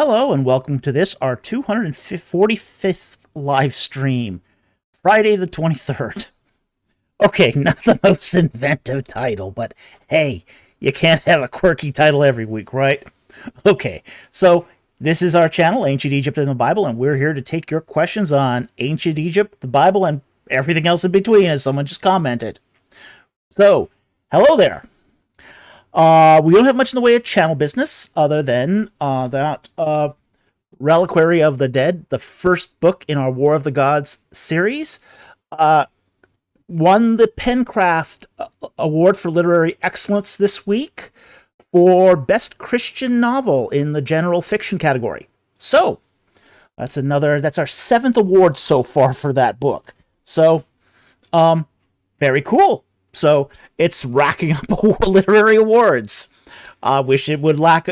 Hello and welcome to this, our 245th live stream, Friday the 23rd. Okay, not the most inventive title, but hey, you can't have a quirky title every week, right? Okay, so this is our channel, Ancient Egypt and the Bible, and we're here to take your questions on Ancient Egypt, the Bible, and everything else in between, as someone just commented. So, hello there. We don't have much in the way of channel business other than that Reliquary of the Dead, the first book in our War of the Gods series, won the Pencraft Award for Literary Excellence this week for Best Christian Novel in the General Fiction category. So, that's our seventh award so far for that book. So, very cool. So, it's racking up literary awards. Wish it would rack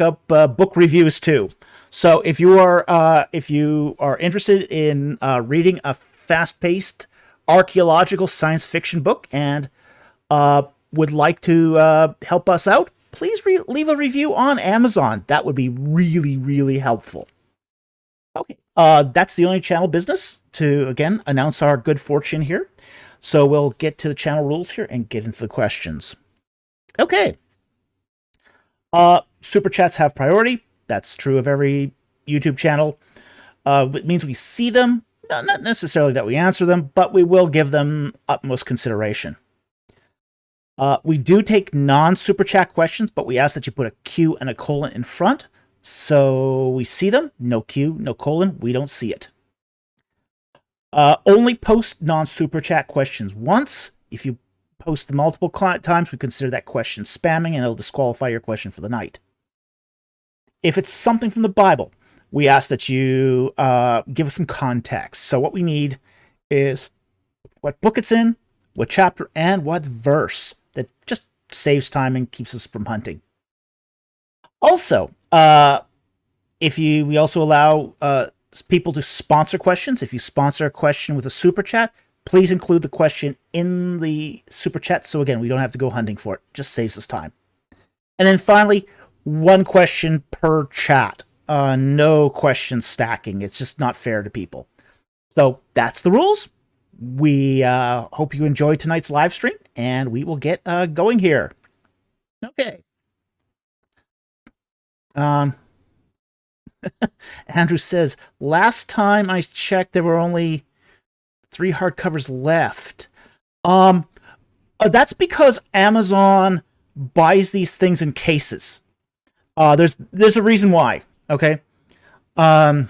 up book reviews too. So if you are interested in reading a fast-paced archaeological science fiction book and would like to help us out, please leave a review on Amazon. That would be really, really helpful. Okay, that's the only channel business to, again, announce our good fortune here. So we'll get to the channel rules here and get into the questions. Okay. Super chats have priority. That's true of every YouTube channel. It means we see them, not necessarily that we answer them, but we will give them utmost consideration. We do take non-super chat questions, but we ask that you put a Q and a colon in front, so we see them. No Q, no colon, we don't see it. Only post non-super chat questions once. If you post them multiple times, we consider that question spamming, and it'll disqualify your question for the night. If it's something from the Bible, we ask that you give us some context. So what we need is what book it's in, what chapter, and what verse. That just saves time and keeps us from hunting. Also, we also allow people to sponsor questions. If you sponsor a question with a super chat, please include the question in the super chat. So again, we don't have to go hunting for it. Just saves us time. And then finally, one question per chat. No question stacking. It's just not fair to people. So that's the rules. We hope you enjoyed tonight's live stream, and we will get going here. Okay. Andrew says, last time I checked, there were only 3 hardcovers left. That's because Amazon buys these things in cases. There's a reason why. Okay. CPM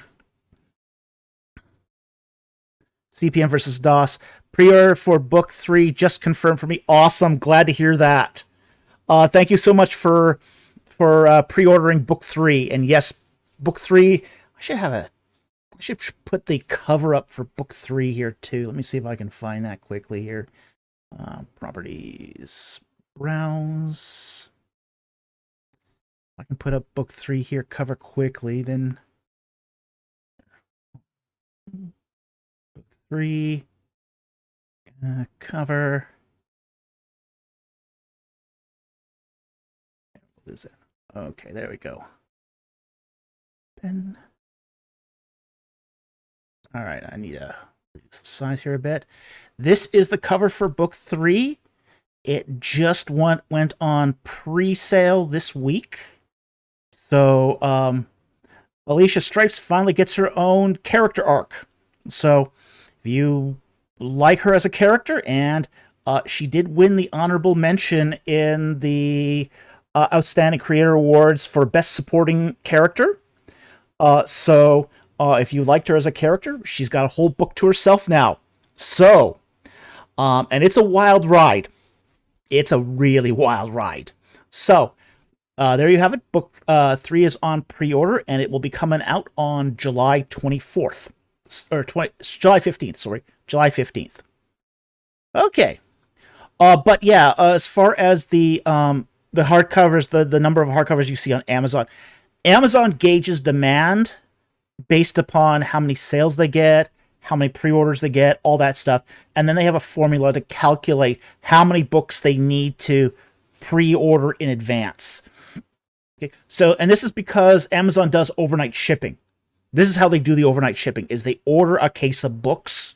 versus DOS. Pre-order for book 3 just confirmed for me. Awesome. Glad to hear that. Thank you so much for pre-ordering book 3. And yes, book 3, I should put the cover up for book 3 here too. Let me see if I can find that quickly here. Properties, browse. I can put up book 3 here, cover quickly, then book 3, cover. What is it? Okay, there we go. Pen. All right, I need to reduce the size here a bit. This is the cover for book 3. It just went on pre-sale this week. So, Alicia Stripes finally gets her own character arc. So, if you like her as a character, and she did win the honorable mention in the Outstanding Creator Awards for Best Supporting Character. So, if you liked her as a character, she's got a whole book to herself now. So, and it's a wild ride. It's a really wild ride. So, there you have it. Book 3 is on pre-order, and it will be coming out on July 24th. Or July 15th, sorry. July 15th. Okay. But yeah, as far as the hardcovers, the number of hardcovers you see on Amazon gauges demand based upon how many sales they get, how many pre-orders they get, all that stuff. And then they have a formula to calculate how many books they need to pre-order in advance. Okay, so and this is because Amazon does overnight shipping. This is how they do the overnight shipping: is they order a case of books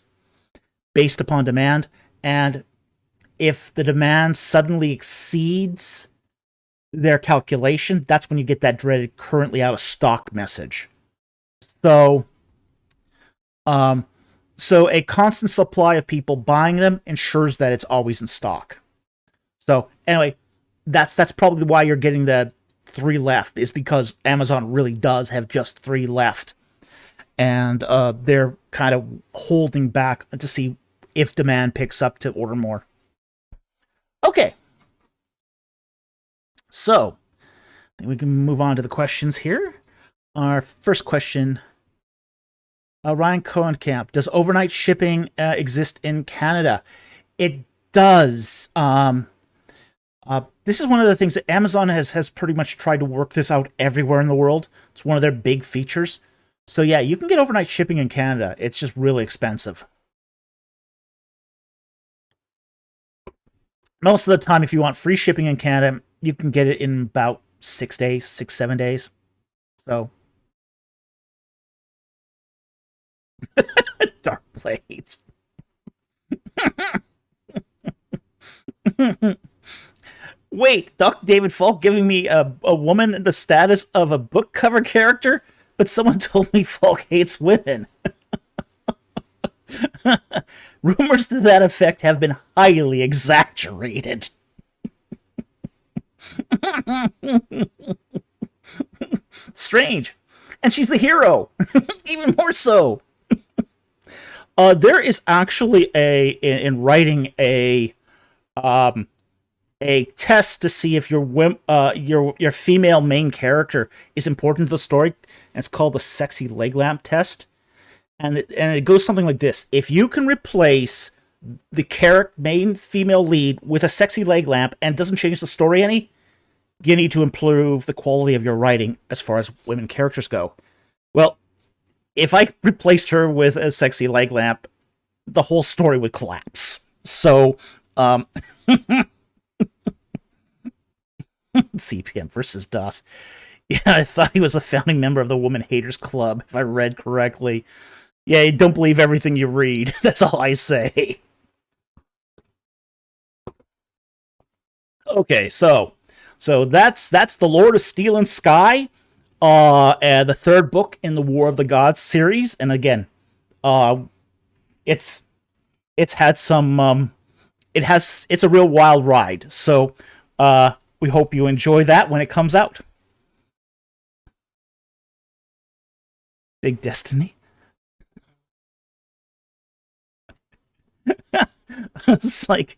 based upon demand, and if the demand suddenly exceeds their calculation, that's when you get that dreaded currently out of stock message. So, um, so a constant supply of people buying them ensures that it's always in stock. So anyway, that's probably why you're getting the three left, is because Amazon really does have just three left, and they're kind of holding back to see if demand picks up to order more. Okay, so I think we can move on to the questions here. Our first question, Ryan Cohenkamp, does overnight shipping exist in Canada? It does. This is one of the things that Amazon has pretty much tried to work this out everywhere in the world. It's one of their big features. So yeah, you can get overnight shipping in Canada. It's just really expensive. Most of the time, if you want free shipping in Canada, you can get it in about 6 days, 7 days. So, Dark Blades. Wait, Dr. David Falk giving me a woman the status of a book cover character? But someone told me Falk hates women. Rumors to that effect have been highly exaggerated. Strange. And she's the hero. Even more so. There is actually in writing a test to see if your female main character is important to the story, and it's called the sexy leg lamp test. And it goes something like this: if you can replace the main female lead with a sexy leg lamp and it doesn't change the story any, you need to improve the quality of your writing as far as women characters go. Well, if I replaced her with a sexy leg lamp, the whole story would collapse. So, CPM versus DOS. Yeah, I thought he was a founding member of the Woman Haters Club, if I read correctly. Yeah, you don't believe everything you read. That's all I say. Okay, so that's the Lord of Steel and Sky, and the third book in the War of the Gods series. And again, it's had some it's a real wild ride. So we hope you enjoy that when it comes out. Big Destiny. It's like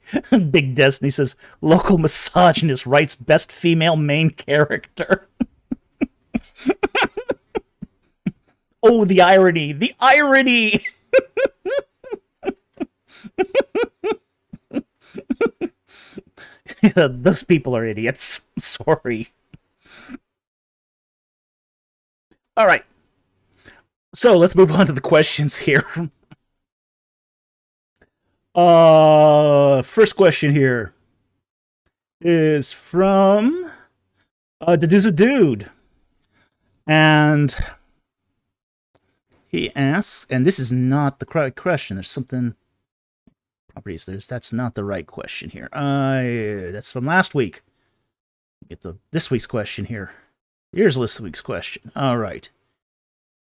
Big Destiny says, local misogynist writes best female main character. Oh, the irony! The irony! Those people are idiots. Sorry. All right. So let's move on to the questions here. First question here is from Deduce a Dude. And he asks, and this is not the correct question. There's something properties. That's not the right question here. That's from last week. Get this week's question here. Here's this week's question. All right.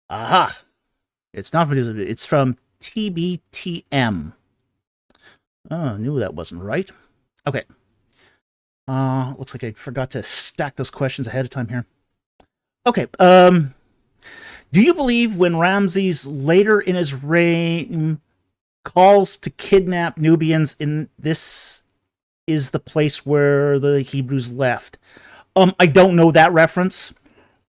Aha. It's not from it's from TBTM. Oh, I knew that wasn't right. Okay. Looks like I forgot to stack those questions ahead of time here. Okay. Do you believe when Ramses later in his reign calls to kidnap Nubians in this is the place where the Hebrews left? I don't know that reference.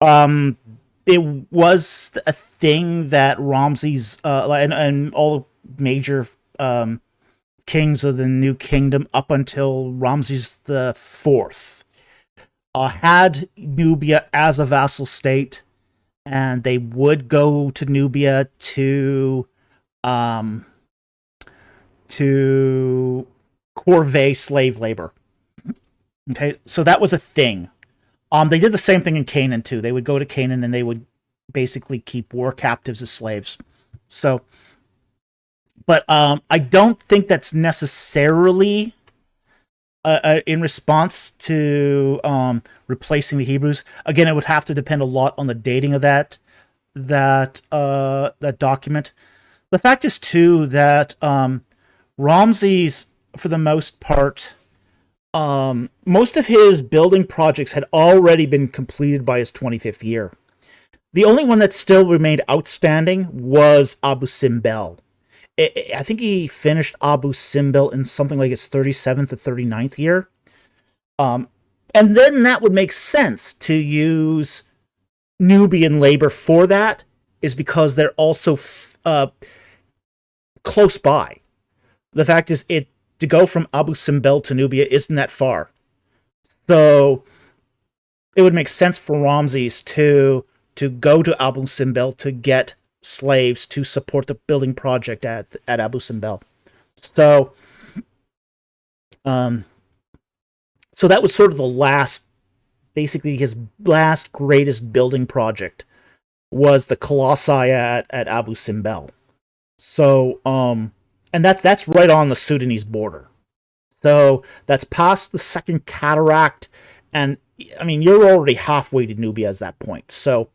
It was a thing that Ramses and all major kings of the New Kingdom up until Ramses the Fourth had Nubia as a vassal state, and they would go to Nubia to corvée slave labor. Okay, so that was a thing. They did the same thing in Canaan too. They would go to Canaan and they would basically keep war captives as slaves. So, but I don't think that's necessarily in response to replacing the Hebrews. Again, it would have to depend a lot on the dating of that document. The fact is too that Ramses, for the most part, most of his building projects had already been completed by his 25th year. The only one that still remained outstanding was Abu Simbel. I think he finished Abu Simbel in something like his 37th or 39th year. And then that would make sense to use Nubian labor for that, is because they're also close by. The fact is, to go from Abu Simbel to Nubia isn't that far. So it would make sense for Ramses to go to Abu Simbel to get slaves to support the building project at Abu Simbel. So so that was sort of the last, basically his last greatest building project was the Colossi at Abu Simbel. So and that's right on the Sudanese border. So that's past the Second Cataract, and I mean, you're already halfway to Nubia at that point. So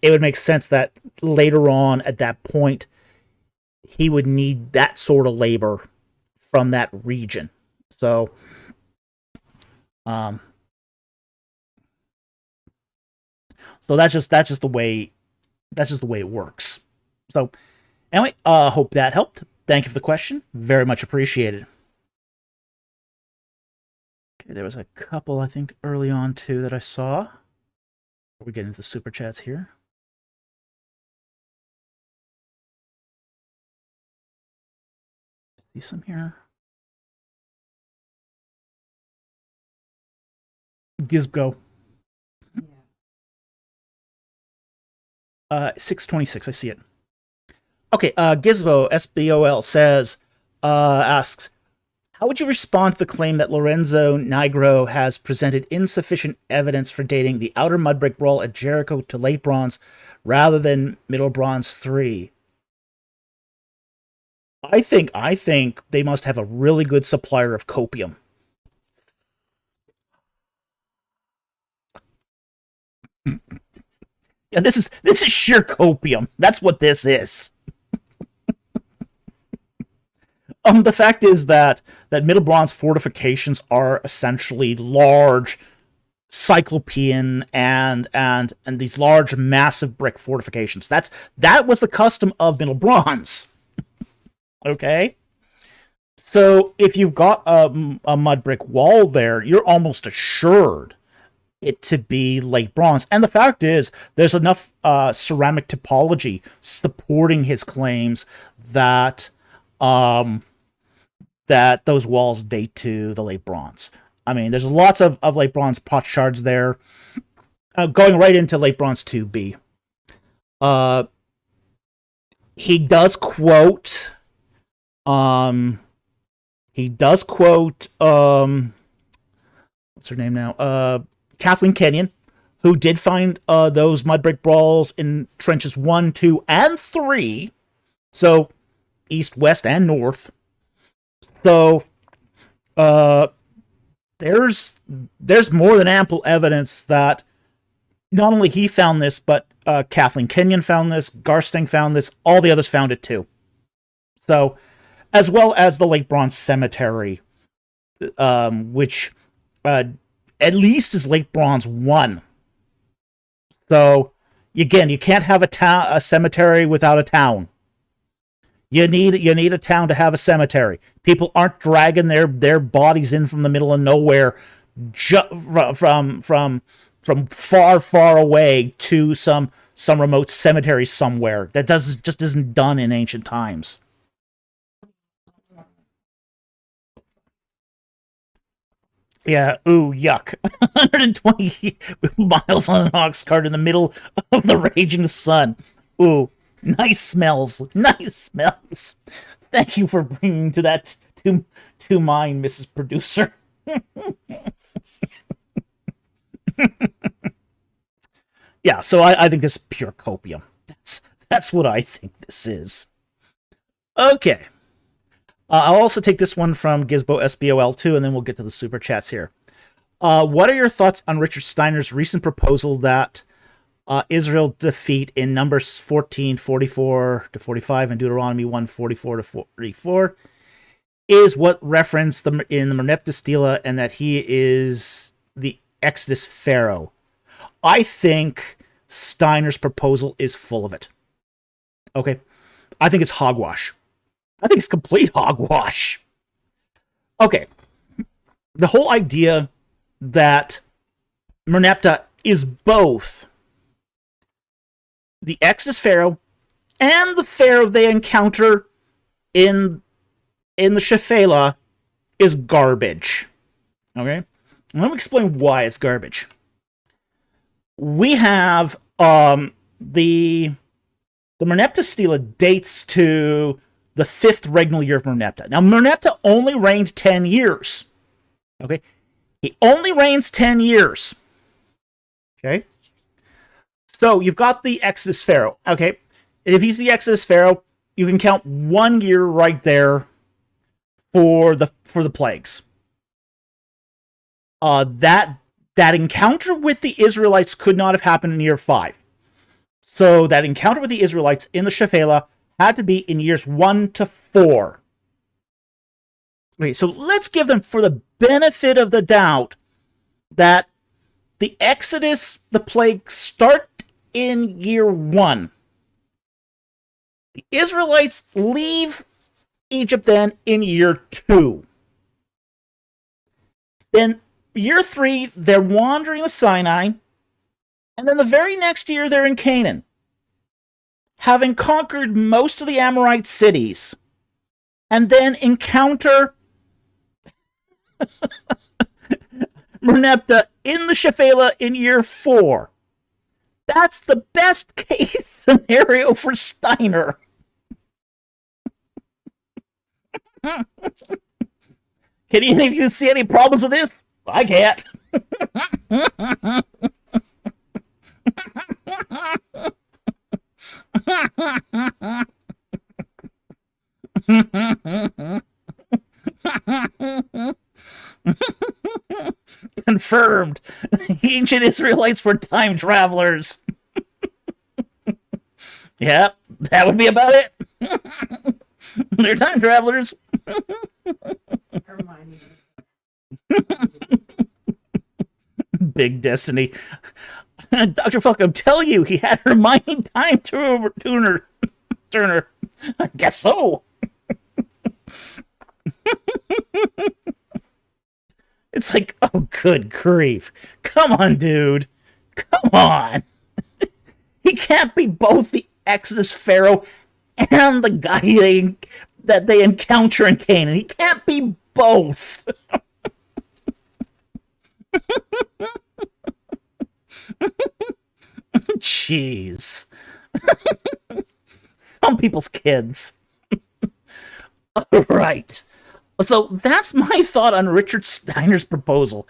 it would make sense that later on at that point, he would need that sort of labor from that region. So, so that's just the way it works. So anyway, hope that helped. Thank you for the question. Very much appreciated. Okay, there was a couple, I think, early on too that I saw. We're getting into the super chats here. See some here. Gizbo. 626, I see it. Okay, Gizbo, SBOL, asks, how would you respond to the claim that Lorenzo Nigro has presented insufficient evidence for dating the outer mud brick wall at Jericho to Late Bronze rather than Middle Bronze 3? I think they must have a really good supplier of copium. Yeah, this is sheer copium. That's what this is. The fact is that Middle Bronze fortifications are essentially large cyclopean and these large massive brick fortifications. That was the custom of Middle Bronze. Okay? So if you've got a mud brick wall there, you're almost assured it to be Late Bronze. And the fact is, there's enough ceramic typology supporting his claims that that those walls date to the Late Bronze. I mean, there's lots of Late Bronze pot shards there, going right into Late Bronze 2B. He does quote, what's her name now? Kathleen Kenyon, who did find those mud brick walls in trenches 1, 2, and 3. So, east, west, and north. So, there's more than ample evidence that not only he found this, but Kathleen Kenyon found this, Garstang found this, all the others found it too. So, as well as the Late Bronze Cemetery, which at least is Late Bronze 1. So, again, you can't have a cemetery without a town. You need a town to have a cemetery. People aren't dragging their bodies in from the middle of nowhere, from far away to some remote cemetery somewhere. That just isn't done in ancient times. Yeah, ooh, yuck. 120 miles on an ox cart in the middle of the raging sun. Ooh. Nice smells. Nice smells. Thank you for bringing that to mind, Mrs. Producer. Yeah, so I think this is pure copium. That's what I think this is. Okay. I'll also take this one from Gizbo SBOL2, and then we'll get to the super chats here. What are your thoughts on Richard Steiner's recent proposal that Israel defeat in Numbers 14:44-45 and Deuteronomy 1:44-44 is what referenced in the Merneptah Stela, and that he is the Exodus Pharaoh? I think Steiner's proposal is full of it. Okay? I think it's hogwash. I think it's complete hogwash. Okay. The whole idea that Merneptah is both the Exodus Pharaoh and the Pharaoh they encounter in the Shephelah is garbage. Okay? Let me explain why it's garbage. We have the Merneptah Stela dates to the 5th regnal year of Merneptah. Now, Merneptah only reigned 10 years. Okay? He only reigns 10 years. Okay? So, you've got the Exodus Pharaoh. Okay? If he's the Exodus Pharaoh, you can count 1 year right there for the plagues. That encounter with the Israelites could not have happened in year 5. So, that encounter with the Israelites in the Shephelah had to be in years 1 to 4. Okay, so let's give them, for the benefit of the doubt, that the Exodus, the plague, start in year 1. The Israelites leave Egypt then in year 2. Then year 3, they're wandering the Sinai, and then the very next year they're in Canaan, having conquered most of the Amorite cities, and then encounter Merneptah in the Shephelah in year 4. That's the best case scenario for Steiner. Can any of you see any problems with this? I can't. Confirmed. Ancient Israelites were time travelers. Yep, that would be about it. They're time travelers. Big destiny. Dr. Falk, I'm telling you, he had Hermione time tuner. Turner. I guess so. It's like, oh, good grief. Come on, dude. Come on. He can't be both the Exodus Pharaoh and the guy that they encounter in Canaan. He can't be both. Jeez. Some people's kids. All right. So that's my thought on Richard Steiner's proposal.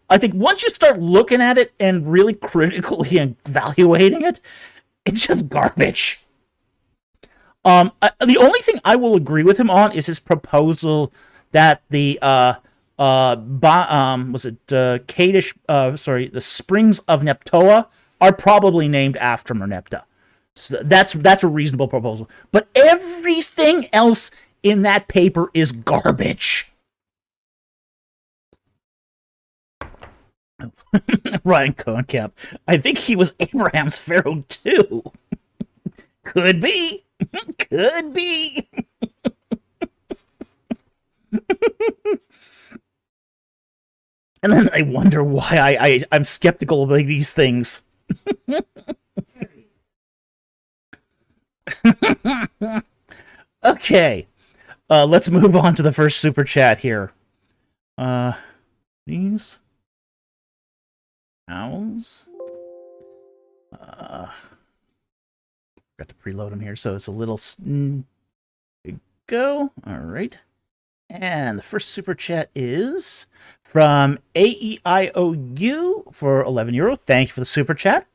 I think once you start looking at it and really critically evaluating it, it's just garbage. The only thing I will agree with him on is his proposal that the the springs of Neptoa are probably named after Merneptah. So that's a reasonable proposal. But everything else in that paper is garbage. Ryan Cohenkamp. I think he was Abraham's pharaoh too. Could be. Could be. And then I wonder why I'm skeptical about these things. Okay. Let's move on to the first super chat here. These owls. Got to preload them here, so it's a little. Go. All right. And the first super chat is from AEIOU for €11. Thank you for the super chat.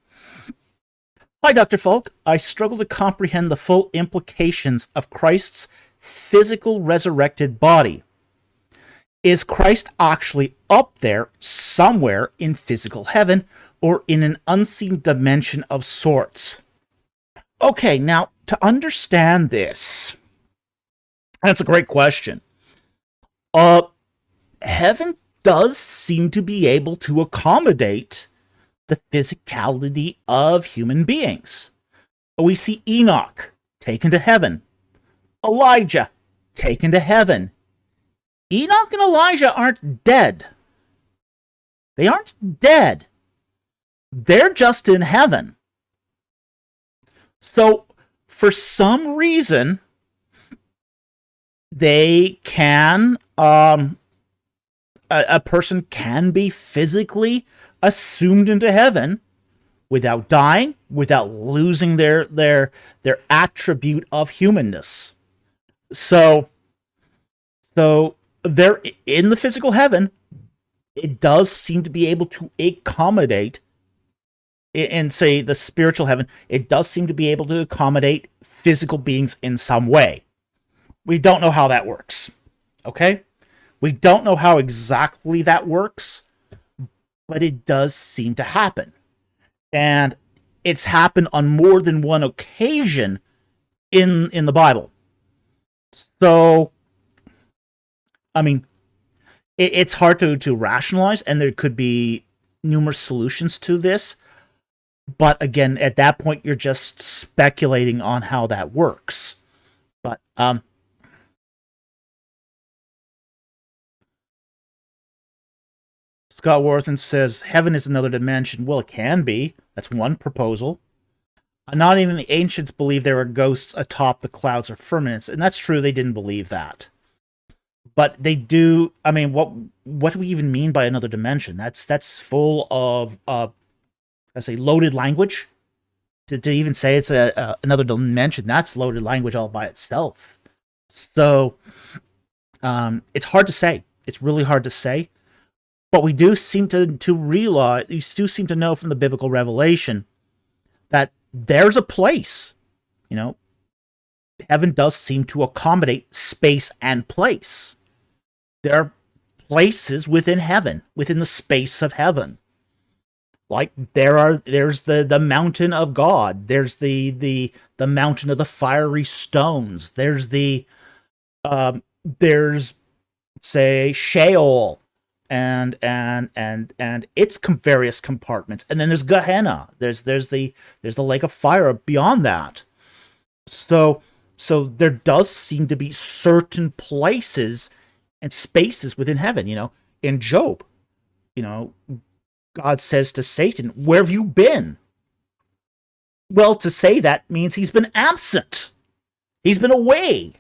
Hi, Dr. Falk. I struggle to comprehend the full implications of Christ's physical resurrected body. Is Christ actually up there somewhere in physical heaven or in an unseen dimension of sorts? Okay, now to understand this, that's a great question. Heaven does seem to be able to accommodate the physicality of human beings. We see Enoch taken to heaven, Elijah taken to heaven. Enoch and Elijah aren't dead. They aren't dead. They're just in heaven. So, for some reason, they can, a person can be physically assumed into heaven without dying, without losing their attribute of humanness. So they're in the physical heaven. It does seem to be able to accommodate, in say the spiritual heaven, it does seem to be able to accommodate physical beings in some way. We don't know how that works. Okay? We don't know how exactly that works, but it does seem to happen. And it's happened on more than one occasion in the Bible. So, I mean, it's hard to rationalize, and there could be numerous solutions to this. But again, at that point, you're just speculating on how that works. But, Scott Worthen says, heaven is another dimension. Well, it can be. That's one proposal. Not even the ancients believed there were ghosts atop the clouds or firmaments, and that's true, they didn't believe that. But they do, I mean, what do we even mean by another dimension? That's full of, let's say, loaded language. To even say it's another dimension, that's loaded language all by itself. So, it's hard to say. It's really hard to say. But we do seem to realize, we do seem to know from the biblical revelation that there's a place. You know, heaven does seem to accommodate space and place. There are places within heaven, within the space of heaven. Like there's the mountain of God. There's the mountain of the fiery stones. There's say Sheol and its various compartments. And then there's Gehenna. There's the lake of fire beyond that. So there does seem to be certain places and spaces within heaven. You know, in Job, you know, God says to Satan, "Where have you been?" Well, to say that means he's been absent. He's been away.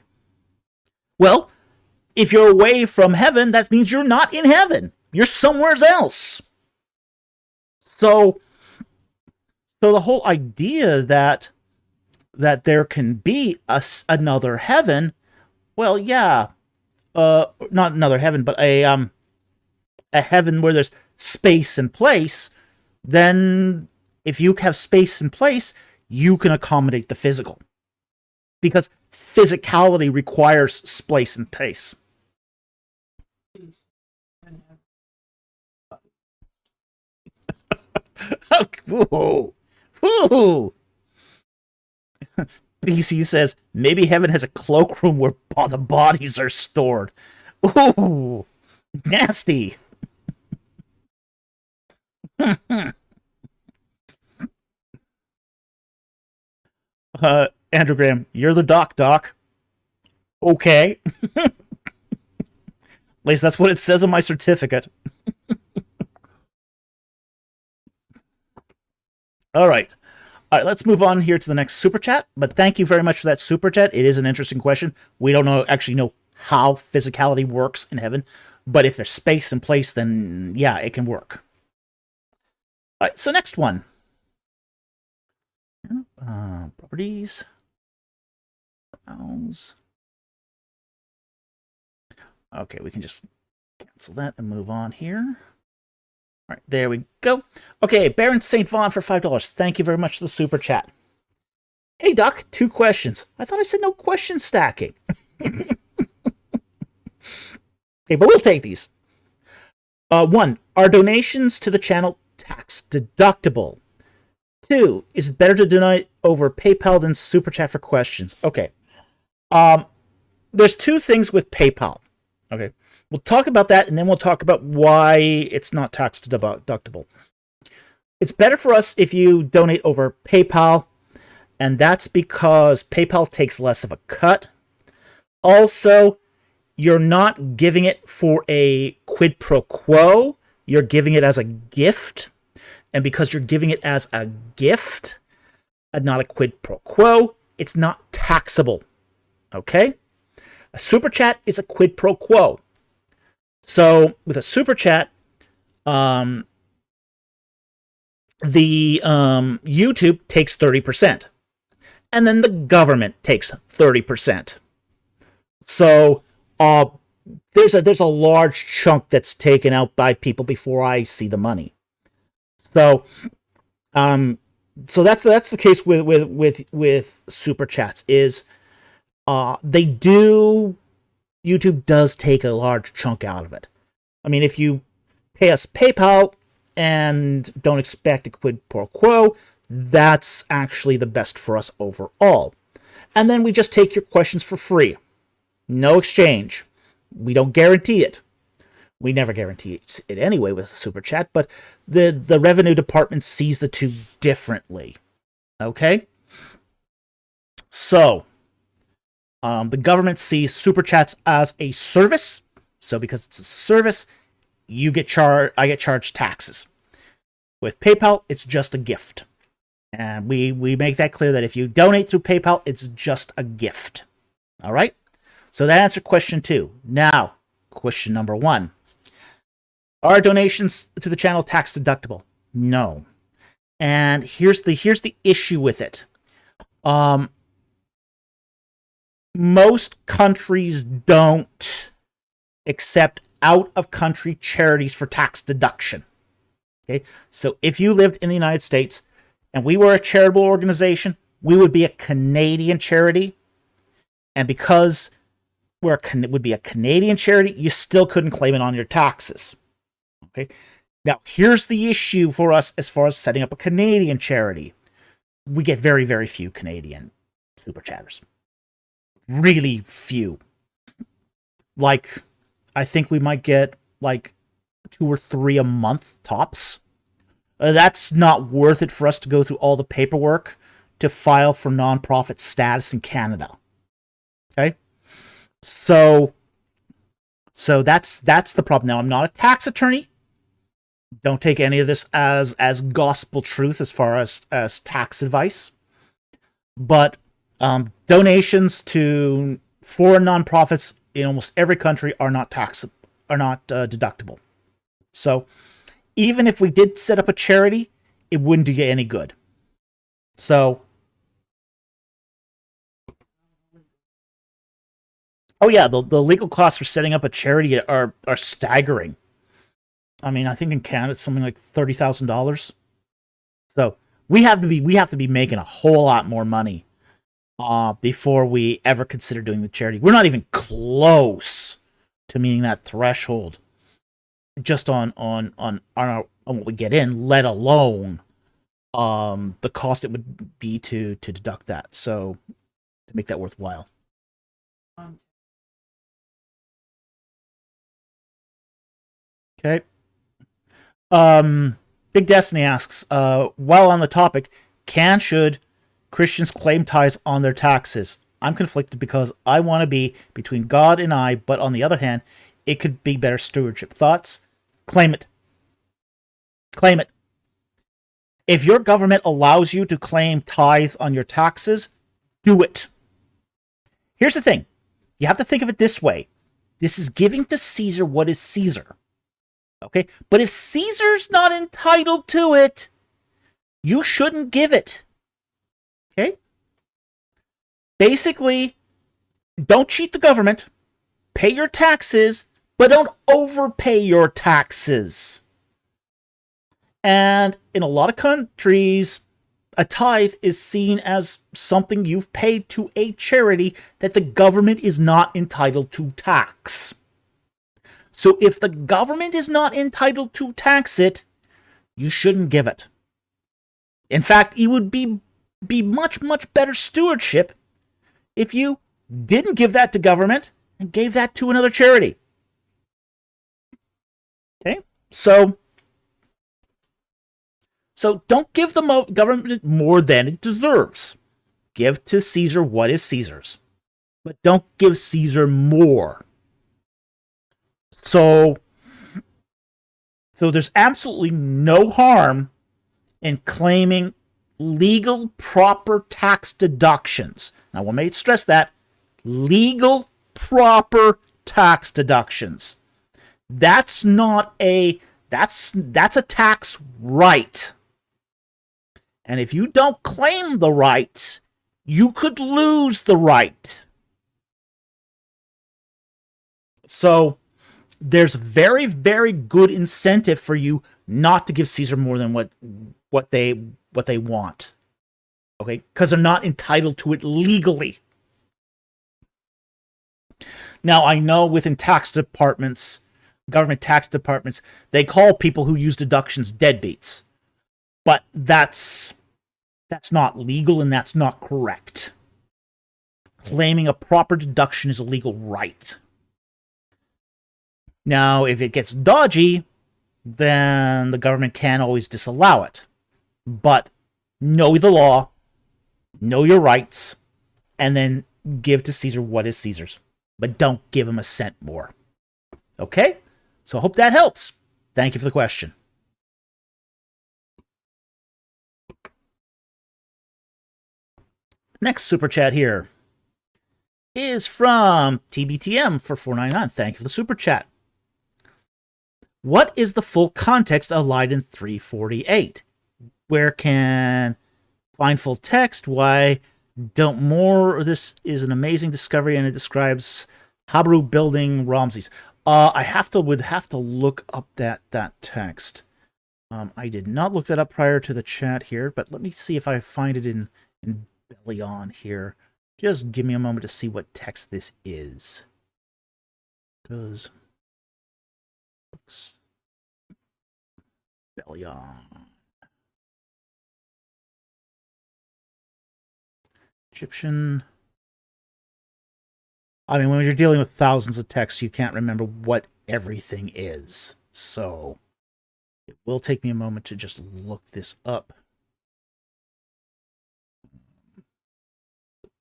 Well, if you're away from heaven, that means you're not in heaven. You're somewhere else. So the whole idea that there can be another heaven, well, yeah, not another heaven, but a heaven where there's space and place. Then, if you have space and place, you can accommodate the physical, because physicality requires space and place. Whoa. Whoa. BC says, maybe heaven has a cloakroom where the bodies are stored. Ooh, nasty. Andrew Graham, you're the doc. Okay. At least that's what it says on my certificate. All right. All right, let's move on here to the next super chat. But thank you very much for that super chat. It is an interesting question. We don't actually know how physicality works in heaven, but if there's space and place, then yeah, it can work. All right, so next one. Properties. Browse. Okay, we can just cancel that and move on here. All All right, there we go. Okay, Baron St. Vaughn for $5. Thank you very much for the super chat. Hey, Doc, 2 questions. I thought I said no question stacking. Okay, but we'll take these. 1, are donations to the channel tax deductible? 2, is it better to donate over PayPal than super chat for questions? Okay. There's 2 things with PayPal. Okay. We'll talk about that, and then we'll talk about why it's not tax deductible. It's better for us if you donate over PayPal, and that's because PayPal takes less of a cut. Also, you're not giving it for a quid pro quo. You're giving it as a gift. And because you're giving it as a gift, and not a quid pro quo, it's not taxable. Okay? A super chat is a quid pro quo. So with a super chat, the YouTube takes 30%, and then the government takes 30%. So there's a large chunk that's taken out by people before I see the money. So that's the case with super chats is YouTube does take a large chunk out of it. I mean, if you pay us PayPal and don't expect a quid pro quo, that's actually the best for us overall. And then we just take your questions for free. No exchange. We don't guarantee it. We never guarantee it anyway with a super chat, but the revenue department sees the 2 differently. Okay? So, the government sees super chats as a service. So because it's a service, I get charged taxes. With PayPal, it's just a gift. And we make that clear that if you donate through PayPal, it's just a gift. All right? So that answered question 2. Now, question number 1. Are donations to the channel tax deductible? No. And here's the issue with it. Most countries don't accept out-of-country charities for tax deduction. Okay, so if you lived in the United States and we were a charitable organization, we would be a Canadian charity. And because would be a Canadian charity, you still couldn't claim it on your taxes. Okay, now here's the issue for us as far as setting up a Canadian charity. We get very, very few Canadian super chatters. Really few. Like, I think we might get like 2 or 3 a month tops. That's not worth it for us to go through all the paperwork to file for nonprofit status in Canada. Okay? So that's the problem. Now, I'm not a tax attorney. Don't take any of this as gospel truth as far as tax advice. But donations to foreign nonprofits in almost every country are not deductible. So even if we did set up a charity, it wouldn't do you any good. So, oh yeah, the legal costs for setting up a charity are staggering. I mean, I think in Canada it's something like $30,000. So we have to be making a whole lot more money before we ever consider doing the charity. We're not even close to meeting that threshold. Just on what we get in, let alone the cost it would be to deduct that. So to make that worthwhile. Okay. Big Destiny asks, while on the topic, should Christians claim tithes on their taxes? I'm conflicted because I want to be between God and I, but on the other hand, it could be better stewardship. Thoughts? Claim it. Claim it. If your government allows you to claim tithes on your taxes, do it. Here's the thing. You have to think of it this way. This is giving to Caesar what is Caesar. Okay? But if Caesar's not entitled to it, you shouldn't give it. Okay? Basically, don't cheat the government. Pay your taxes, but don't overpay your taxes. And in a lot of countries, a tithe is seen as something you've paid to a charity that the government is not entitled to tax. So if the government is not entitled to tax it, you shouldn't give it. In fact, it would be much, much better stewardship if you didn't give that to government and gave that to another charity. Okay? So don't give the government more than it deserves. Give to Caesar what is Caesar's. But don't give Caesar more. So there's absolutely no harm in claiming legal, proper tax deductions. Now, I want to stress that. Legal, proper tax deductions. That's not that's a tax right. And if you don't claim the right, you could lose the right. So there's very, very good incentive for you not to give Caesar more than what they want. Okay? Because they're not entitled to it legally. Now, I know within tax departments, government tax departments, they call people who use deductions deadbeats. But that's not legal and that's not correct. Claiming a proper deduction is a legal right. Now, if it gets dodgy, then the government can always disallow it. But know the law, know your rights, and then give to Caesar what is Caesar's. But don't give him a cent more. Okay? So I hope that helps. Thank you for the question. Next super chat here is from TBTM for $4.99. Thank you for the super chat. What is the full context of Leiden 348? Where can find full text? Why don't more? This is an amazing discovery, and it describes Habru building Ramses. I would have to look up that text. I did not look that up prior to the chat here, but let me see if I find it in Belly on here. Just give me a moment to see what text this is. Because Belly on. Egyptian. I mean, when you're dealing with thousands of texts, you can't remember what everything is. So it will take me a moment to just look this up.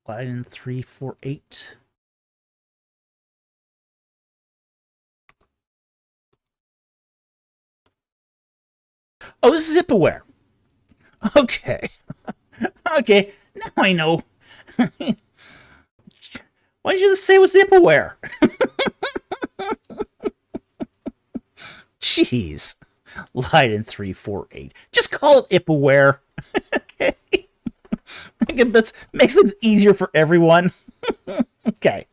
Leiden 348. Oh, this is Zipaware. Okay. Okay, now I know. Why did you just say it was Zipaware? Jeez. Leiden 348. Just call it Ipaware. Okay. It makes things easier for everyone. Okay.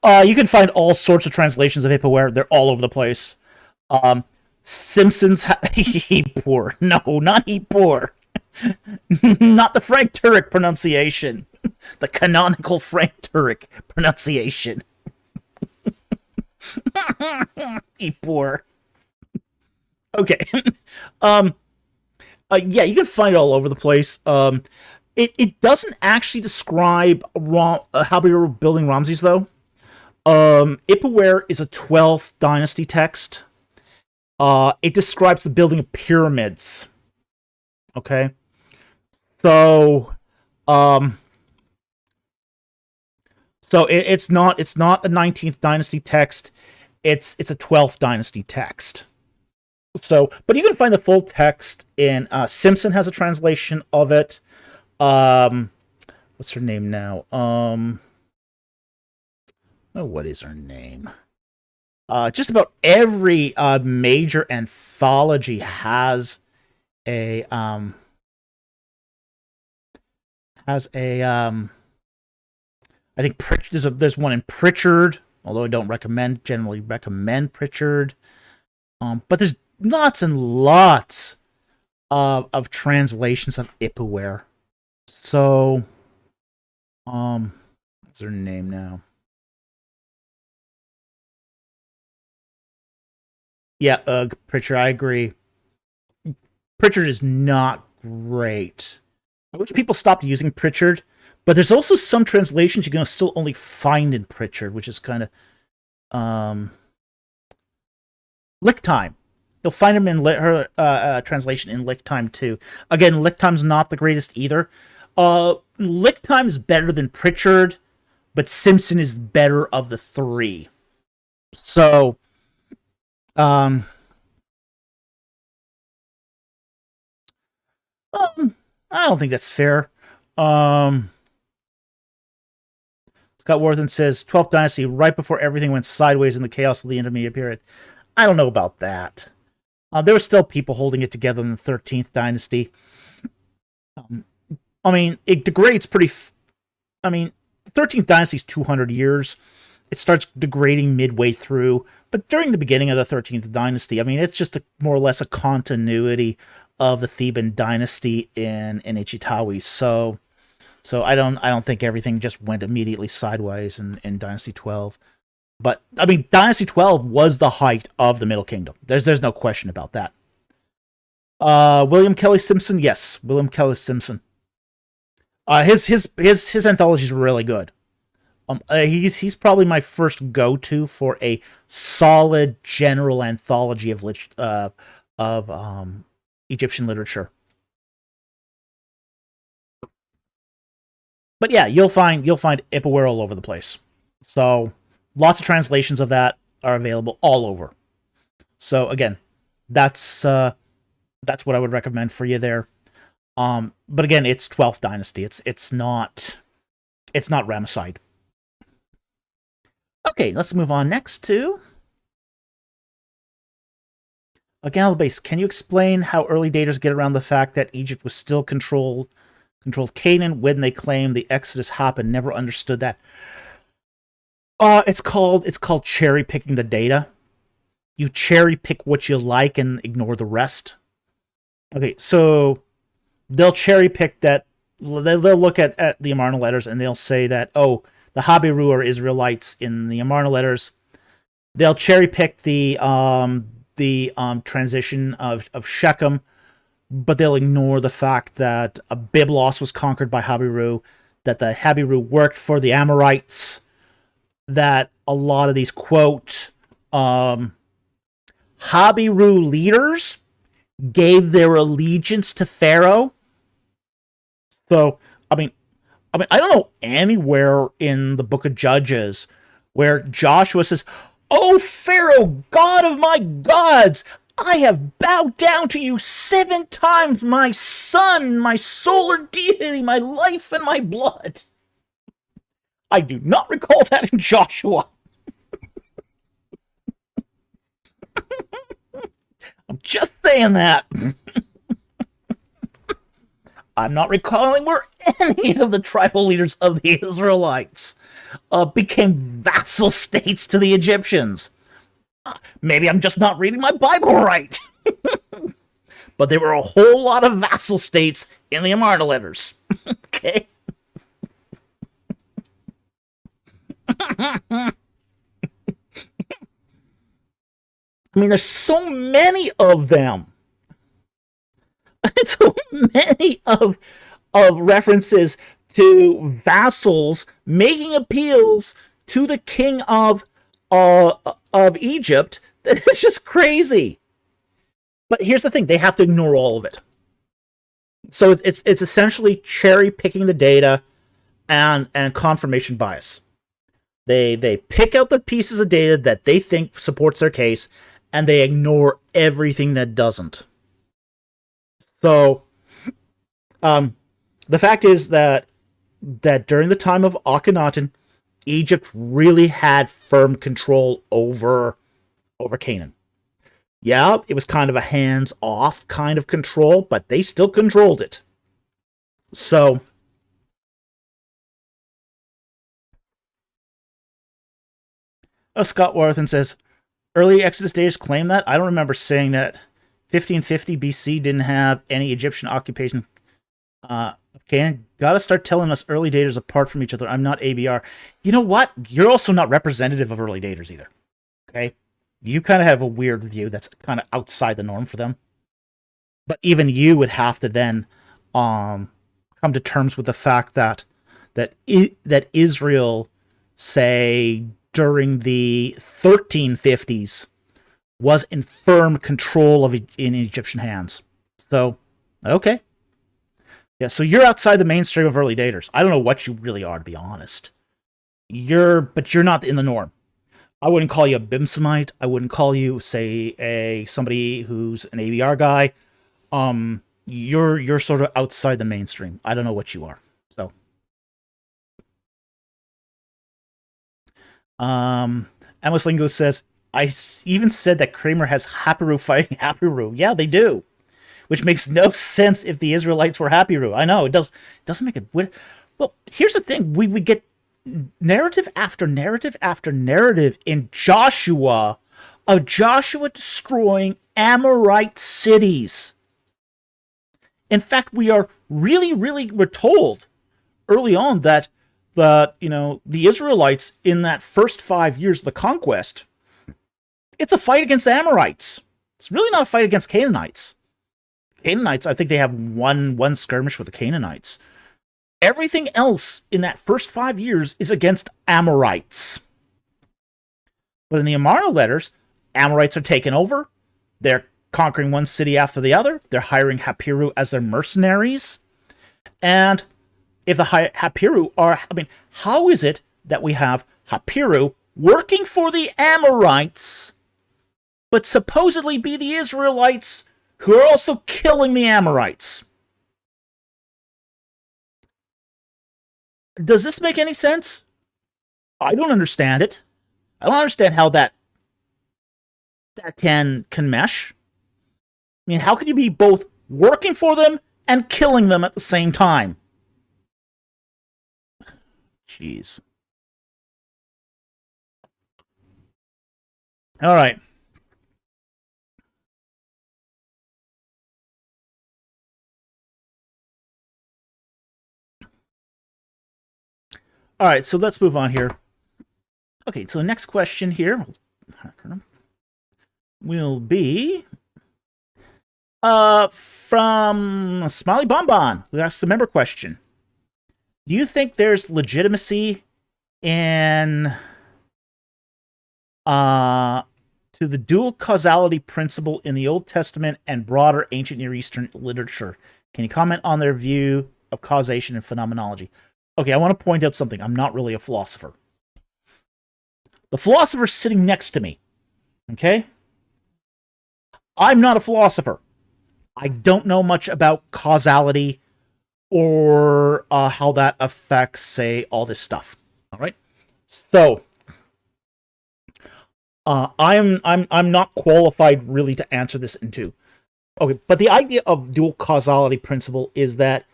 You can find all sorts of translations of Ipaware. They're all over the place. Simpsons Heapor. No, not Heapor. Not the Frank Turek pronunciation. The canonical Frank Turek pronunciation. Heapor. Okay. Yeah, you can find it all over the place. It doesn't actually describe how we were building Ramses, though. Ipaware is a 12th dynasty text. It describes the building of pyramids. Okay? So it's not a 19th dynasty text. It's a 12th dynasty text. So, but you can find the full text in Simpson has a translation of it. What's her name now? What is her name? Just about every major anthology has a I think there's one in Pritchard, although I don't generally recommend Pritchard. But there's lots and lots of translations of Ipuwer. So, what's her name now? Yeah, Pritchard, I agree. Pritchard is not great. I wish people stopped using Pritchard, but there's also some translations you're going to still only find in Pritchard, which is kind of Lick Time. You'll find them in her translation in Lick Time too. Again, Lick Time's not the greatest either. Lick Time's better than Pritchard, but Simpson is better of the three. So, I don't think that's fair. Scott Worthen says 12th Dynasty, right before everything went sideways in the chaos of the intermediate period. I don't know about that. There were still people holding it together in the 13th Dynasty. I mean, it degrades pretty... I mean, the 13th Dynasty is 200 years. It starts degrading midway through. But during the beginning of the 13th Dynasty, I mean, it's just more or less a continuity of the Theban dynasty in Ichitawi. So I don't think everything just went immediately sideways in Dynasty 12. But I mean, Dynasty 12 was the height of the Middle Kingdom. There's no question about that. William Kelly Simpson, yes, William Kelly Simpson. His anthology is really good. He's probably my first go-to for a solid general anthology of Egyptian literature. But yeah, you'll find Ipuwer all over the place. So lots of translations of that are available all over. So again, that's what I would recommend for you there. But again, it's 12th Dynasty. It's not Ramesside. Okay, let's move on next to Galabase. Can you explain how early daters get around the fact that Egypt was still controlled Canaan when they claim the Exodus happened? Never understood that. It's called cherry picking the data. You cherry pick what you like and ignore the rest. Okay, so they'll cherry pick that. They'll look at the Amarna letters and they'll say that, oh, the Habiru are Israelites in the Amarna letters. They'll cherry pick the transition of Shechem, but they'll ignore the fact that Byblos was conquered by Habiru, that the Habiru worked for the Amorites, that a lot of these, quote, Habiru leaders gave their allegiance to Pharaoh. So, I mean, I don't know anywhere in the Book of Judges where Joshua says, "Oh, Pharaoh, God of my gods, I have bowed down to you 7 times, my son, my solar deity, my life and my blood." I do not recall that in Joshua. I'm just saying that. I'm not recalling where any of the tribal leaders of the Israelites became vassal states to the Egyptians. Maybe I'm just not reading my Bible right. But there were a whole lot of vassal states in the Amarna letters. Okay? I mean, there's so many of them. So many of references to vassals making appeals to the king of Egypt that is just crazy. But here's the thing: they have to ignore all of it. So it's essentially cherry picking the data and confirmation bias. They pick out the pieces of data that they think supports their case, and they ignore everything that doesn't. So, the fact is that during the time of Akhenaten, Egypt really had firm control over Canaan. Yeah, it was kind of a hands-off kind of control, but they still controlled it. So, Scott Warthen says, early Exodus daters claim that. I don't remember saying that 1550 BC didn't have any Egyptian occupation of Canaan. Gotta start telling us early daters apart from each other. I'm not ABR. You know what? You're also not representative of early daters either. Okay? You kind of have a weird view that's kind of outside the norm for them. But even you would have to then come to terms with the fact that Israel, say, during the 1350s, was in firm control in Egyptian hands. So, okay. Yeah, so you're outside the mainstream of early daters. I don't know what you really are, to be honest. But you're not in the norm. I wouldn't call you a Bimsemite. I wouldn't call you, say, somebody who's an ABR guy. You're sort of outside the mainstream. I don't know what you are. So, Amos Lingo says, I even said that Kramer has Hapiru fighting Hapiru. Yeah, they do. Which makes no sense if the Israelites were Hapiru. I know, it doesn't make it. Well, here's the thing. We get narrative after narrative after narrative in Joshua of Joshua destroying Amorite cities. In fact, we're told early on that the Israelites in that first 5 years of the conquest, it's a fight against the Amorites. It's really not a fight against Canaanites. Canaanites, I think they have one skirmish with the Canaanites. Everything else in that first 5 years is against Amorites. But in the Amarna letters, Amorites are taken over. They're conquering one city after the other. They're hiring Hapiru as their mercenaries. And if the Hapiru are... how is it that we have Hapiru working for the Amorites, but supposedly be the Israelites who are also killing the Amorites? Does this make any sense? I don't understand it. I don't understand how that can mesh. How can you be both working for them and killing them at the same time? Jeez. All right. All right, so let's move on here. Okay, so the next question here will be from Smiley Bonbon, who asks a member question. Do you think there's legitimacy in to the dual causality principle in the Old Testament and broader ancient Near Eastern literature? Can you comment on their view of causation and phenomenology? Okay, I want to point out something. I'm not really a philosopher. The philosopher's sitting next to me. Okay? I'm not a philosopher. I don't know much about causality or how that affects, say, all this stuff. All right? So, I'm not qualified really to answer this in two. Okay, but the idea of dual causality principle is that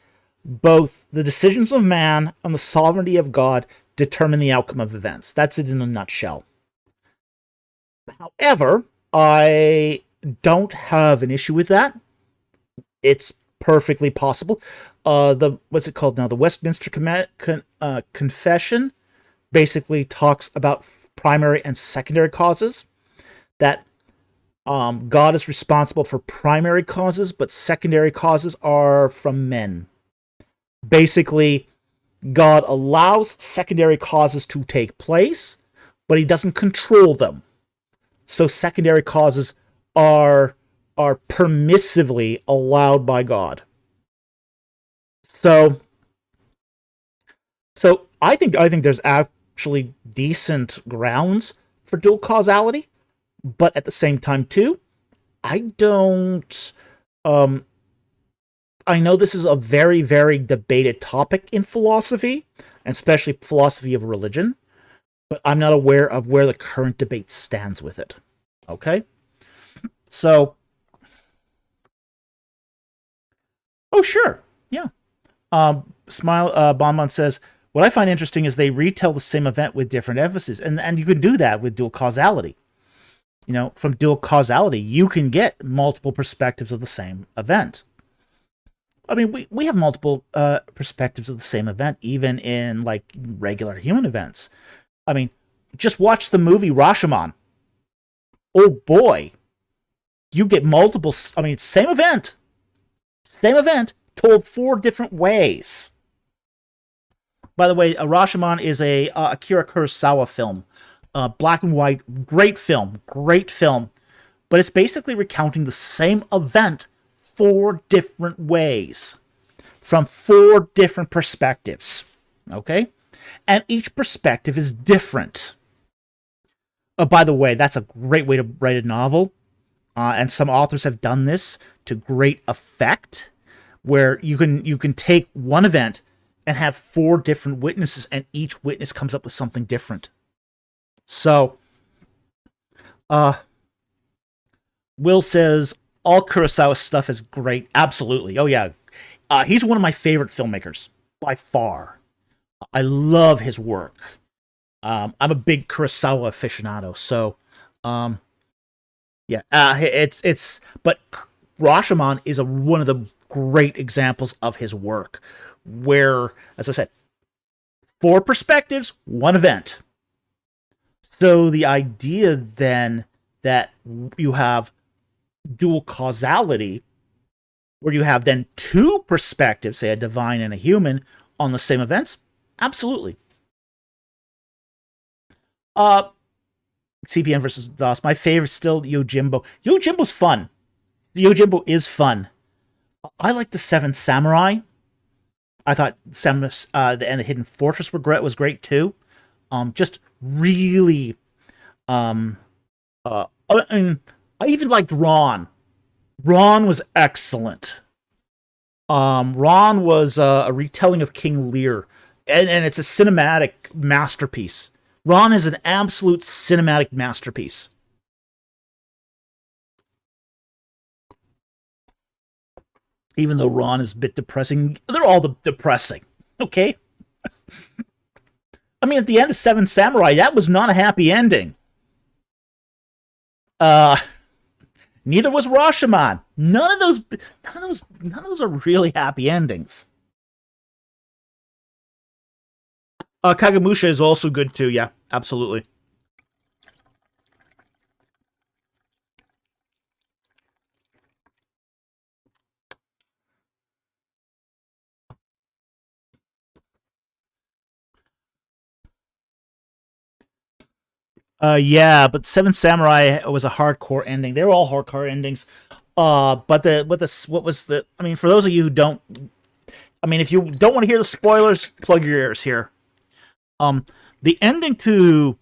both the decisions of man and the sovereignty of God determine the outcome of events. That's it in a nutshell. However, I don't have an issue with that. It's perfectly possible. What's it called now? The Westminster Confession basically talks about primary and secondary causes. That God is responsible for primary causes, but secondary causes are from men. Basically, God allows secondary causes to take place, but he doesn't control them. So secondary causes are permissively allowed by God. So I think there's actually decent grounds for dual causality, but at the same time too, I don't I know this is a very, very debated topic in philosophy, and especially philosophy of religion, but I'm not aware of where the current debate stands with it. Okay? So, oh, sure. Yeah. Bonbon says, what I find interesting is they retell the same event with different emphasis, and you could do that with dual causality. from dual causality, you can get multiple perspectives of the same event. I mean, we have multiple perspectives of the same event, even in like regular human events. I mean, just watch the movie Rashomon. Oh boy, you get multiple. I mean, same event, told 4 different ways. By the way, Rashomon is a Akira Kurosawa film, black and white, great film, but it's basically recounting the same event 4 different ways from 4 different perspectives. Okay? And each perspective is different. By the way, that's a great way to write a novel. And some authors have done this to great effect, where you can take one event and have 4 different witnesses, and each witness comes up with something different. So, Will says, all Kurosawa stuff is great. Absolutely. Oh, yeah. He's one of my favorite filmmakers, by far. I love his work. I'm a big Kurosawa aficionado, so, yeah. But Rashomon is one of the great examples of his work, where, as I said, 4 perspectives, 1 event. So the idea then that you have dual causality, where you have then 2 perspectives, say a divine and a human, on the same events, absolutely. CPN versus DOS. My favorite still Yojimbo. Yojimbo's fun. Yojimbo is fun. I like the 7 Samurai. I thought Samus and the Hidden Fortress was great too. Just really. I even liked Ron. Ron was excellent. Ron was a retelling of King Lear, and it's a cinematic masterpiece. Ron is an absolute cinematic masterpiece. Even though Ron is a bit depressing, they're all depressing, okay? I mean, at the end of 7 Samurai, that was not a happy ending. Neither was Rashomon. None of those are really happy endings. Kagemusha is also good too. Yeah, absolutely. Yeah, but 7 Samurai was a hardcore ending. They were all hardcore endings. But what was the? I mean, for those of you who don't, I mean, if you don't want to hear the spoilers, plug your ears here. The ending to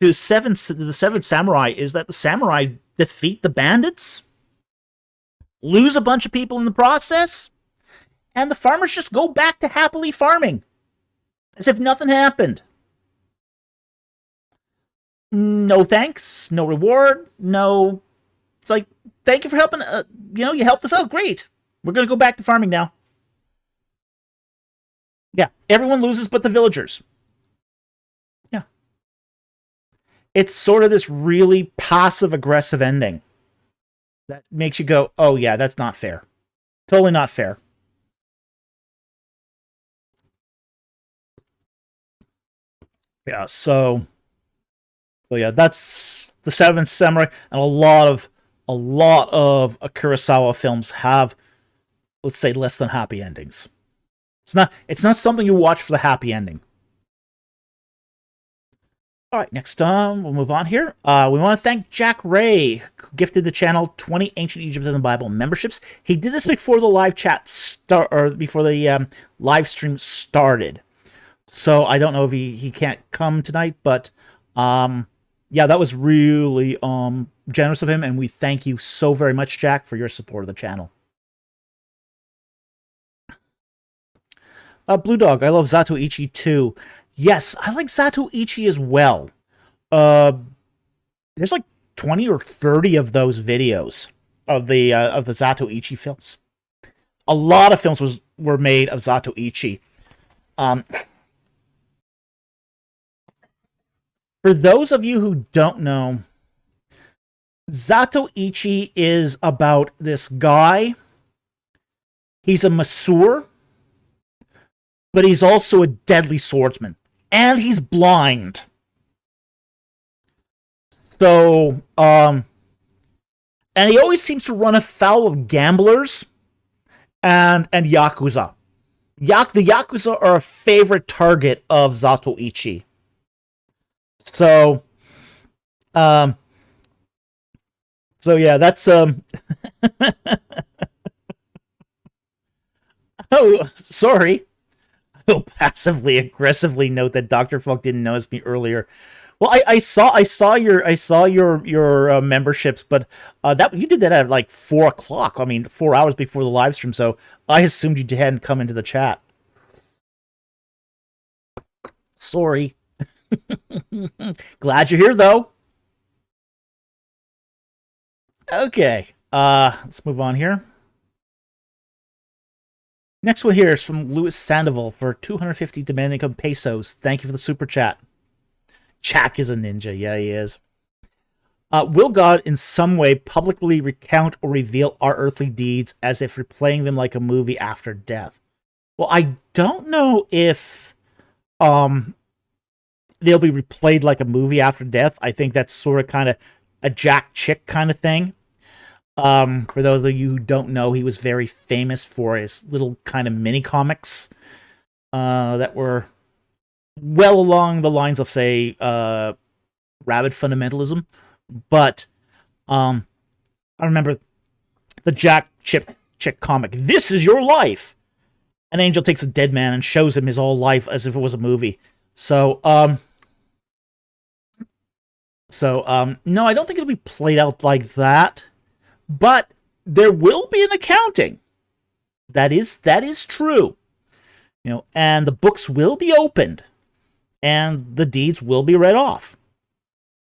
the 7 Samurai is that the samurai defeat the bandits, lose a bunch of people in the process, and the farmers just go back to happily farming, as if nothing happened. No thanks, no reward, no. It's like, thank you for helping. You helped us out. Great. We're gonna go back to farming now. Yeah, everyone loses but the villagers. Yeah. It's sort of this really passive-aggressive ending that makes you go, oh yeah, that's not fair. Totally not fair. Yeah, so yeah, that's the 7 Samurai, and a lot of Kurosawa films have, let's say, less than happy endings. It's not something you watch for the happy ending. All right, next we'll move on here. We want to thank Jack Ray, who gifted the channel 20 Ancient Egypt in the Bible memberships. He did this before the live chat before the live stream started. So I don't know if he can't come tonight, but yeah, that was really generous of him, and we thank you so very much, Jack, for your support of the channel. Blue Dog, I love Zatoichi too. Yes, I like Zatoichi as well. There's like 20 or 30 of those videos of the Zatoichi films. A lot of films were made of Zatoichi. For those of you who don't know, Zatoichi is about this guy. He's a masseur, but he's also a deadly swordsman. And he's blind. So, and he always seems to run afoul of gamblers and Yakuza. The Yakuza are a favorite target of Zatoichi. So, so yeah, that's oh, sorry. I'll passively aggressively note that Dr. Folk didn't notice me earlier. Well, I saw your memberships, but that you did that at like 4 o'clock. I mean, 4 hours before the live stream. So I assumed you hadn't come into the chat. Sorry. Glad you're here though. Okay. Let's move on here. Next one here is from Louis Sandoval for 250 Dominican pesos. Thank you for the super chat. Jack is a ninja. Yeah, he is. Will God in some way publicly recount or reveal our earthly deeds as if replaying them like a movie after death? Well, I don't know if they'll be replayed like a movie after death. I think that's sort of kind of a Jack Chick kind of thing. For those of you who don't know, he was very famous for his little kind of mini comics that were well along the lines of, say, rabid fundamentalism. But I remember the Jack Chick comic. This is your life. An angel takes a dead man and shows him his whole life as if it was a movie. So, no, I don't think it'll be played out like that. But there will be an accounting. That is true. You know, and the books will be opened, and the deeds will be read off.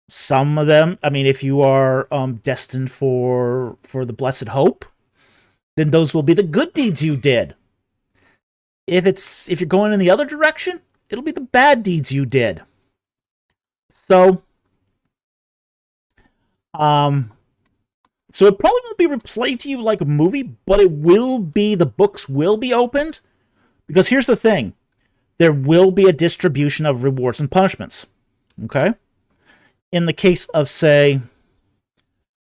Some of them, I mean, if you are destined for the blessed hope, then those will be the good deeds you did. If you're going in the other direction, it'll be the bad deeds you did. So, so it probably won't be replayed to you like a movie, but it will be, the books will be opened. Because here's the thing. There will be a distribution of rewards and punishments. Okay? In the case of, say,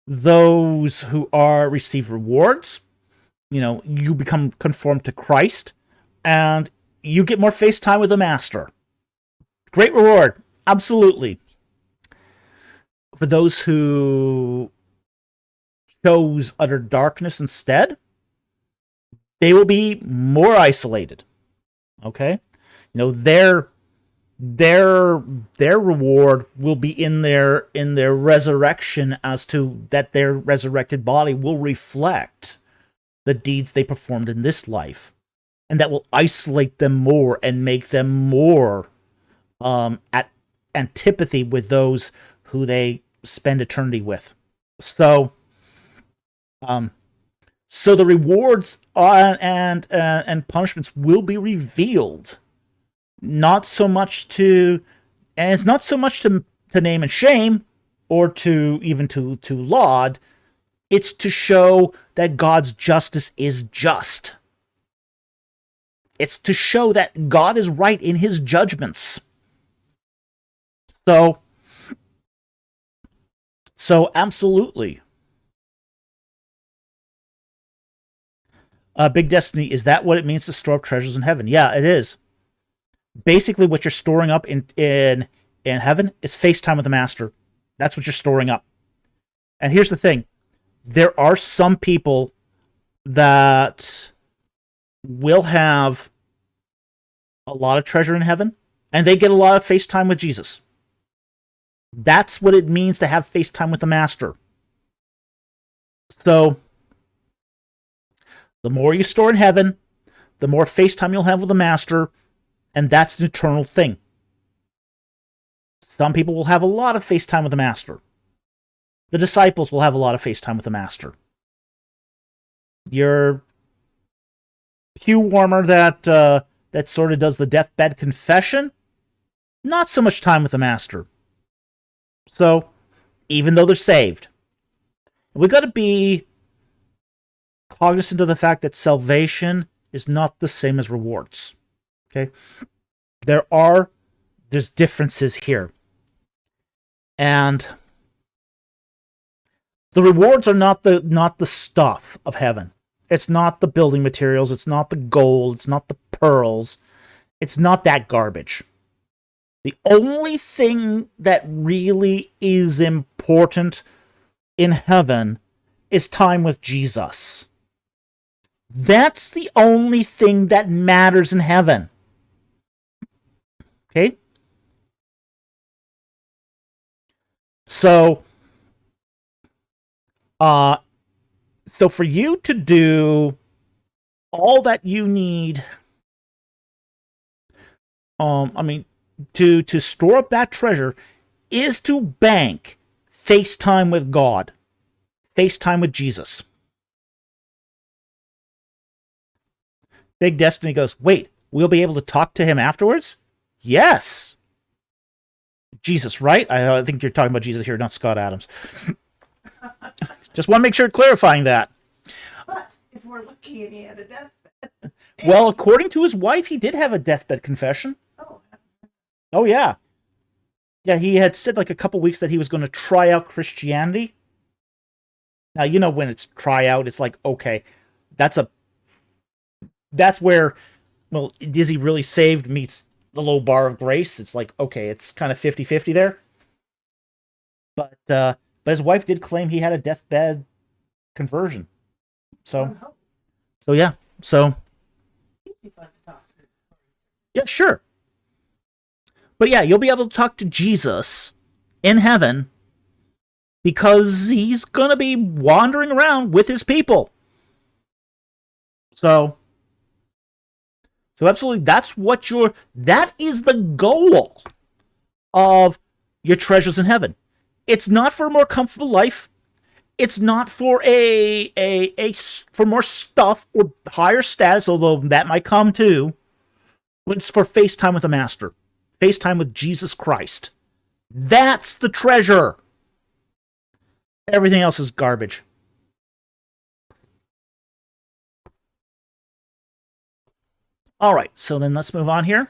those who receive rewards, you know, you become conformed to Christ, and you get more face time with the Master. Great reward. Absolutely. For those who chose utter darkness instead, they will be more isolated. Okay? You know, their reward will be in their resurrection, as to that their resurrected body will reflect the deeds they performed in this life. And that will isolate them more and make them more at antipathy with those who they spend eternity with. So the rewards and punishments will be revealed. Not so much to, and it's not so much to name and shame, or to even to laud. It's to show that God's justice is just. It's to show that God is right in his judgments. So absolutely. Big Destiny, is that what it means to store up treasures in heaven? Yeah, it is. Basically, what you're storing up in heaven is face time with the Master. That's what you're storing up. And here's the thing. There are some people that will have a lot of treasure in heaven, and they get a lot of face time with Jesus. That's what it means to have face time with the Master. So, the more you store in heaven, the more face time you'll have with the Master, and that's an eternal thing. Some people will have a lot of face time with the Master. The disciples will have a lot of face time with the Master. Your pew warmer that sort of does the deathbed confession, not so much time with the Master. So, even though they're saved, We got to be cognizant of the fact that salvation is not the same as rewards. Okay? There's differences here. And the rewards are not the stuff of heaven. It's not the building materials, it's not the gold, it's not the pearls. It's not that garbage. The only thing that really is important in heaven is time with Jesus. That's the only thing that matters in heaven. Okay? So for you to do all that you need, to store up that treasure is to bank FaceTime with God, FaceTime with Jesus. Big Destiny goes, wait, we'll be able to talk to him afterwards? Yes. Jesus, right? I think you're talking about Jesus here, not Scott Adams. Just want to make sure clarifying that. But if we're lucky and he had a deathbed. Well, according to his wife, he did have a deathbed confession. Oh, yeah. Yeah, he had said like a couple weeks that he was going to try out Christianity. Now, you know, when it's try out, it's like, okay, that's where, well, is he really saved meets the low bar of grace? It's like, okay, it's kind of 50-50 there. But his wife did claim he had a deathbed conversion. So yeah. So, yeah, sure. But yeah, you'll be able to talk to Jesus in heaven because he's going to be wandering around with his people. So absolutely, that is the goal of your treasures in heaven. It's not for a more comfortable life. It's not for for more stuff or higher status, although that might come too. But it's for FaceTime with the Master. FaceTime with Jesus Christ. That's the treasure. Everything else is garbage. All right, so then let's move on here.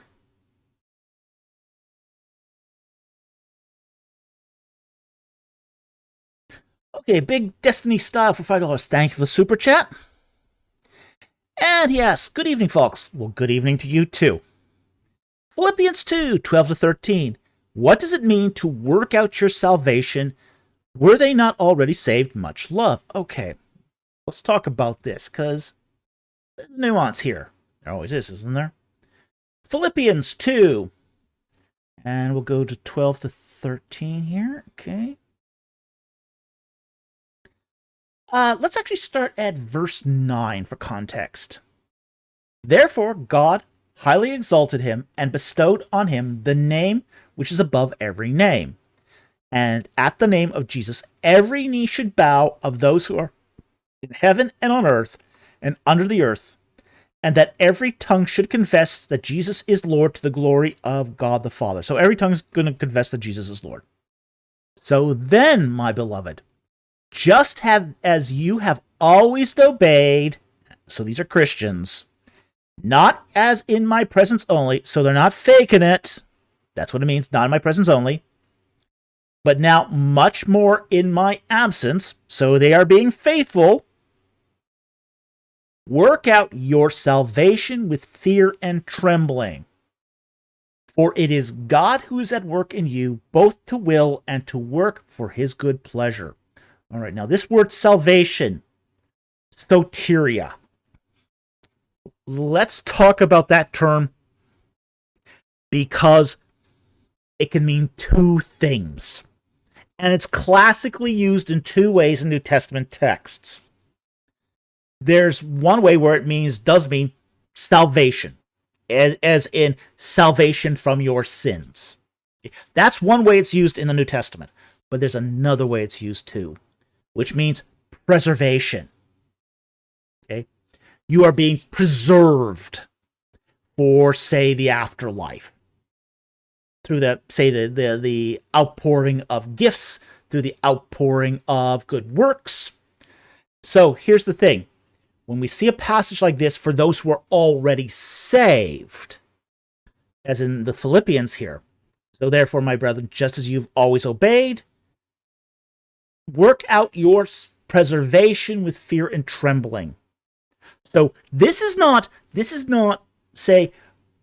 Okay, Big Destiny Style for $5. Thank you for the super chat. And he asks, good evening, folks. Well, good evening to you, too. Philippians 2, 12-13. What does it mean to work out your salvation? Were they not already saved? Much love. Okay, let's talk about this, because there's a nuance here. There always is, isn't there? Philippians 2. And we'll go to 12-13 here. Okay. Let's actually start at verse 9 for context. Therefore, God highly exalted him and bestowed on him the name which is above every name. And at the name of Jesus, every knee should bow of those who are in heaven and on earth and under the earth, and that every tongue should confess that Jesus is Lord to the glory of God the Father. So every tongue is going to confess that Jesus is Lord. So then, my beloved, just as you have always obeyed, so these are Christians, not as in my presence only, so they're not faking it. That's what it means, not in my presence only. But now much more in my absence, so they are being faithful. Work out your salvation with fear and trembling. For it is God who is at work in you, both to will and to work for his good pleasure. All right, now this word salvation, soteria. Let's talk about that term because it can mean two things. And it's classically used in two ways in New Testament texts. There's one way where it does mean salvation, as in salvation from your sins. That's one way it's used in the New Testament. But there's another way it's used too, which means preservation. Okay? You are being preserved for, say, the afterlife. Through the outpouring of gifts, through the outpouring of good works, So here's the thing. When we see a passage like this for those who are already saved, as in the Philippians here, so therefore, my brethren, just as you've always obeyed, work out your preservation with fear and trembling. So this is not say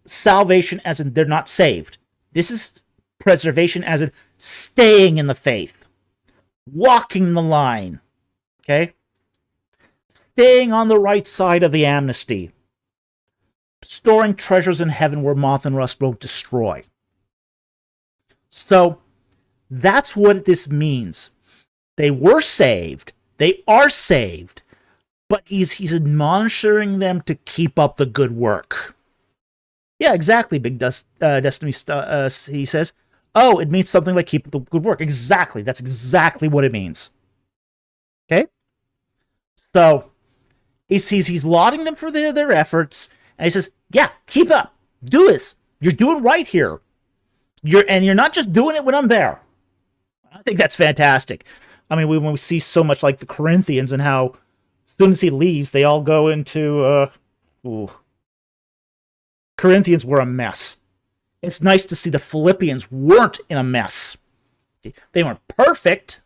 salvation as in they're not saved. This is preservation as in staying in the faith, walking the line, okay? Staying on the right side of the amnesty, storing treasures in heaven where moth and rust won't destroy. So that's what this means. They were saved. They are saved. But he's admonishing them to keep up the good work. Yeah, exactly, Big Destiny, he says. Oh, it means something like keep up the good work. Exactly. That's exactly what it means. Okay? So, he's lauding them for their efforts. And he says, yeah, keep up. Do this. You're doing right here. You're not just doing it when I'm there. I think that's fantastic. I mean, when we see so much like the Corinthians and how as soon as he leaves, they all go into, Corinthians were a mess. It's nice to see the Philippians weren't in a mess. They weren't perfect,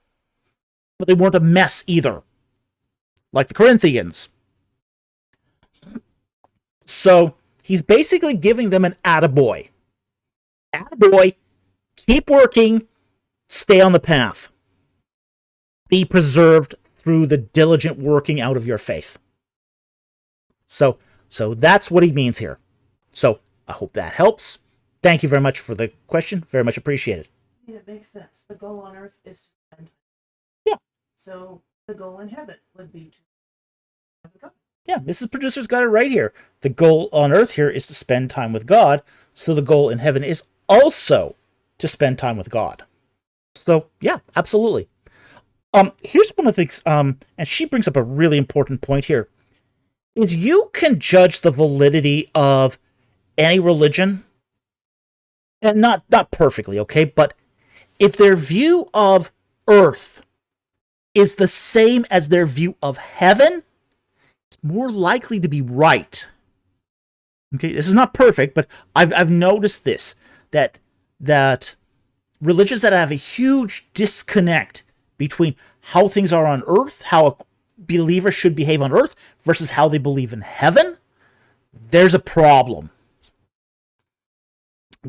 but they weren't a mess either. Like the Corinthians. So, he's basically giving them an attaboy. Attaboy, keep working, stay on the path. Be preserved through the diligent working out of your faith. So that's what he means here. So I hope that helps. Thank you very much for the question. Very much appreciated. Yeah, it makes sense. The goal on earth is to spend time. Yeah. So the goal in heaven would be to have a God. Yeah, Mrs. Producer's got it right here. The goal on earth here is to spend time with God. So the goal in heaven is also to spend time with God. So yeah, absolutely. Here's one of the things, and she brings up a really important point here, is you can judge the validity of any religion, and not perfectly, okay, but if their view of earth is the same as their view of heaven, it's more likely to be right. Okay, this is not perfect, but I've noticed this, that religions that have a huge disconnect between how things are on earth, how a believer should behave on earth, versus how they believe in heaven, there's a problem.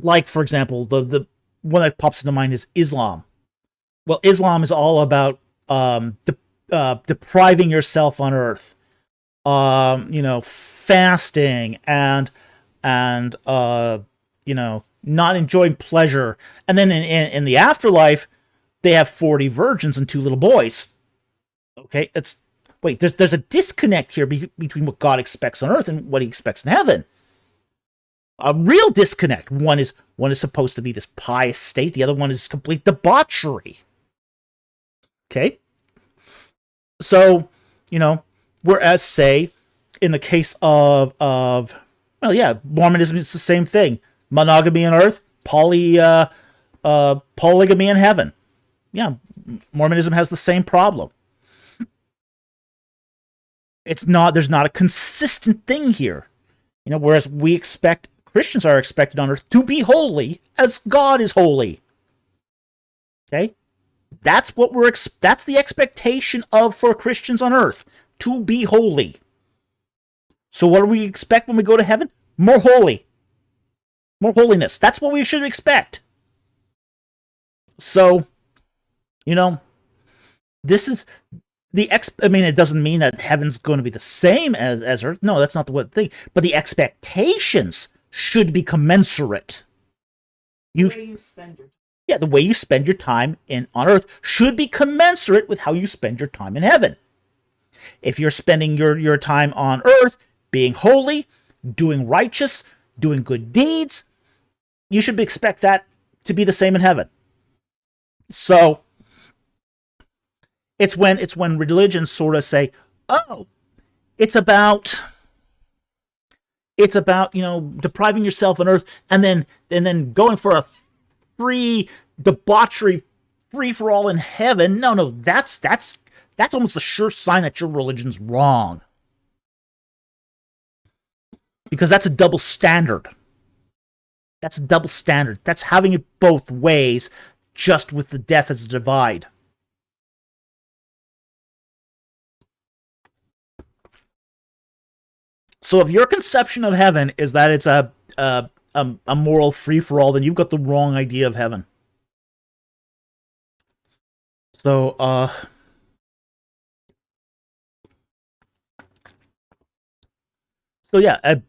Like, for example, the one that pops into mind is Islam. Well, Islam is all about depriving yourself on earth, fasting and not enjoying pleasure, and then in the afterlife, they have 40 virgins and 2 little boys. Okay, there's a disconnect here between what God expects on earth and what he expects in heaven. A real disconnect. One is supposed to be this pious state. The other one is complete debauchery. Okay? So, whereas, say, in the case of Mormonism, it's the same thing. Monogamy on earth, polygamy in heaven. Yeah, Mormonism has the same problem. There's not a consistent thing here. Whereas Christians are expected on earth to be holy as God is holy. Okay? That's the expectation for Christians on earth, to be holy. So what do we expect when we go to heaven? More holy. More holiness. That's what we should expect. So, this is it doesn't mean that heaven's going to be the same as earth. No, that's not the thing. But the expectations should be commensurate. The way you spend your time. Yeah, the way you spend your time on earth should be commensurate with how you spend your time in heaven. If you're spending your time on earth being holy, doing righteous, doing good deeds, you should expect that to be the same in heaven. So it's when religions sort of say, oh, it's about depriving yourself on earth and then going for a free debauchery, free for all in heaven. No, that's that's almost a sure sign that your religion's wrong. Because that's a double standard. That's a double standard. That's having it both ways, just with the death as a divide. So if your conception of heaven is that it's a moral free-for-all, then you've got the wrong idea of heaven. So,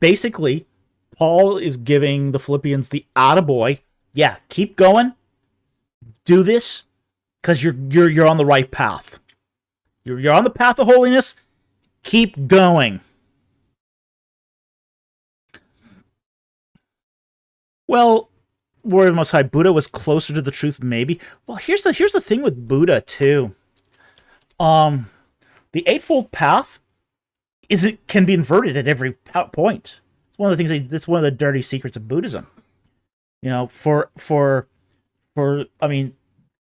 basically, Paul is giving the Philippians the attaboy. Yeah, keep going. Do this, because you're on the right path. You're on the path of holiness. Keep going. Well, Warrior of the Most High, Buddha was closer to the truth, maybe. Well, here's the thing with Buddha too. The Eightfold Path can be inverted at every point. It's one of the things. That's one of the dirty secrets of Buddhism. You know, I mean,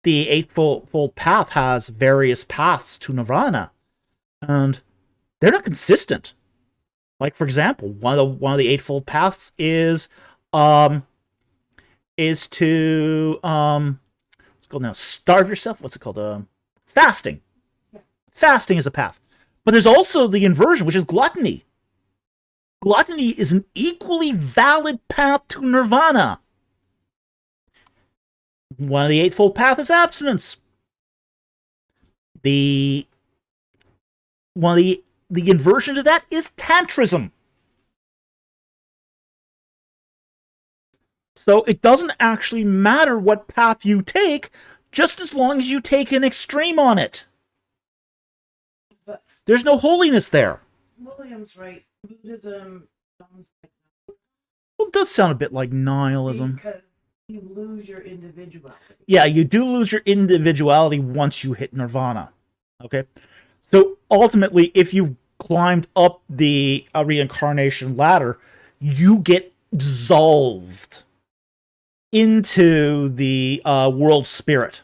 the Eightfold Path has various paths to Nirvana, and they're not consistent. Like, for example, one of the Eightfold Paths is to what's it called now? Starve yourself. What's it called? Fasting. Fasting is a path. But there's also the inversion, which is gluttony. Gluttony is an equally valid path to nirvana. One of the Eightfold Path is abstinence. The inversion to that is tantrism. So it doesn't actually matter what path you take, just as long as you take an extreme on it. But there's no holiness there. William's right. Buddhism sounds like Well, it does sound a bit like nihilism. because you lose your individuality. Yeah, you do lose your individuality once you hit nirvana. Okay? So ultimately, if you've climbed up the reincarnation ladder, you get dissolved into the world spirit.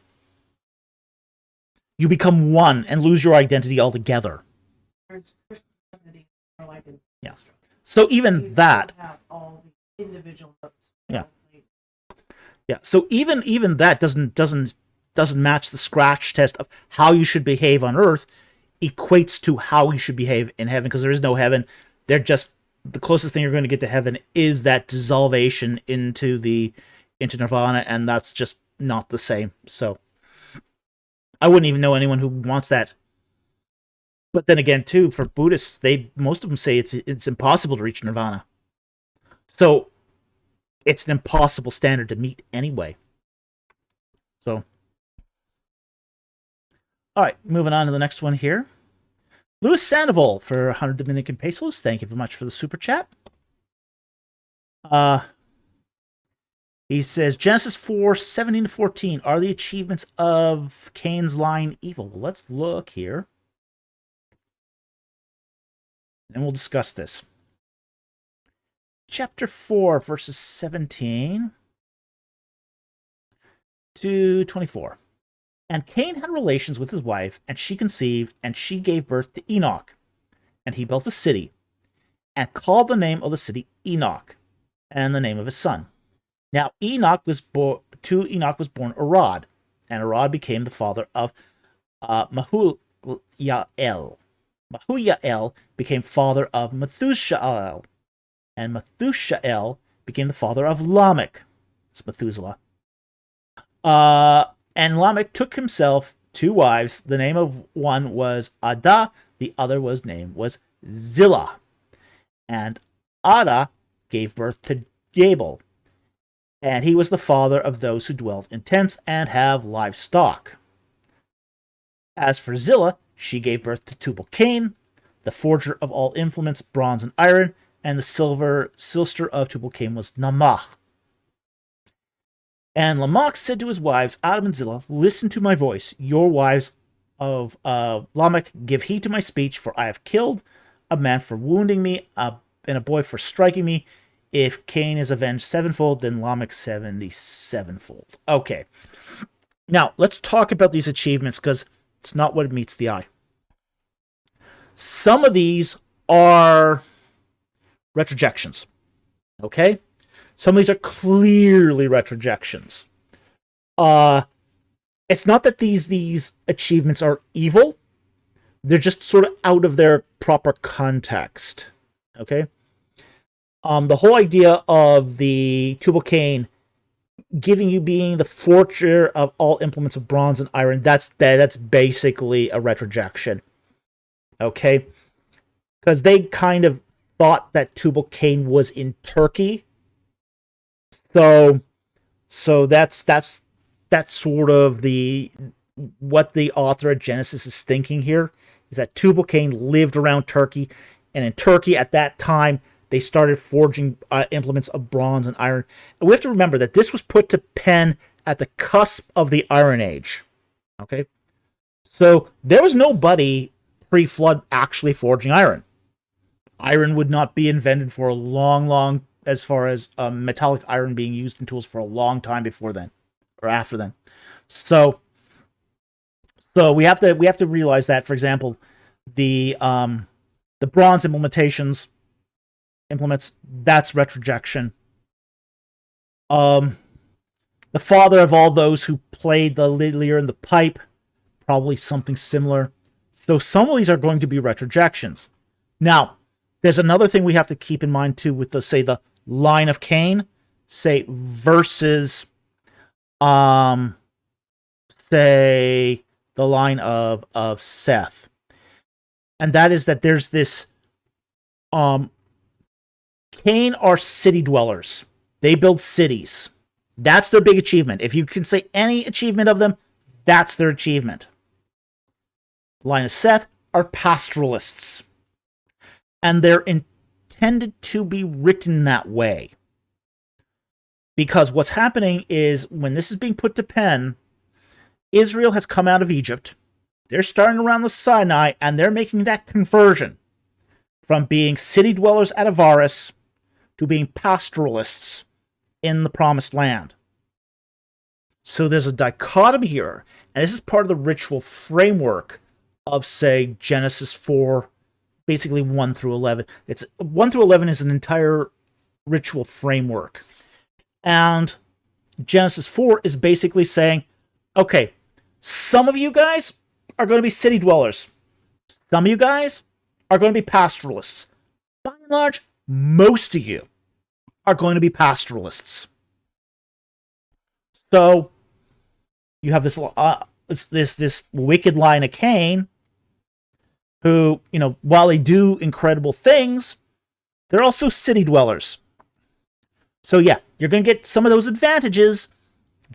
You become one and lose your identity altogether. Whereas Christianity are like an Yeah. instrument. So even You that, still have all the individual notes. Yeah. yeah. So even that doesn't match the scratch test of how you should behave on Earth. Equates to how you should behave in heaven, because there is no heaven. They're just the closest thing you're going to get to heaven is that dissolvation into nirvana, and that's just not the same. So I wouldn't even know anyone who wants that. But then again, too, for Buddhists, most of them say it's impossible to reach nirvana. So it's an impossible standard to meet anyway. So, all right, moving on to the next one here. Luis Sandoval for 100 Dominican pesos. Thank you very much for the super chat. He says, Genesis 4:17-14 are the achievements of Cain's line evil. Well, let's look here. And we'll discuss this. Chapter 4, verses 17 to 24. And Cain had relations with his wife, and she conceived, and she gave birth to Enoch. And he built a city, and called the name of the city Enoch, and the name of his son. Now to Enoch was born Arad, and Arad became the father of Mahuyael. Mahuyael became father of Methuselah, and Methuselah became the father of Lamech. It's Methuselah. And Lamech took himself 2 wives. The name of one was Ada, the other name was Zillah. And Ada gave birth to Jabal, and he was the father of those who dwelt in tents and have livestock. As for Zillah, she gave birth to Tubal-Cain, the forger of all implements, bronze and iron, and the silster of Tubal-Cain was Namach. And Lamech said to his wives, Adam and Zillah, listen to my voice. Your wives of Lamech, give heed to my speech, for I have killed a man for wounding me, and a boy for striking me. If Cain is avenged 7-fold, then Lamech 77-fold. Okay. Now, let's talk about these achievements, because it's not what meets the eye. some of these are retrojections. Okay? Some of these are clearly retrojections. It's not that these achievements are evil. They're just sort of out of their proper context. Okay? The whole idea of the tubal cane giving you being the forger of all implements of bronze and iron, that's basically a retrojection. Okay? Because they kind of thought that tubal cane was in Turkey. So that's sort of what the author of Genesis is thinking here, is that tubal cane lived around Turkey, and in Turkey at that time they started forging implements of bronze and iron. And we have to remember that this was put to pen at the cusp of the Iron Age. Okay? So there was nobody pre-flood actually forging iron. Iron would not be invented for a long, as far as metallic iron being used in tools, for a long time before then, or after then. So we have to realize that, for example, the bronze implements, that's retrojection. The father of all those who played the lyre and the pipe, probably something similar. So some of these are going to be retrojections. Now, there's another thing we have to keep in mind too, with the line of Cain, versus say the line of Seth. And that is that there's this Cain are city dwellers. They build cities. That's their big achievement. If you can say any achievement of them, that's their achievement. Line of Seth are pastoralists. And they're intended to be written that way. Because what's happening is, when this is being put to pen, Israel has come out of Egypt. They're starting around the Sinai, and they're making that conversion from being city dwellers at Avaris to being pastoralists in the Promised Land. So there's a dichotomy here, and this is part of the ritual framework of, say, Genesis 4, basically 1 through 11. 1 through 11 is an entire ritual framework. And Genesis 4 is basically saying, okay, some of you guys are going to be city dwellers. Some of you guys are going to be pastoralists. By and large, most of you are going to be pastoralists. So you have this wicked line of Cain, who, while they do incredible things, they're also city dwellers. So yeah, you're going to get some of those advantages,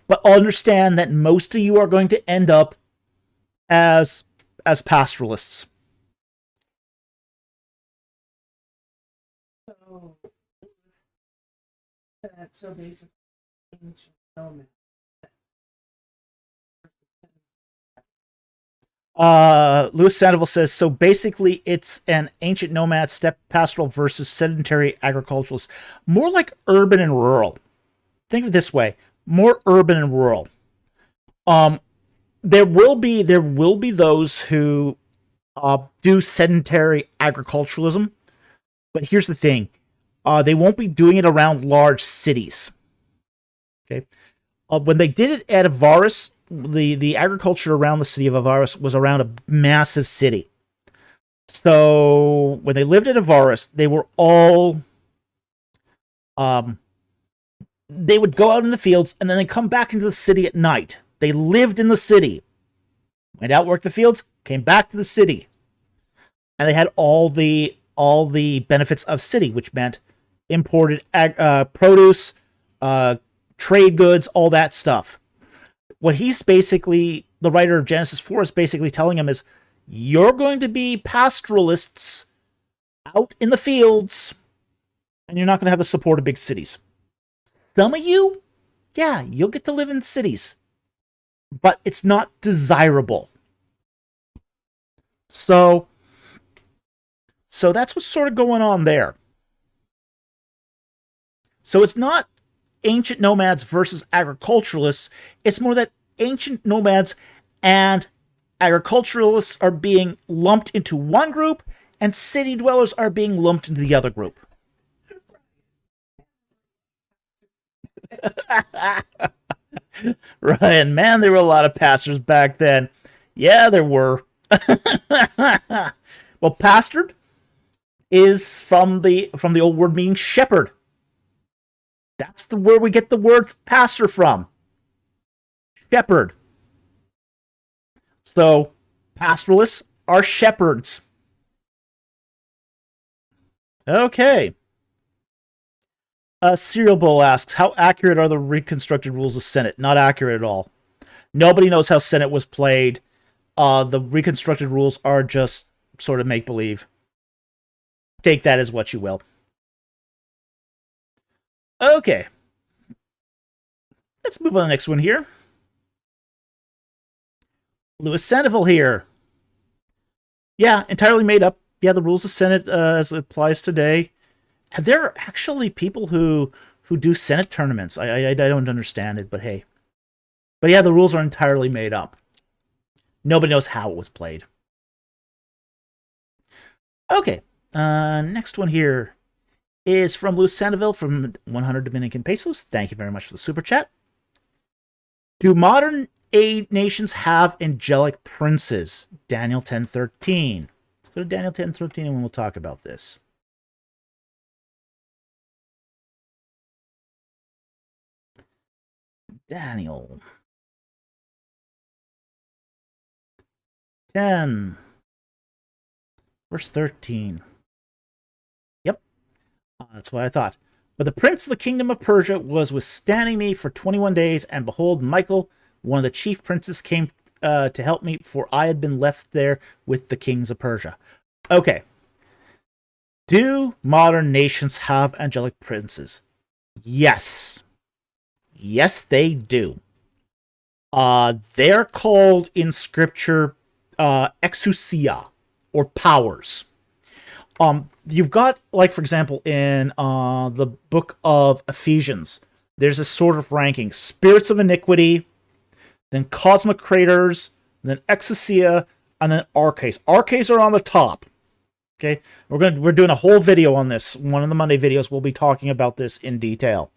but understand that most of you are going to end up as pastoralists. So basically, ancient nomad. Louis Sandoval says, so basically it's an ancient nomad steppe pastoral versus sedentary agriculturalist. More like urban and rural. Think of it this way. More urban and rural. There will be those who do sedentary agriculturalism, but here's the thing. They won't be doing it around large cities. Okay. When they did it at Avaris, the agriculture around the city of Avaris was around a massive city. So when they lived at Avaris, they were all they would go out in the fields and then they come back into the city at night. They lived in the city, went out, worked the fields, came back to the city, and they had all the benefits of city, which meant imported produce, trade goods, all that stuff. What he's basically, the writer of Genesis 4 is basically telling him is, you're going to be pastoralists out in the fields, and you're not going to have the support of big cities. Some of you, yeah, you'll get to live in cities, but it's not desirable. So that's what's sort of going on there. So it's not ancient nomads versus agriculturalists. It's more that ancient nomads and agriculturalists are being lumped into one group, and city dwellers are being lumped into the other group. Ryan, man, there were a lot of pastors back then. Yeah, there were. Well, pastored is from the old word meaning shepherd. That's the word we get the word pastor from. Shepherd. So, pastoralists are shepherds. Okay. Cereal Bowl asks, how accurate are the reconstructed rules of Senate? Not accurate at all. Nobody knows how Senate was played. The reconstructed rules are just sort of make-believe. Take that as what you will. Okay. Let's move on to the next one here. Louis Sandoval here. Yeah, entirely made up. Yeah, the rules of Senate as it applies today. And there are actually people who do Senate tournaments. I don't understand it, but hey. But yeah, the rules are entirely made up. Nobody knows how it was played. Okay, next one here is from Luis Sandoval from 100 Dominican pesos. Thank you very much for the super chat. Do modern nations have angelic princes? Daniel 10:13. Let's go to Daniel 10:13 and we'll talk about this. Daniel 10, verse 13. Yep, that's what I thought. But the prince of the kingdom of Persia was withstanding me for 21 days, and behold, Michael, one of the chief princes, came to help me, for I had been left there with the kings of Persia. Okay. Do modern nations have angelic princes? Yes. Yes, they do. They're called in scripture exousia, or powers. You've got, like, for example, in the book of Ephesians, there's a sort of ranking: spirits of iniquity, then cosmic craters, then exousia, and then arches. Arches are on the top. Okay, we're doing a whole video on this. One of the Monday videos, we'll be talking about this in detail.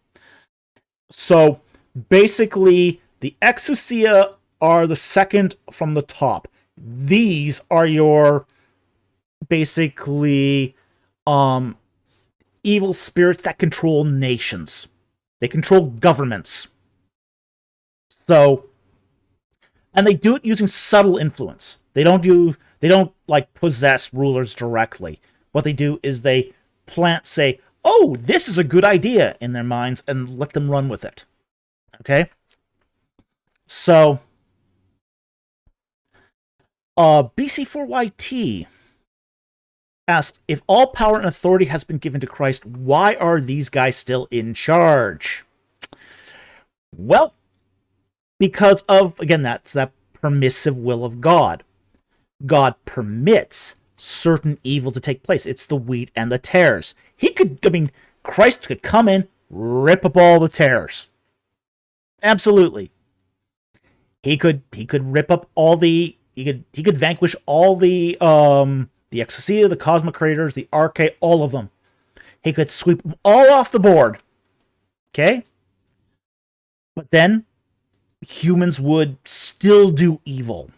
So basically, the exousia are the second from the top. These are your basically evil spirits that control nations. They control governments. So, and they do it using subtle influence. They don't like possess rulers directly. What they do is they say, oh, this is a good idea in their minds, and let them run with it. Okay? So, BC4YT asked, if all power and authority has been given to Christ, why are these guys still in charge? Well, because of, again, that's that permissive will of God. God permits certain evil to take place. It's the wheat and the tares. Christ could come in, rip up all the tares. Absolutely. He could rip up all the, he could vanquish all the exousia, the cosmic craters, the arche, all of them. He could sweep them all off the board. Okay? But then humans would still do evil.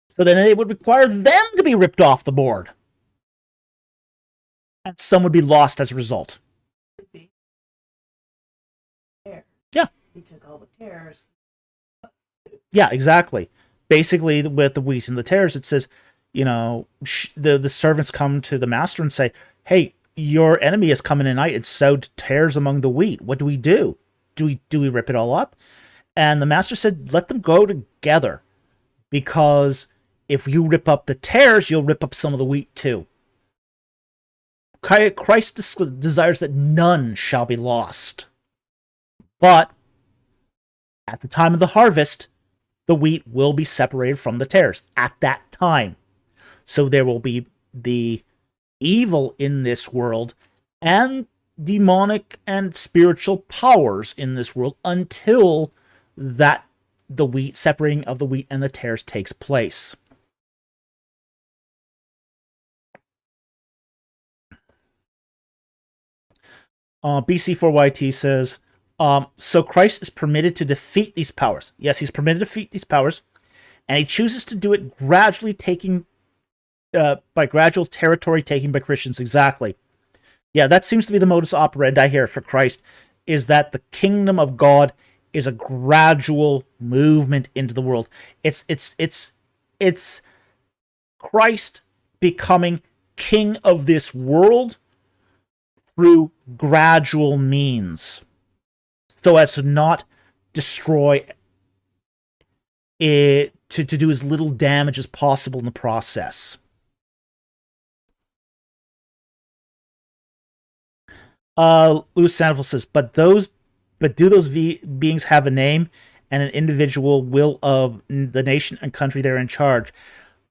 So then it would require them to be ripped off the board. And some would be lost as a result. Yeah. He took all the tares. Yeah, exactly. Basically, with the wheat and the tares, it says, the servants come to the master and say, hey, your enemy has come in at night and sowed tares among the wheat. What do we do? Do we rip it all up? And the master said, let them go together. Because if you rip up the tares, you'll rip up some of the wheat too. Christ desires that none shall be lost. But at the time of the harvest, the wheat will be separated from the tares at that time. So there will be the evil in this world and demonic and spiritual powers in this world until that the wheat, separating of the wheat and the tares takes place. BC4YT says, so Christ is permitted to defeat these powers. Yes, he's permitted to defeat these powers, and he chooses to do it gradually by gradual territory taking by Christians. Exactly. Yeah, that seems to be the modus operandi here for Christ, is that the kingdom of God is a gradual movement into the world. It's Christ becoming king of this world through gradual means, so as to not destroy it, to do as little damage as possible in the process. Louis Sandoval says, but do those beings have a name and an individual will of the nation and country they're in charge?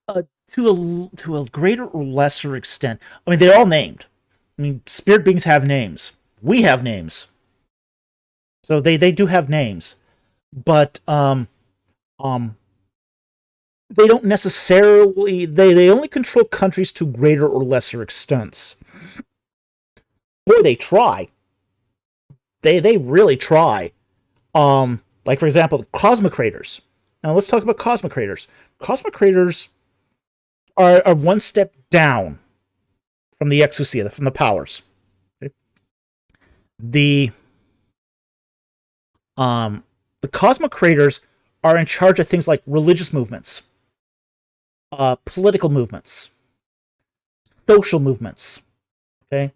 To a greater or lesser extent. I mean, they're all named. I mean, spirit beings have names. We have names. So they do have names. But they don't necessarily, they only control countries to greater or lesser extents. Boy, they try. They really try. Like, for example, the cosmocrators. Now let's talk about cosmocrators. Cosmocrators are one step down from the exousia, from the powers. Okay? The cosmocrators are in charge of things like religious movements, political movements, social movements. Okay?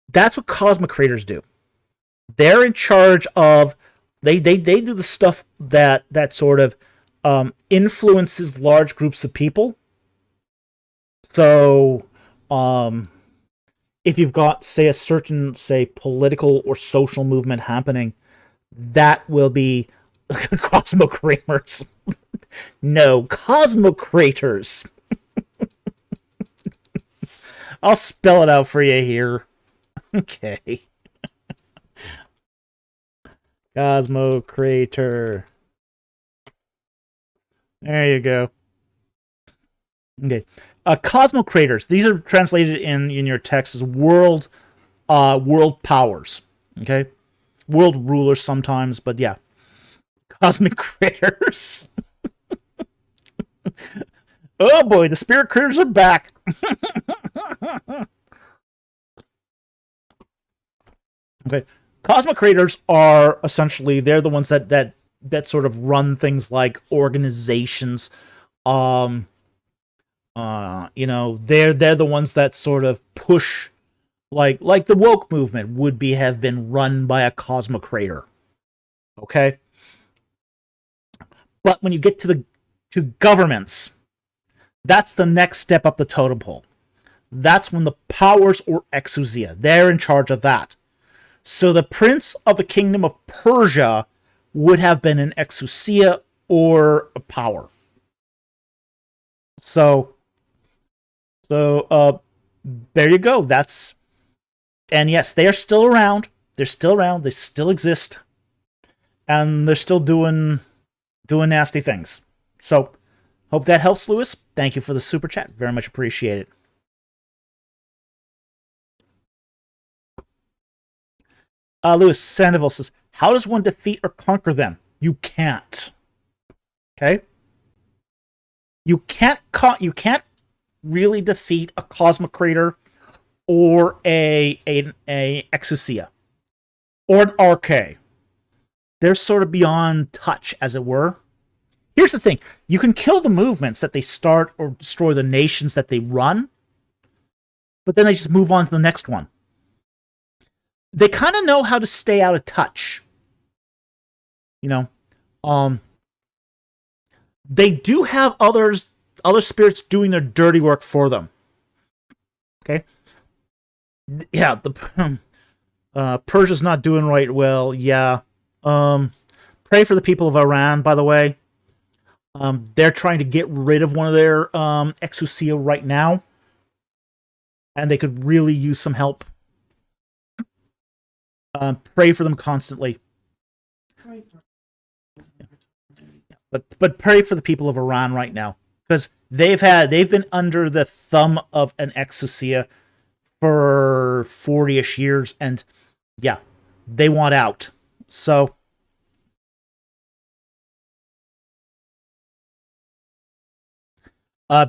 That's what cosmocrators do. They're in charge of, they do the stuff that sort of influences large groups of people. So, if you've got, say, a certain, say, political or social movement happening, that will be cosmocrators. No, cosmocrators. I'll spell it out for you here. Okay. Cosmocrator. There you go. Okay. Cosmocrators. These are translated in your text as world powers. Okay? World rulers sometimes, but yeah. Cosmic critters. Oh boy, the spirit critters are back. Okay. Cosmocrators are essentially, they're the ones that sort of run things like organizations. They're the ones that sort of push, like the woke movement would have been run by a cosmocrator. Okay? But when you get to governments, that's the next step up the totem pole. That's when the powers or exousia, they're in charge of that. So the prince of the kingdom of Persia would have been an exousia or a power. So there you go. And yes, they are still around. They're still around. They still exist, and they're still doing nasty things. So hope that helps, Lewis. Thank you for the super chat. Very much appreciated. Louis Sandoval says, how does one defeat or conquer them? You can't. Okay? You can't really defeat a cosmocrator or a exousia or an arche. They're sort of beyond touch, as it were. Here's the thing. You can kill the movements that they start or destroy the nations that they run, but then they just move on to the next one. They kind of know how to stay out of touch. They do have other spirits doing their dirty work for them. Okay? Yeah, Persia's not doing right well. Yeah. Pray for the people of Iran, by the way. They're trying to get rid of one of their exousia right now, and they could really use some help. Pray for them constantly. But pray for the people of Iran right now, because they've been under the thumb of an exousia for 40-ish years, and yeah, they want out. So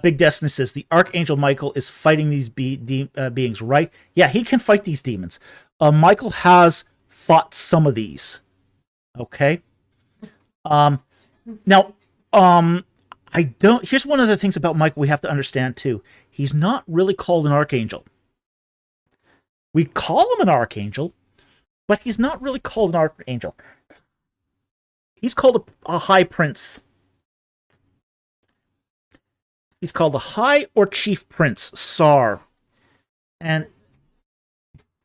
Big Destiny says the Archangel Michael is fighting these beings, right? Yeah, he can fight these demons. Michael has fought some of these. Okay. Now, I don't. Here's one of the things about Michael we have to understand too. He's not really called an archangel. We call him an archangel, but he's not really called an archangel. He's called a high prince. He's called a high or chief prince, Sar, and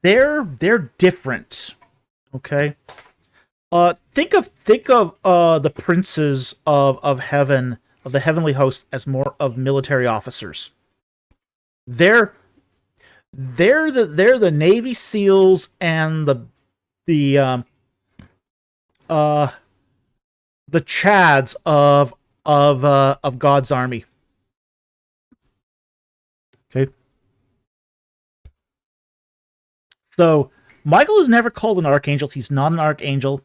they're different. Okay. Think of the princes of heaven, of the heavenly host, as more of military officers. They're the Navy SEALs and the Chads of God's army. Okay. So Michael is never called an archangel. He's not an archangel.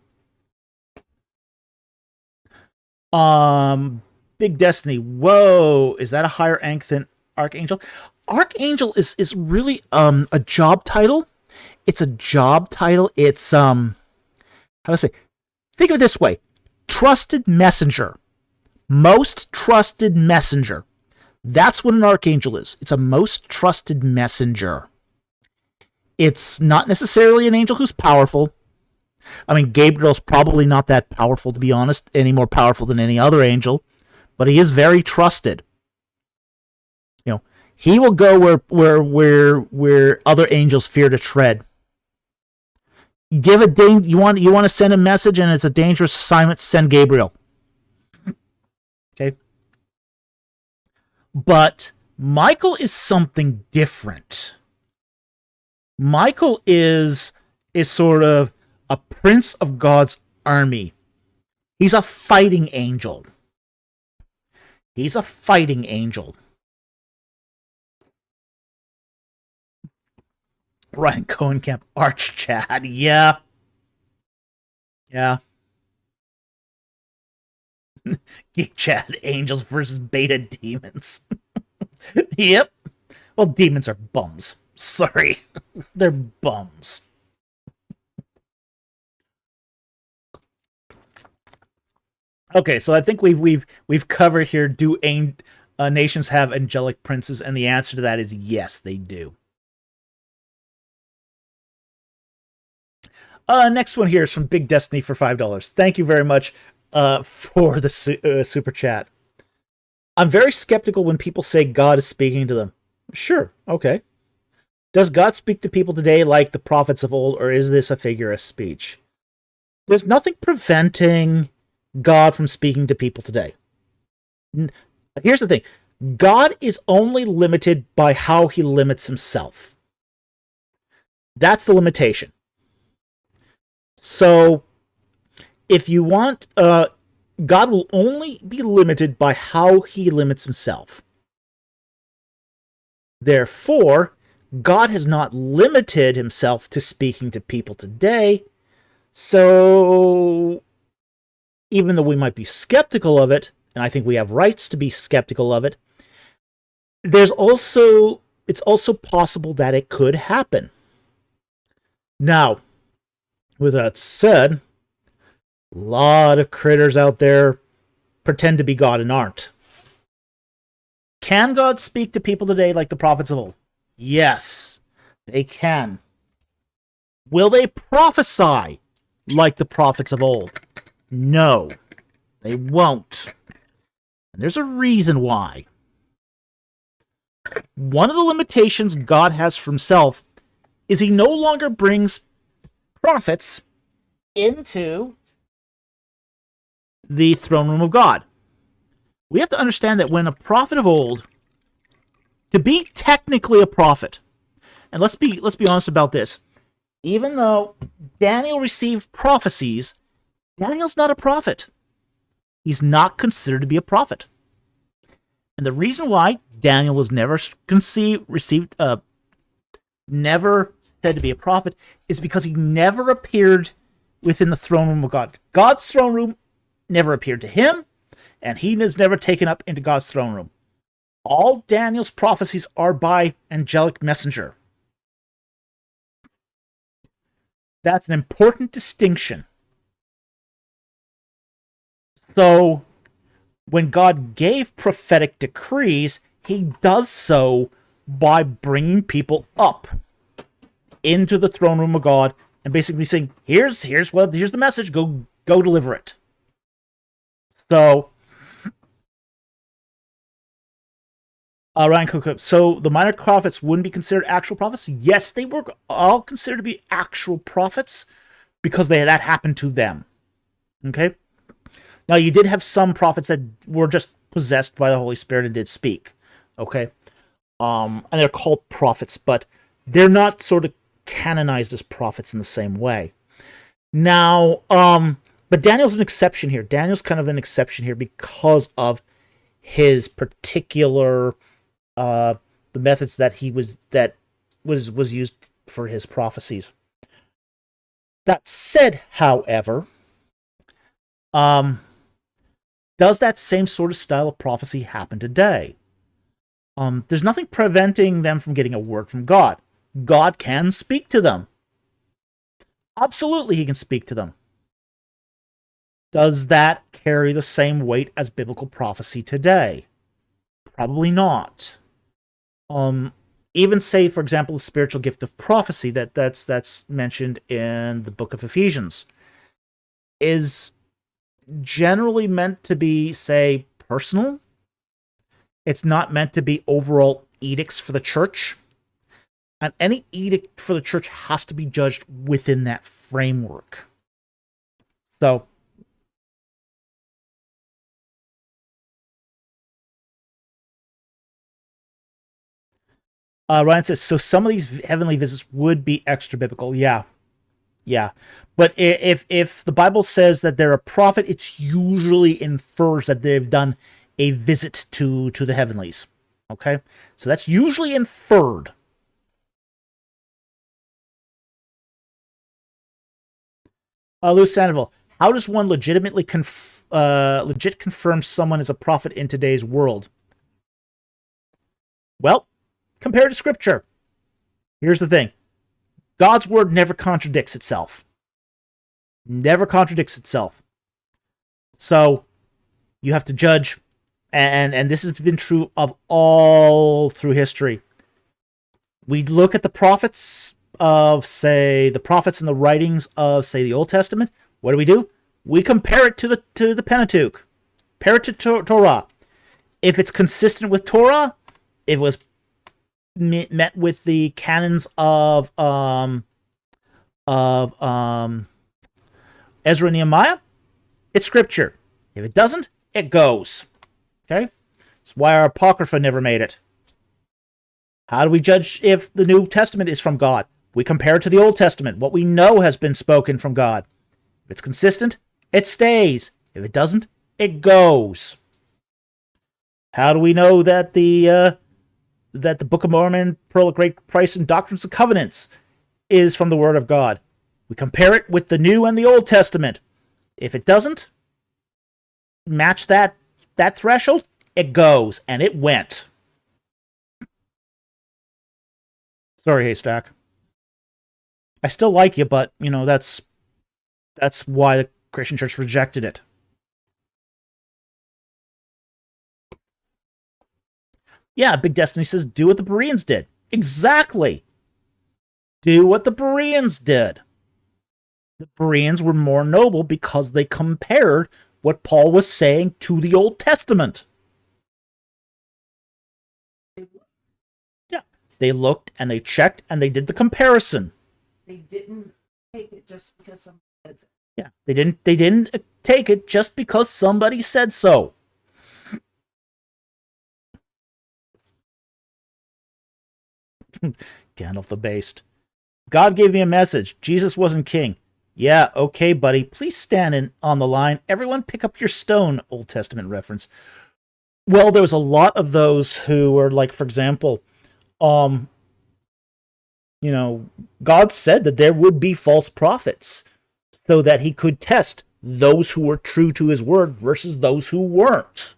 Big Destiny. Whoa, is that a higher rank than Archangel? Archangel is really a job title. It's a job title. It's how do I say? Think of it this way: trusted messenger, most trusted messenger. That's what an archangel is. It's a most trusted messenger. It's not necessarily an angel who's powerful. I mean, Gabriel's probably not that powerful, to be honest, any more powerful than any other angel, but he is very trusted. You know, he will go where other angels fear to tread. You want to send a message and it's a dangerous assignment, send Gabriel. Okay? But Michael is something different. Michael is sort of a prince of God's army. He's a fighting angel. He's a fighting angel. Ryan Cohen Camp Arch Chad. Yeah. Yeah. Geek Chad, angels versus beta demons. Yep. Well, demons are bums. Sorry. They're bums. Okay, so I think we've covered here. Do nations have angelic princes? And the answer to that is yes, they do. Next one here is from Big Destiny for $5. Thank you very much for the super chat. I'm very skeptical when people say God is speaking to them. Sure, okay. Does God speak to people today like the prophets of old, or is this a figure of speech? There's nothing preventing God from speaking to people today. Here's the thing. God is only limited by how he limits himself. That's the limitation. So, if you want, God will only be limited by how he limits himself. Therefore, God has not limited himself to speaking to people today. So, even though we might be skeptical of it, and I think we have rights to be skeptical of it, it's also possible that it could happen. Now, with that said, a lot of critters out there pretend to be God and aren't. Can God speak to people today like the prophets of old? Yes, they can. Will they prophesy like the prophets of old? No, they won't. And there's a reason why. One of the limitations God has for himself is he no longer brings prophets into the throne room of God. We have to understand that when a prophet of old, to be technically a prophet, and let's be honest about this, even though Daniel received prophecies, Daniel's not a prophet. He's not considered to be a prophet. And the reason why Daniel was never never said to be a prophet is because he never appeared within the throne room of God. God's throne room never appeared to him, and he is never taken up into God's throne room. All Daniel's prophecies are by angelic messenger. That's an important distinction. So, when God gave prophetic decrees, he does so by bringing people up into the throne room of God and basically saying, here's the message, go deliver it. So, Ryan Cook, so the minor prophets wouldn't be considered actual prophets? Yes, they were all considered to be actual prophets because that happened to them. Okay? Now, you did have some prophets that were just possessed by the Holy Spirit and did speak. Okay? And they're called prophets, but they're not sort of canonized as prophets in the same way. Now, but Daniel's an exception here. Daniel's kind of an exception here because of his particular the methods that was used for his prophecies. That said, however, does that same sort of style of prophecy happen today? There's nothing preventing them from getting a word from God. God can speak to them. Absolutely, he can speak to them. Does that carry the same weight as biblical prophecy today? Probably not. Even say, for example, the spiritual gift of prophecy that's mentioned in the book of Ephesians is generally meant to be, say, personal. It's not meant to be overall edicts for the church. And any edict for the church has to be judged within that framework. So, Ryan says, so some of these heavenly visits would be extra biblical. Yeah. But if the Bible says that they're a prophet, it usually infers that they've done a visit to the heavenlies. Okay? So that's usually inferred. Louis Sandoval, how does one legit confirm someone is a prophet in today's world? Well, compare to Scripture. Here's the thing. God's word never contradicts itself. Never contradicts itself. So, you have to judge, and this has been true of all through history. We look at the prophets of, say, the prophets and the writings of, say, the Old Testament. What do? We compare it to the Pentateuch. Compare it to Torah. If it's consistent with Torah, if it was met with the canons of Ezra and Nehemiah, it's Scripture. If it doesn't, it goes. Okay? That's why our Apocrypha never made it. How do we judge if the New Testament is from God? We compare it to the Old Testament, what we know has been spoken from God. If it's consistent, it stays. If it doesn't, it goes. How do we know that the Book of Mormon, Pearl of Great Price, and Doctrines and Covenants is from the Word of God? We compare it with the New and the Old Testament. If it doesn't match that threshold, it goes, and it went. Sorry, Haystack. I still like you, but, that's why the Christian church rejected it. Yeah, Big Destiny says, do what the Bereans did. Exactly. Do what the Bereans did. The Bereans were more noble because they compared what Paul was saying to the Old Testament. Yeah. They looked and they checked and they did the comparison. They didn't take it just because somebody said so. Yeah. They didn't take it just because somebody said so. Gandalf the Based. God gave me a message. Jesus wasn't king. Yeah, okay, buddy. Please stand on the line. Everyone pick up your stone, Old Testament reference. Well, there was a lot of those who were like, for example, um, you know, God said that there would be false prophets so that he could test those who were true to his word versus those who weren't.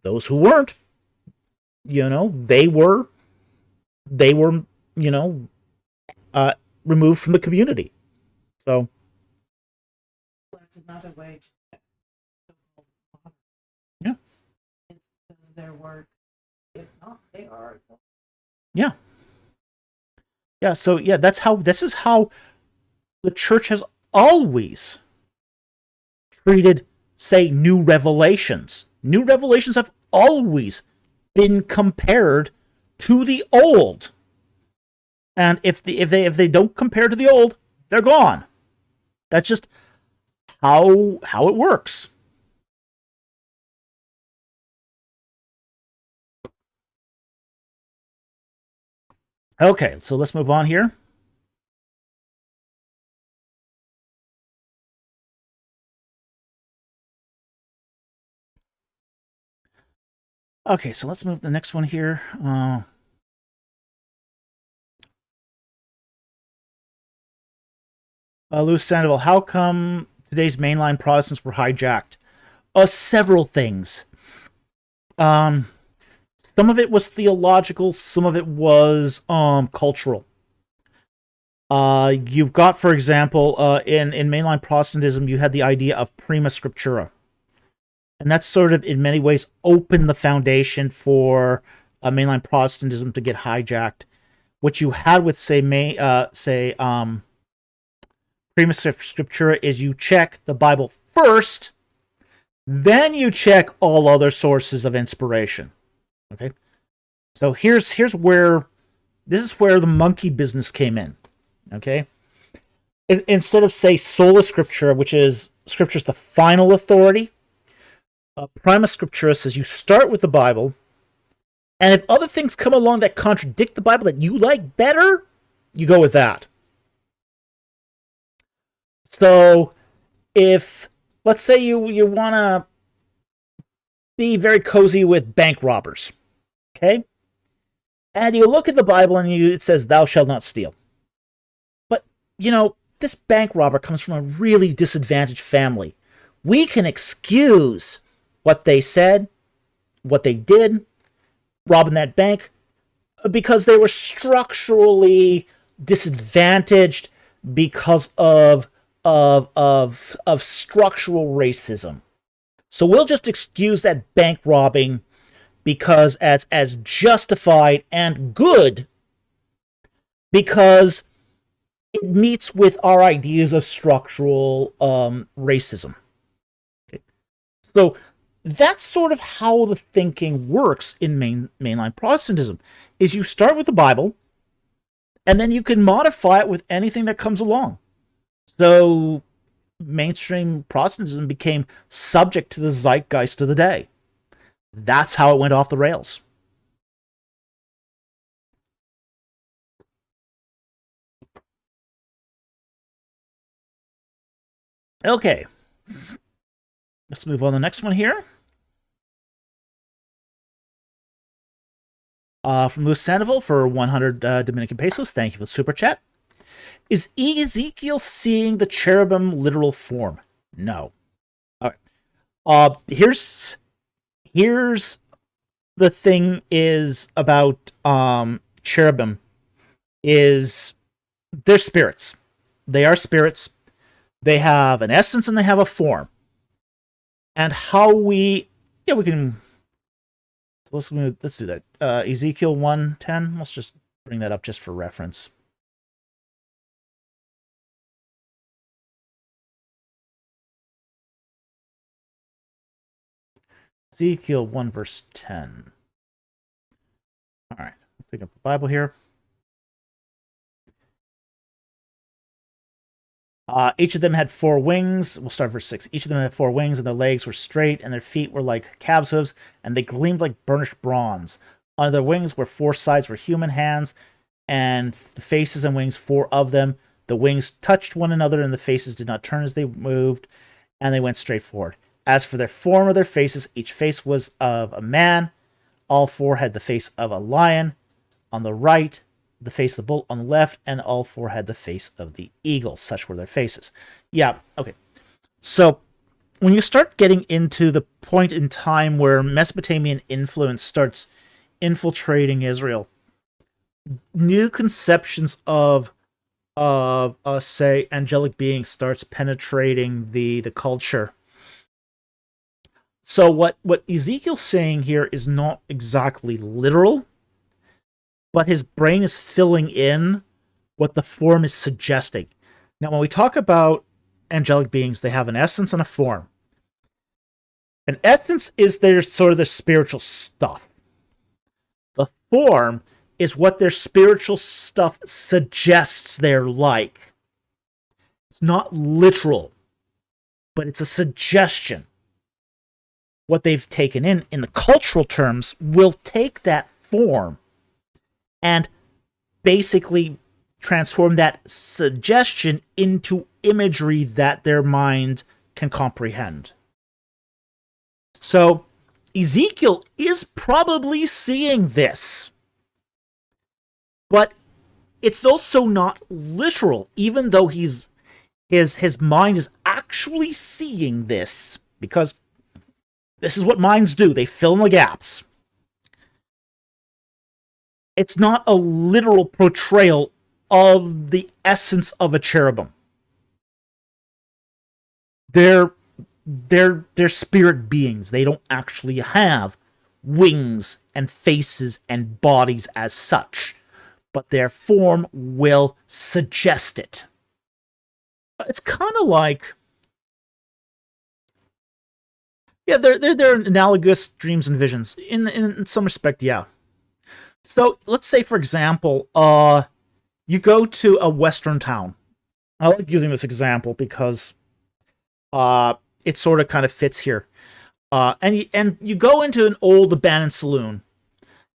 Those who weren't, they were, you know, uh, removed from the community. So, That's another way to so-called yeah. modernists is their work. If not, they are. Yeah. Yeah, so yeah, this is how the church has always treated, say, new revelations. New revelations have always been compared to the old. And if they don't compare to the old, they're gone. That's just how it works. Okay, so let's move on here. Okay, so let's move to the next one here. Louis Sandoval, how come today's mainline Protestants were hijacked? Several things. Some of it was theological, some of it was cultural. You've got, for example, in mainline Protestantism, you had the idea of prima scriptura, and that's sort of in many ways opened the foundation for mainline Protestantism to get hijacked. What you had with prima scriptura is you check the Bible first, then you check all other sources of inspiration. Okay, so here's where this is where the monkey business came in. Okay, instead of say sola scriptura, which is scripture's the final authority, prima scriptura says you start with the Bible, and if other things come along that contradict the Bible that you like better, you go with that. So, if let's say you want to be very cozy with bank robbers, okay, and you look at the Bible and it says thou shalt not steal, but this bank robber comes from a really disadvantaged family. We can excuse what they said, what they did, robbing that bank, because they were structurally disadvantaged because of structural racism. So we'll just excuse that bank robbing because as justified and good, because it meets with our ideas of structural racism. Okay. So that's sort of how the thinking works in mainline Protestantism, is you start with the Bible, and then you can modify it with anything that comes along. So mainstream Protestantism became subject to the zeitgeist of the day. That's how it went off the rails. Okay. Let's move on to the next one here. From Luis Sandoval for 100 Dominican pesos. Thank you for the super chat. Is Ezekiel seeing the cherubim literal form? No. All right. Here's the thing is about cherubim is they're spirits. They are spirits. They have an essence and they have a form. And how we can let's do that. Ezekiel 1:10. Let's just bring that up just for reference. Ezekiel 1 verse 10. All right, let's pick up the Bible here. Each of them had 4 wings. We'll start verse 6. Each of them had 4 wings, and their legs were straight, and their feet were like calves' hooves, and they gleamed like burnished bronze. On their wings were 4 sides were human hands, and the faces and wings, 4 of them. The wings touched one another, and the faces did not turn as they moved, and they went straight forward. As for their form of their faces, each face was of a man. All four had the face of a lion on the right, the face of the bull on the left, and all four had the face of the eagle. Such were their faces. Yeah, okay. So when you start getting into the point in time where Mesopotamian influence starts infiltrating Israel, new conceptions of say, angelic beings starts penetrating the culture. So what Ezekiel's saying here is not exactly literal, but his brain is filling in what the form is suggesting. Now, when we talk about angelic beings, they have an essence and a form. An essence is their sort of the spiritual stuff. The form is what their spiritual stuff suggests they're like. It's not literal, but it's a suggestion. What they've taken in the cultural terms will take that form and basically transform that suggestion into imagery that their mind can comprehend. So Ezekiel is probably seeing this, but it's also not literal, even though his mind is actually seeing this, because this is what minds do. They fill in the gaps. It's not a literal portrayal of the essence of a cherubim. They're spirit beings. They don't actually have wings and faces and bodies as such, but their form will suggest it. It's kind of like, yeah, they're analogous dreams and visions in some respect, yeah. So let's say, for example, you go to a Western town. I like using this example because it sort of kind of fits here. And you go into an old abandoned saloon,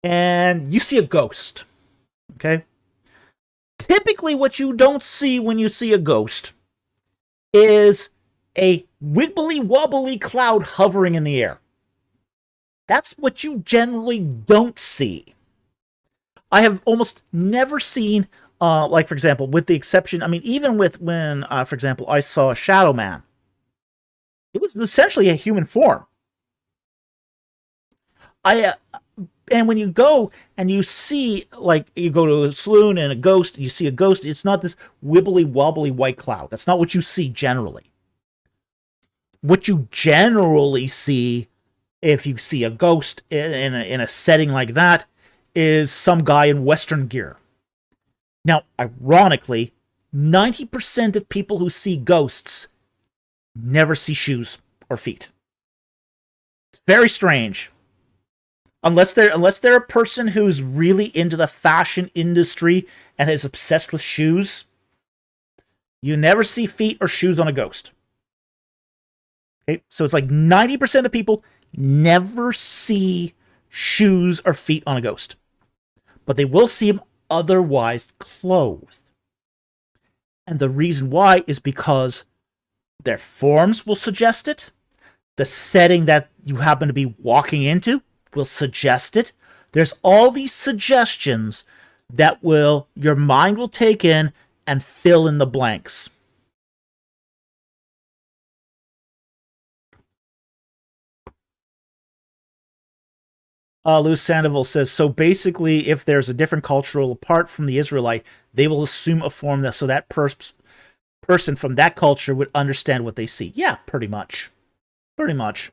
and you see a ghost. Okay? Typically, what you don't see when you see a ghost is a wibbly-wobbly cloud hovering in the air. That's what you generally don't see. I have almost never seen, like, for example, with the exception, I mean, even with when, for example, I saw a shadow man, it was essentially a human form. And when you go and you see, like, you go to a saloon and a ghost, you see a ghost, it's not this wibbly-wobbly white cloud. That's not what you see generally. What you generally see, if you see a ghost in a setting like that, is some guy in Western gear. Now, ironically, 90% of people who see ghosts never see shoes or feet. It's very strange. Unless they're a person who's really into the fashion industry and is obsessed with shoes, you never see feet or shoes on a ghost. Okay, so it's like 90% of people never see shoes or feet on a ghost, but they will see them otherwise clothed. And the reason why is because their forms will suggest it. The setting that you happen to be walking into will suggest it. There's all these suggestions that your mind will take in and fill in the blanks. Lou Sandoval says, so basically, if there's a different cultural apart from the Israelite, they will assume a form so that person from that culture would understand what they see. Yeah, pretty much. Pretty much.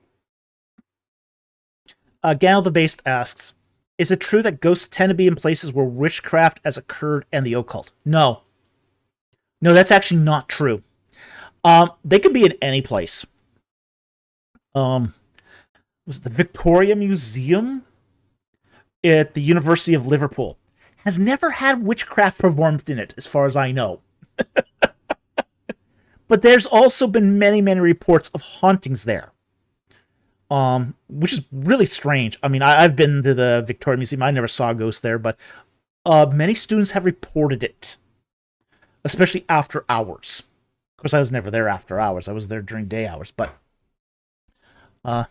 Ganel the Based asks, is it true that ghosts tend to be in places where witchcraft has occurred and the occult? No. No, that's actually not true. They could be in any place. Was it the Victoria Museum at the University of Liverpool has never had witchcraft performed in it, as far as I know. But there's also been many, many reports of hauntings there. Which is really strange. I mean, I've been to the Victoria Museum. I never saw a ghost there, but many students have reported it. especially after hours. Of course, I was never there after hours. I was there during day hours, but uh,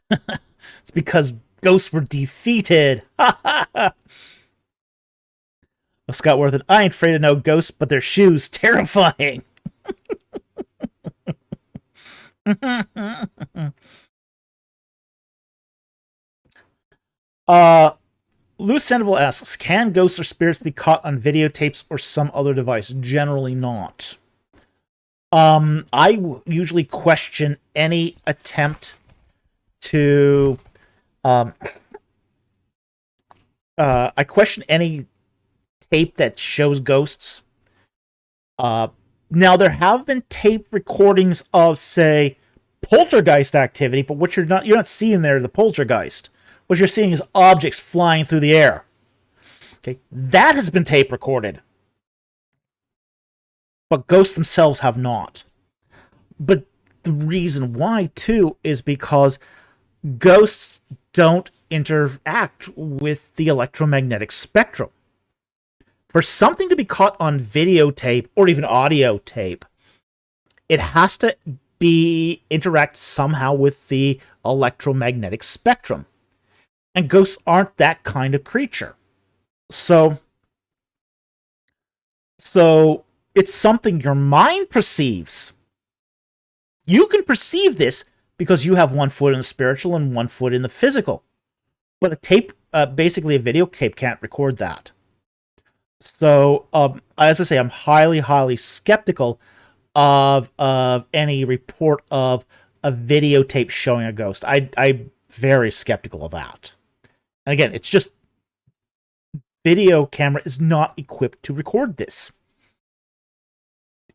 it's because ghosts were defeated. Scott Worthen, I ain't afraid of no ghosts, but their shoes terrifying. uh Louis Sandoval asks, can ghosts or spirits be caught on videotapes or some other device? Generally not. Usually question any attempt to I question any tape that shows ghosts. Now there have been tape recordings of, say, poltergeist activity, but what you're not seeing there the poltergeist. What you're seeing is objects flying through the air. Okay, that has been tape recorded, but ghosts themselves have not. But the reason why too is because ghosts don't interact with the electromagnetic spectrum. For something to be caught on videotape or even audio tape, it has to interact somehow with the electromagnetic spectrum. And ghosts aren't that kind of creature. So it's something your mind perceives. You can perceive this because you have one foot in the spiritual and one foot in the physical. But a tape, basically a videotape, can't record that. So, as I say, I'm highly, highly skeptical of any report of a videotape showing a ghost. I'm very skeptical of that. And again, it's just video camera is not equipped to record this.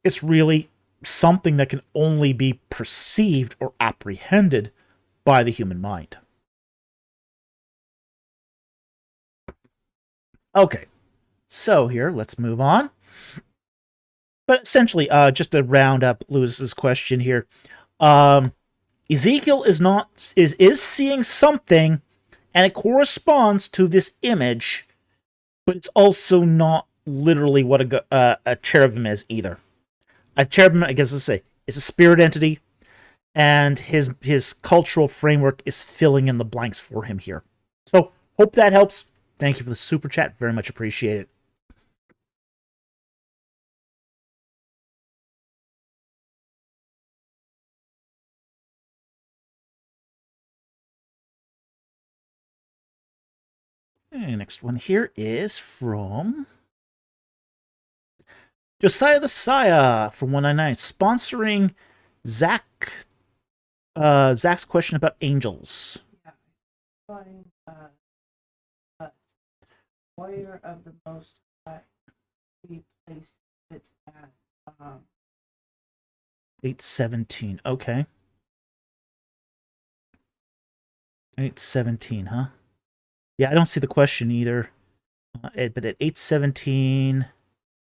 It's really something that can only be perceived or apprehended by the human mind. Okay. So here, let's move on. But essentially, just to round up Lewis's question here, Ezekiel is seeing something, and it corresponds to this image, but it's also not literally what a cherubim is either. A cherubim, I guess, let's say, is a spirit entity, and his cultural framework is filling in the blanks for him here. So, hope that helps. Thank you for the super chat. Very much appreciated. Okay, next one here is from Josiah the Saya from 199, sponsoring Zach's question about angels. Yeah. Find warrior of the Most High. We place it at 817. Okay. 817, huh? Yeah, I don't see the question either. But at 817,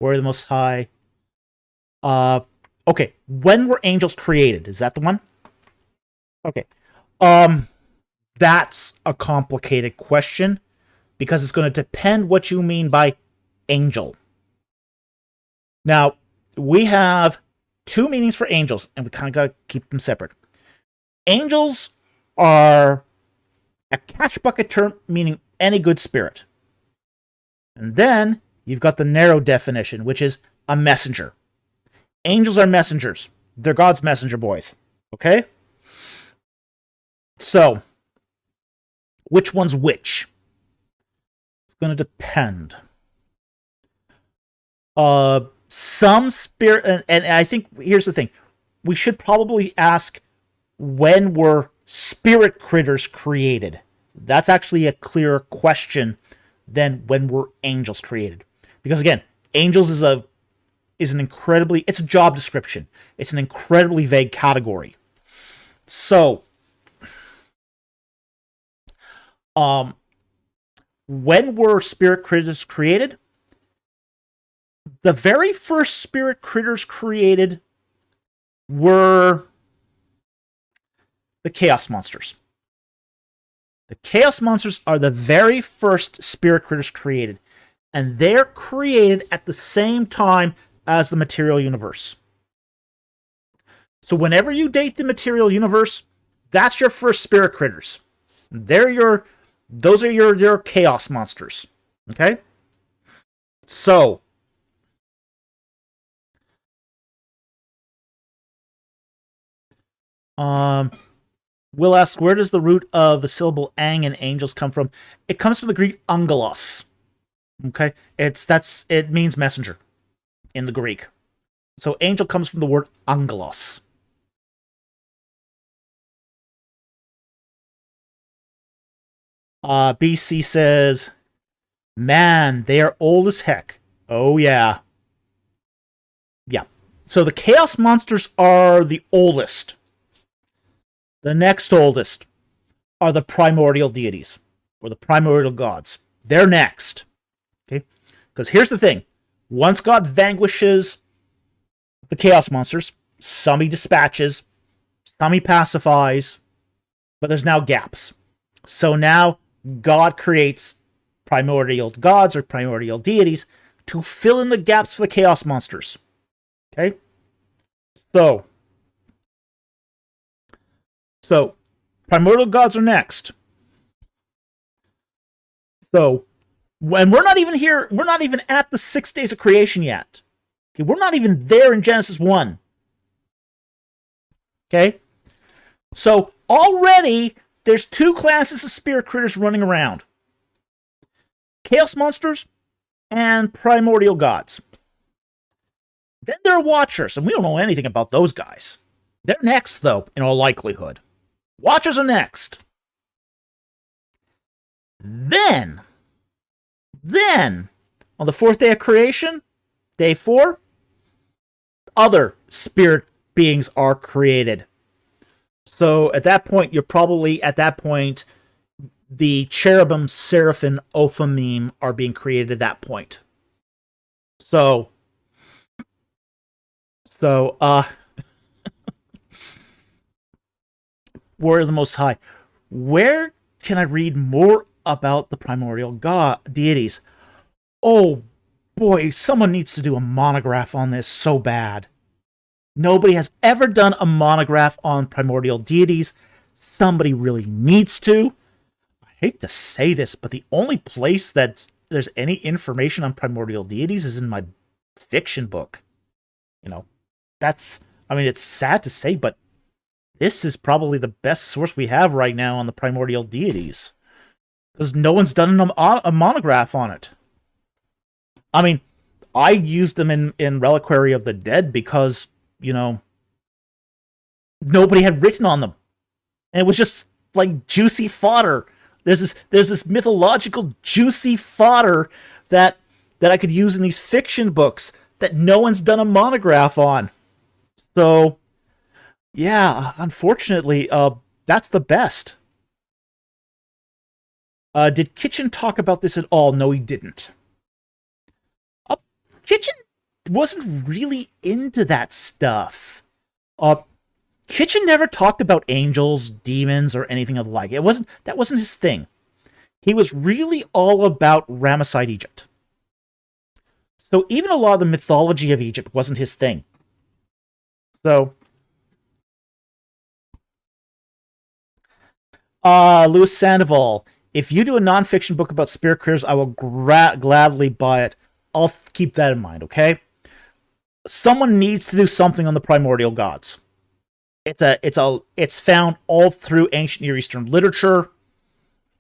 Warrior of the Most High. Okay. When were angels created? Is that the one? Okay. That's a complicated question because it's going to depend what you mean by angel. Now, we have two meanings for angels, and we kind of got to keep them separate. Angels are a catch bucket term meaning any good spirit. And then you've got the narrow definition, which is a messenger. Angels are messengers. They're God's messenger boys. Okay? So, which one's which? It's going to depend. Some spirit, and I think here's the thing. We should probably ask, when were spirit critters created? That's actually a clearer question than when were angels created. Because again, angels is a job description. It's an incredibly vague category. So, when were spirit critters created? The very first spirit critters created were the chaos monsters. The Chaos Monsters are the very first spirit critters created, and they're created at the same time as the material universe. So whenever you date the material universe, that's your first spirit critters. Those are your Chaos Monsters. Okay? So Will asks, where does the root of the syllable ang in angels come from? It comes from the Greek angelos. Okay? It means messenger in the Greek. So angel comes from the word angelos. BC says, man, they are old as heck. Oh, yeah. Yeah. So the Chaos Monsters are the oldest. The next oldest are the primordial deities, or the primordial gods. They're next. Okay? Because here's the thing. Once God vanquishes the Chaos Monsters, some he dispatches, some he pacifies, but there's now gaps. So now God creates primordial gods or primordial deities to fill in the gaps for the Chaos Monsters. Okay? So primordial gods are next. So, when we're not even here, we're not even at the 6 days of creation yet. Okay, we're not even there in Genesis 1. Okay? So, already, there's 2 classes of spirit critters running around. Chaos Monsters and Primordial Gods. Then there are Watchers, and we don't know anything about those guys. They're next, though, in all likelihood. Watchers are next. Then, on the 4th day of creation, day 4, other spirit beings are created. So at that point, the cherubim, seraphim, ophimim are being created at that point. So, Warrior of the Most High. Where can I read more about the primordial deities? Oh boy, someone needs to do a monograph on this so bad. Nobody has ever done a monograph on primordial deities. Somebody really needs to. I hate to say this, but the only place that there's any information on primordial deities is in my fiction book. It's sad to say, but this is probably the best source we have right now on the primordial deities. Because no one's done a monograph on it. I mean, I used them in Reliquary of the Dead because, nobody had written on them. And it was just like juicy fodder. There's this mythological juicy fodder that I could use in these fiction books that no one's done a monograph on. So, yeah, unfortunately, that's the best. Did Kitchen talk about this at all? No, he didn't. Kitchen wasn't really into that stuff. Kitchen never talked about angels, demons, or anything of the like. That wasn't his thing. He was really all about Ramesside Egypt. So even a lot of the mythology of Egypt wasn't his thing. So, Louis Sandoval, if you do a nonfiction book about spirit critters, I will gladly buy it. I'll keep that in mind, okay? Someone needs to do something on the primordial gods. It's found all through ancient Near Eastern literature.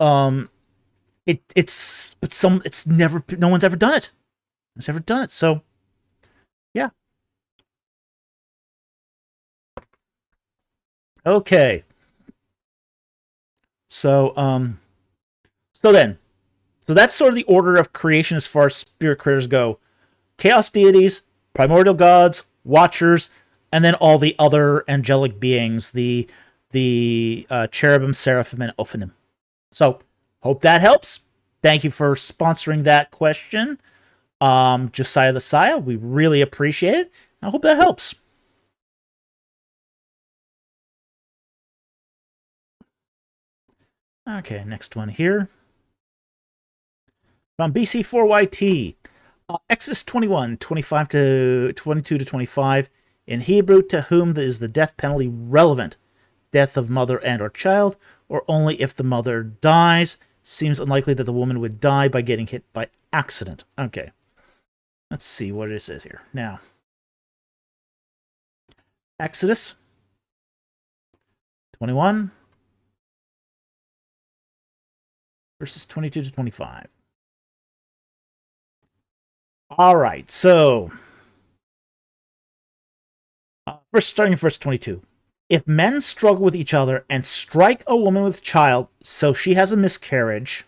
No one's ever done it. So, yeah. Okay. So that's sort of the order of creation as far as spirit critters go. Chaos deities, primordial gods, watchers, and then all the other angelic beings, the cherubim, seraphim, and ophimim. So, hope that helps. Thank you for sponsoring that question. Josiah the Sire, we really appreciate it. I hope that helps. Okay, next one here. From BC4YT. Exodus 21, 25 to 22 to 25. In Hebrew, to whom is the death penalty relevant? Death of mother and or child, or only if the mother dies? Seems unlikely that the woman would die by getting hit by accident. Okay. Let's see what it says here. Now, Exodus 21, verses 22 to 25. All right, so first starting in verse 22. If men struggle with each other and strike a woman with child so she has a miscarriage,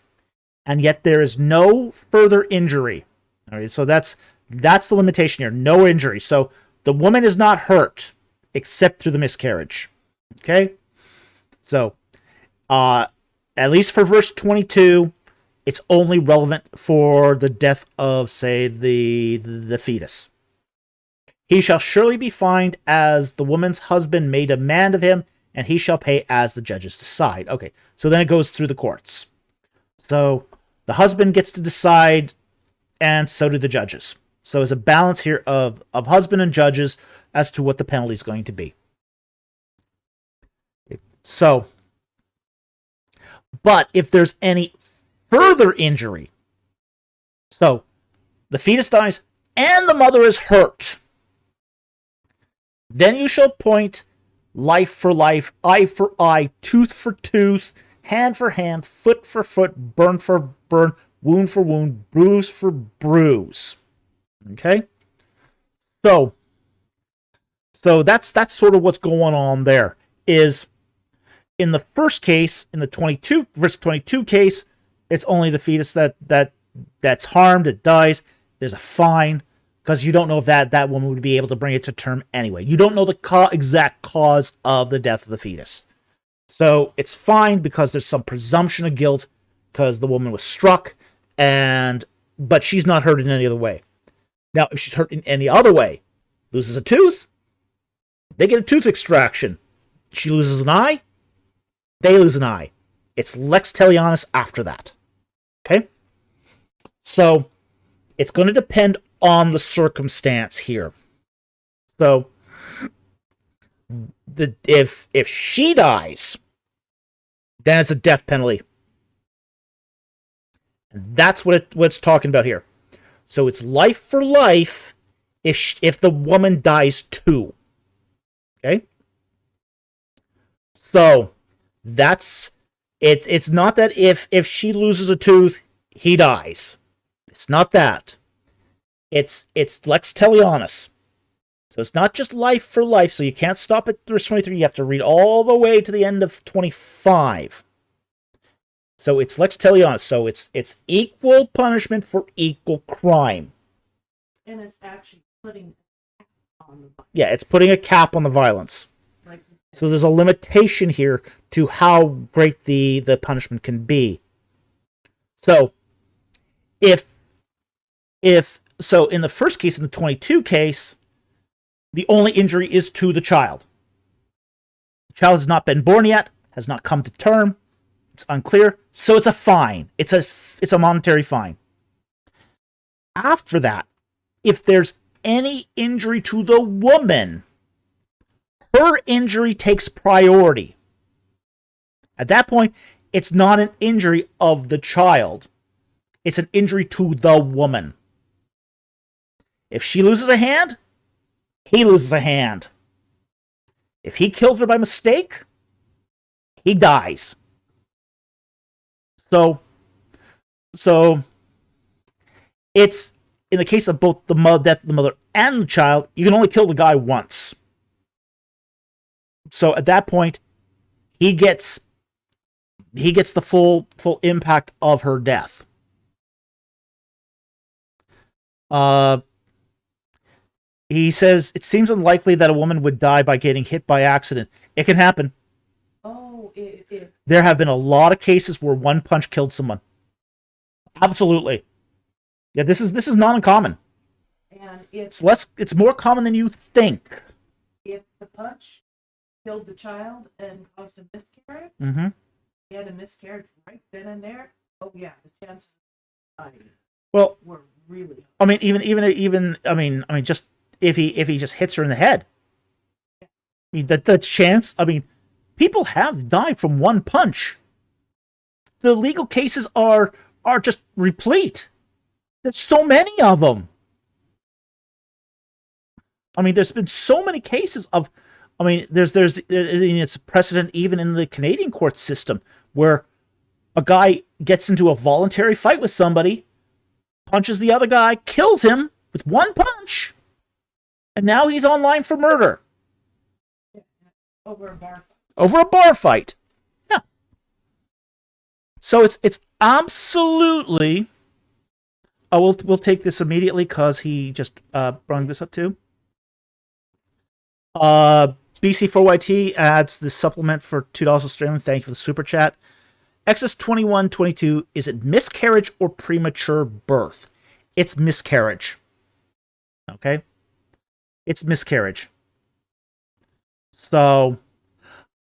and yet there is no further injury. All right, so that's the limitation here. No injury. So the woman is not hurt except through the miscarriage. Okay? So at least for verse 22, it's only relevant for the death of, say, the fetus. He shall surely be fined as the woman's husband made demand of him, and he shall pay as the judges decide. Okay, so then it goes through the courts. So the husband gets to decide, and so do the judges. So there's a balance here of husband and judges as to what the penalty is going to be. So, but if there's any further injury, so the fetus dies and the mother is hurt, then you shall point life for life, eye for eye, tooth for tooth, hand for hand, foot for foot, burn for burn, wound for wound, bruise for bruise. Okay? So that's sort of what's going on there. Is in the first case, in the verse 22 case, it's only the fetus that's harmed, it dies. There's a fine, because you don't know if that woman would be able to bring it to term anyway. You don't know the exact cause of the death of the fetus. So it's fine because there's some presumption of guilt because the woman was struck, but she's not hurt in any other way. Now, if she's hurt in any other way, loses a tooth, they get a tooth extraction. She loses an eye, they lose an eye. It's lex talionis after that. Okay? So it's going to depend on the circumstance here. So if she dies, then it's a death penalty. And that's what it's talking about here. So it's life for life if the woman dies too. Okay? So that's it. It's not that if she loses a tooth, he dies. It's not that. It's lex talionis. So it's not just life for life. So you can't stop at verse 23. You have to read all the way to the end of 25. So it's lex talionis. So it's equal punishment for equal crime. And it's actually putting a cap on the violence. Yeah, it's putting a cap on the violence. Like, so there's a limitation here to how great the punishment can be. So so in the first case, in the 22 case, the only injury is to the child. The child has not been born yet, has not come to term. It's unclear, so it's a fine. It's a monetary fine. After that, if there's any injury to the woman, her injury takes priority. At that point, it's not an injury of the child. It's an injury to the woman. If she loses a hand, he loses a hand. If he kills her by mistake, he dies. So it's, in the case of both the death of the mother and the child, you can only kill the guy once. So at that point, he gets the full impact of her death. He says, it seems unlikely that a woman would die by getting hit by accident. It can happen. Oh, There have been a lot of cases where one punch killed someone. Absolutely. Yeah, this is not uncommon. And It's more common than you think. if the punch killed the child and caused a miscarriage, Mm-hmm. he had a miscarriage right then and there, oh yeah, the chances of dying Well, were really I mean, even just if he just hits her in the head, I mean, the chance. I mean, people have died from one punch. The legal cases are just replete. There's so many of them. I mean, there's been so many cases of. I mean, it's a precedent even in the Canadian court system where a guy gets into a voluntary fight with somebody, punches the other guy, kills him with one punch, and now he's online for murder. over a bar. Over a bar fight. Yeah. So it's absolutely. We'll take this immediately because he just brought this up too. BC4YT adds the supplement for $2 Australian. Thank you for the super chat. XS2122, is it miscarriage or premature birth? It's miscarriage. Okay? It's miscarriage. So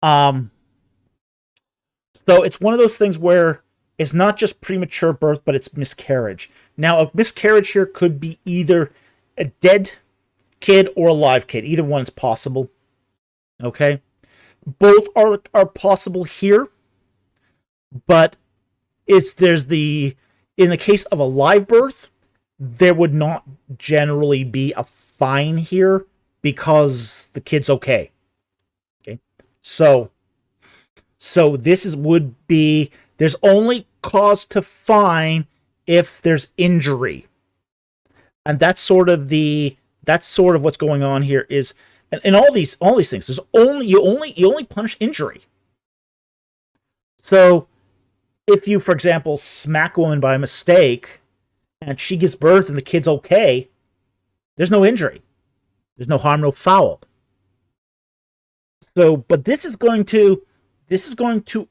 it's one of those things where it's not just premature birth, but it's miscarriage. Now, a miscarriage here could be either a dead kid or a live kid. Either one is possible. Okay? Both are possible here. But in the case of a live birth, there would not generally be a fine here because the kid's okay. Okay. So would be, there's only cause to fine if there's injury. And that's sort of what's going on here is, and all these things, there's you only punish injury. So if you, for example, smack a woman by mistake and she gives birth and the kid's okay, there's no injury. There's no harm, no foul. So, but this is going to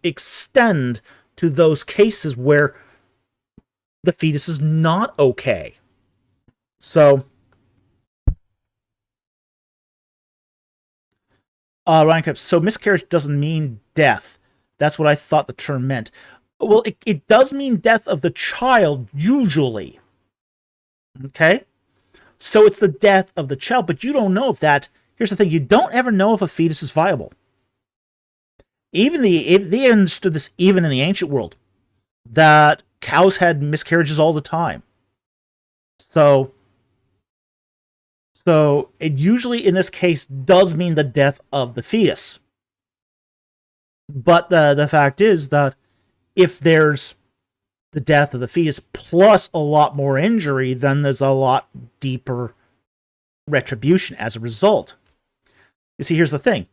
extend to those cases where the fetus is not okay. So, Ryan Kemp, so miscarriage doesn't mean death. That's what I thought the term meant. Well, it does mean death of the child, usually. Okay? So it's the death of the child, but you don't know if that... Here's the thing, you don't ever know if a fetus is viable. They understood this even in the ancient world, that cows had miscarriages all the time. So it usually, in this case, does mean the death of the fetus. But the fact is that if there's the death of the fetus plus a lot more injury, then there's a lot deeper retribution as a result. You see, here's the thing.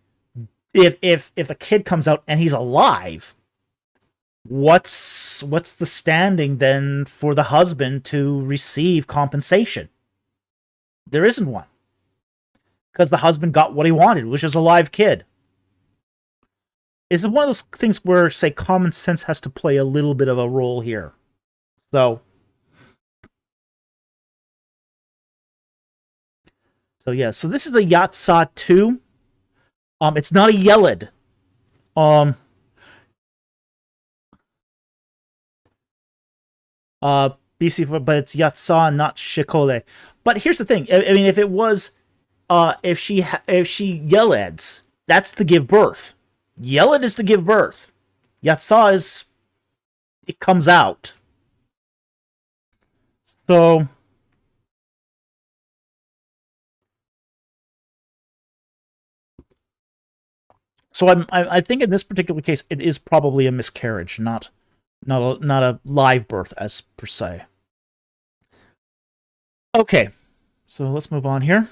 If a kid comes out and he's alive, what's the standing then for the husband to receive compensation? There isn't one. Because the husband got what he wanted, which is a live kid. It's one of those things where, say, common sense has to play a little bit of a role here. So yeah, so this is a Yatsa 2. It's not a Yelid. BC, but it's Yatsa, not Shikole. But here's the thing. I mean, if it was, if she Yelids, that's to give birth. Yelid is to give birth. Yatsa is, it comes out. So I think in this particular case it is probably a miscarriage, not a live birth as per se. Okay, so let's move on here.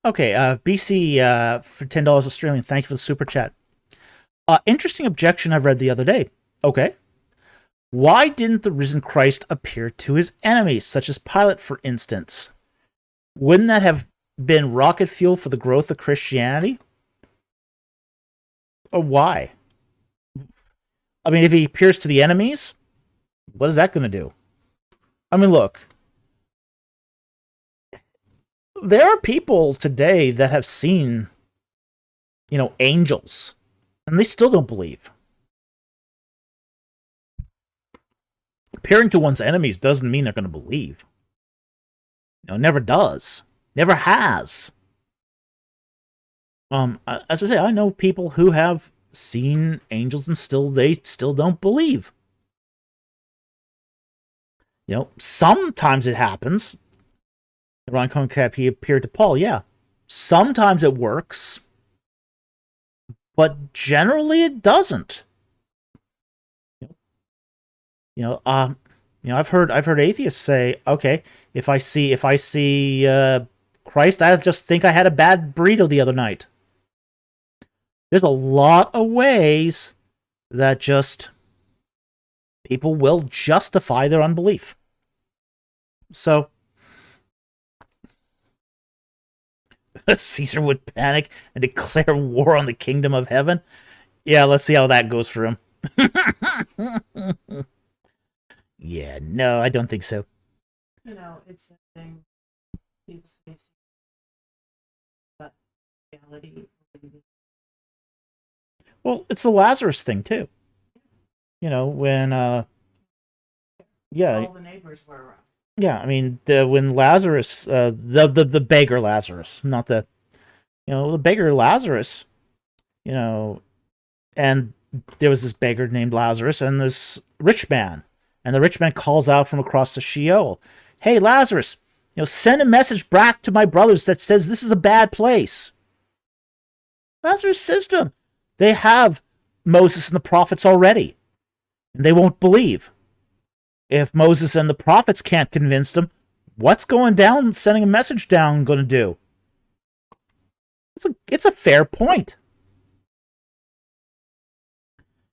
Okay, BC for $10 Australian. Thank you for the super chat. Interesting objection I've read the other day. Okay. Why didn't the risen Christ appear to his enemies, such as Pilate, for instance? Wouldn't that have been rocket fuel for the growth of Christianity? Or why? I mean, if he appears to the enemies, what is that going to do? I mean, look, there are people today that have seen, angels, and they still don't believe. Appearing to one's enemies doesn't mean they're going to believe. Never does. Never has. As I say, I know people who have seen angels and they still don't believe. Sometimes it happens. Ron Concap, he appeared to Paul. Yeah, sometimes it works, but generally it doesn't. I've heard atheists say, okay, if I see Christ, I just think I had a bad burrito the other night. There's a lot of ways that just people will justify their unbelief. So Caesar would panic and declare war on the kingdom of heaven. Yeah, let's see how that goes for him. Yeah, no, I don't think so. It's a thing people say, but reality. Well, it's the Lazarus thing too. When yeah, all the neighbors were around. Yeah, I mean, when Lazarus, the beggar Lazarus, not the beggar Lazarus, and there was this beggar named Lazarus and this rich man, and the rich man calls out from across the Sheol, "Hey, Lazarus, send a message back to my brothers that says this is a bad place." Lazarus says to him, "They have Moses and the prophets already, and they won't believe. If Moses and the prophets can't convince them, what's going down, sending a message down, going to do?" It's a fair point.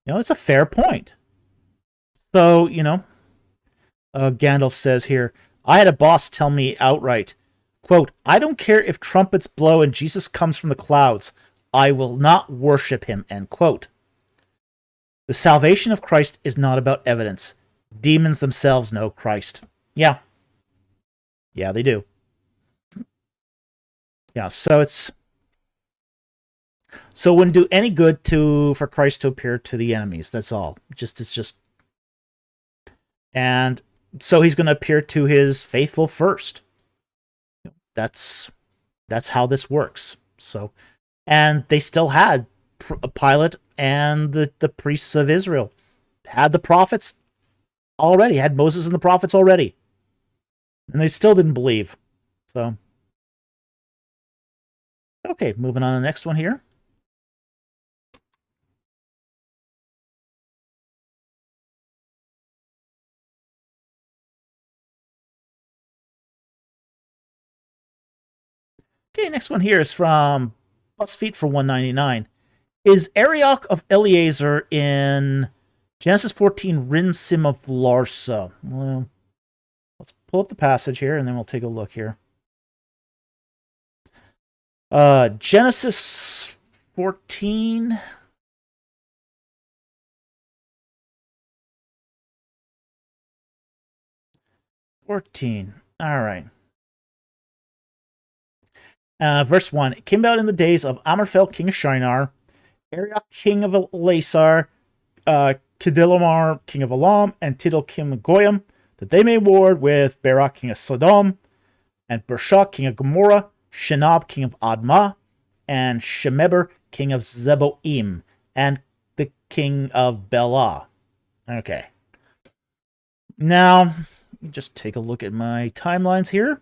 It's a fair point. So, Gandalf says here, I had a boss tell me outright, quote, "I don't care if trumpets blow and Jesus comes from the clouds. I will not worship him," end quote. The salvation of Christ is not about evidence. Demons themselves know Christ. Yeah. Yeah, they do. Yeah, so it wouldn't do any good for Christ to appear to the enemies. That's all. And so he's going to appear to his faithful first. That's how this works. So, and they still had Pilate and the priests of Israel had the prophets already, had Moses and the prophets already, and they still didn't believe. So, okay, moving on to the next one here. Okay, next one here is from BuzzFeed for $1.99. Is Arioch of Eleazar in Genesis 14 Rin Sim of Larsa? Well, let's pull up the passage here, and then we'll take a look here. Genesis 14. All right. Verse 1. It came about in the days of Amraphel, king of Shinar, Arioch, king of Elasar, Kedorlaomer, king of Elam, and Tidal, king of Goyim, that they may war with Barak, king of Sodom, and Bershah, king of Gomorrah, Shinab, king of Admah, and Shemeber, king of Zeboim, and the king of Bela. Okay. Now, just take a look at my timelines here.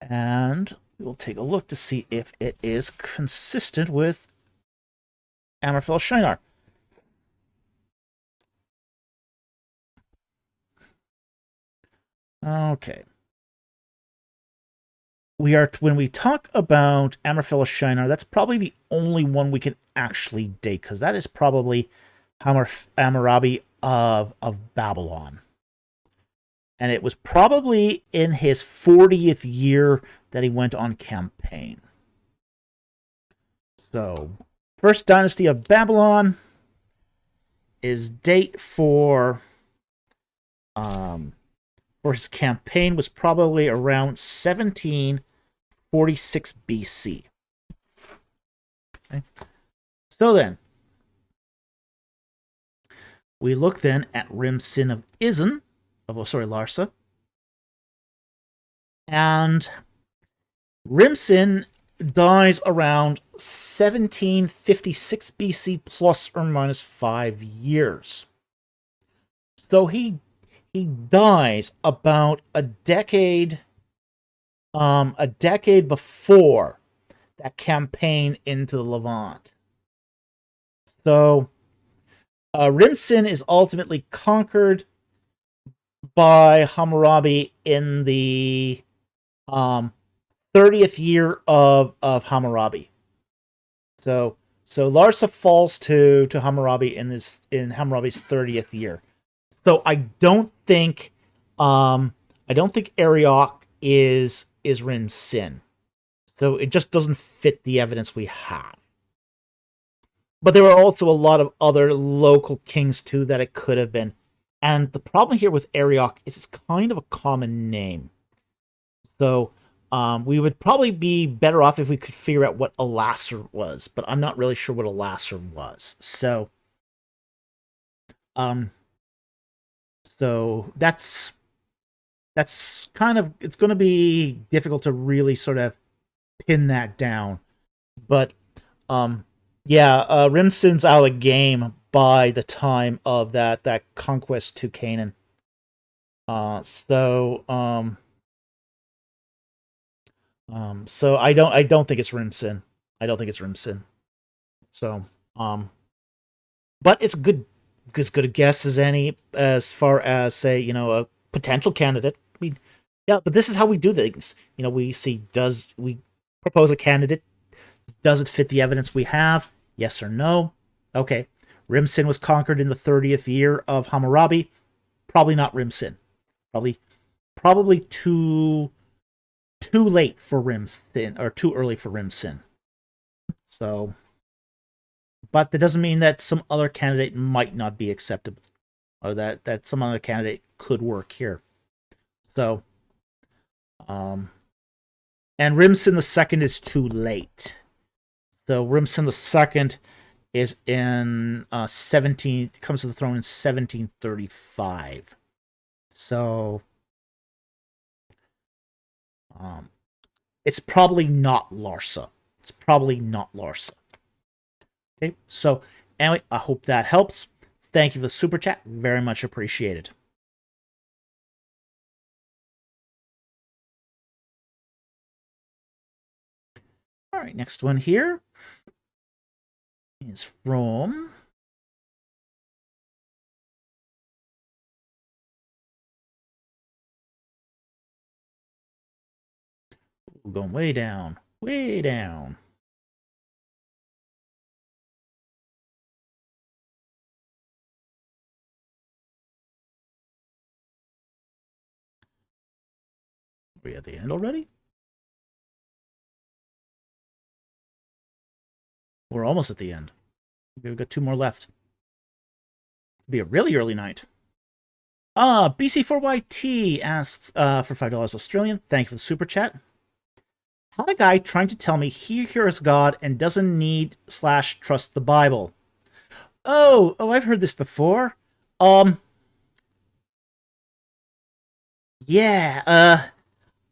And we'll take a look to see if it is consistent with Amraphel Shinar. Okay. When we talk about Amraphel Shinar, that's probably the only one we can actually date, because that is probably Hammurabi of Babylon. And it was probably in his 40th year that he went on campaign. So, first dynasty of Babylon, his date for his campaign was probably around 1746 BC. Okay. So then, we look then at Rim-Sin of Izn, Larsa. And Rim-Sin dies around 1756 BC plus or minus 5 years. So he dies about a decade before that campaign into the Levant. So Rim-Sin is ultimately conquered by Hammurabi in the 30th year of Hammurabi. So Larsa falls to Hammurabi in Hammurabi's 30th year. So I don't think Arioch is Rim-Sin. So it just doesn't fit the evidence we have. But there are also a lot of other local kings too that it could have been. And the problem here with Arioch is it's kind of a common name. So we would probably be better off if we could figure out what Elasar was, but I'm not really sure what Elasar was. So that's kind of, it's going to be difficult to really sort of pin that down. But Rim-Sin's out of the game by the time of that conquest to Canaan. So I don't think it's Rim-Sin. I don't think it's Rim-Sin. So but it's as good a guess as any as far as, say, a potential candidate. I mean, yeah, but this is how we do things. We propose a candidate. Does it fit the evidence we have? Yes or no? Okay. Rim-Sin was conquered in the 30th year of Hammurabi. Probably not Rim-Sin. Probably too late for Rim-Sin, or too early for Rim-Sin. So, but that doesn't mean that some other candidate might not be acceptable, or that some other candidate could work here. So, and Rim-Sin the second is too late. So Rim-Sin the second is in comes to the throne in 1735. So it's probably not Larsa. Okay, so anyway, I hope that helps. Thank you for the super chat. Very much appreciated. All right, next one here is from we're going way down. Are we at the end already? We're almost at the end. We've got 2 more left. It'll be a really early night. BC4YT asks for $5 Australian. Thank you for the super chat. Had a guy trying to tell me he hears God and doesn't need / trust the Bible. Oh, I've heard this before. Yeah,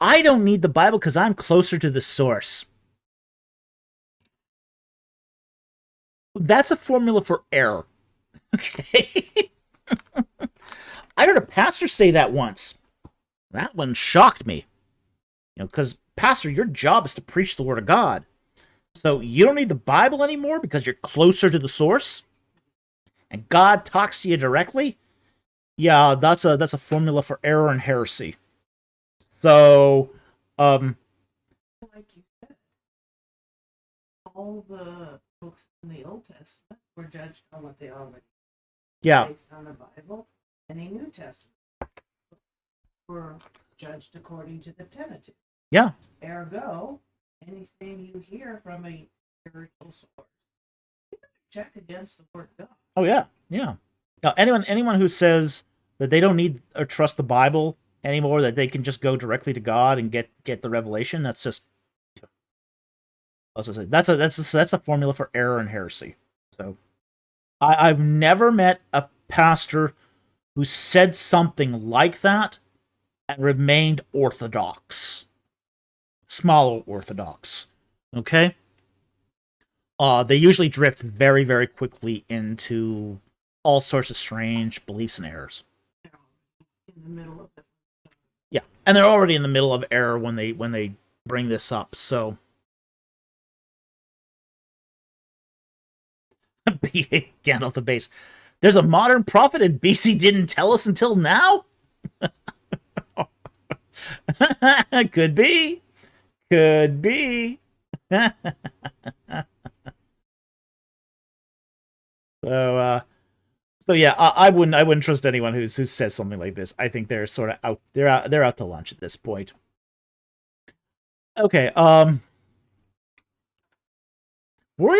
I don't need the Bible because I'm closer to the source. That's a formula for error. Okay. I heard a pastor say that once. That one shocked me. Because, pastor, your job is to preach the word of God. So you don't need the Bible anymore because you're closer to the source? And God talks to you directly? Yeah, that's a formula for error and heresy. So, like you said, all the books in the Old Testament were judged on what they already yeah. based on the Bible. Any New Testament were judged according to the Pentateuch. Yeah. Ergo, anything you hear from a spiritual source, you better check against the Word of God. Oh yeah, yeah. Now, anyone who says that they don't need or trust the Bible anymore, that they can just go directly to God and get the revelation, that's just, that's a formula for error and heresy. So, I've never met a pastor who said something like that and remained orthodox, small orthodox. Okay. They usually drift very, very quickly into all sorts of strange beliefs and errors. In the middle of it. Yeah, and they're already in the middle of error when they bring this up. So, B.A. Gandalf the Base. There's a modern prophet, and BC didn't tell us until now. Could be. So yeah, I wouldn't trust anyone who says something like this. I think they're sort of out. They're out to lunch at this point. Okay. Warrior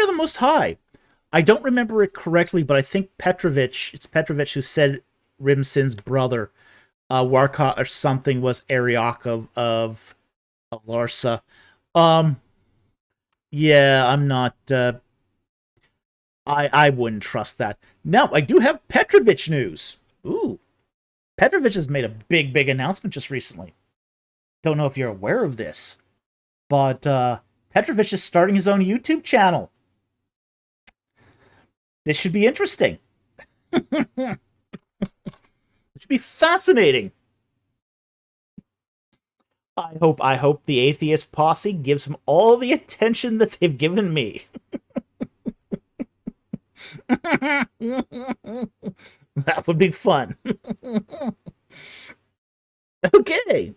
of the Most High. I don't remember it correctly, but I think it's Petrovich who said Rimsin's brother, Warka or something, was Ariakov of Larsa. Yeah, I'm not. I wouldn't trust that. Now, I do have Petrovich news. Ooh. Petrovich has made a big announcement just recently. Don't know if you're aware of this, but Petrovich is starting his own YouTube channel. This should be interesting. It should be fascinating. I hope the atheist posse gives him all the attention that they've given me. That would be fun. Okay.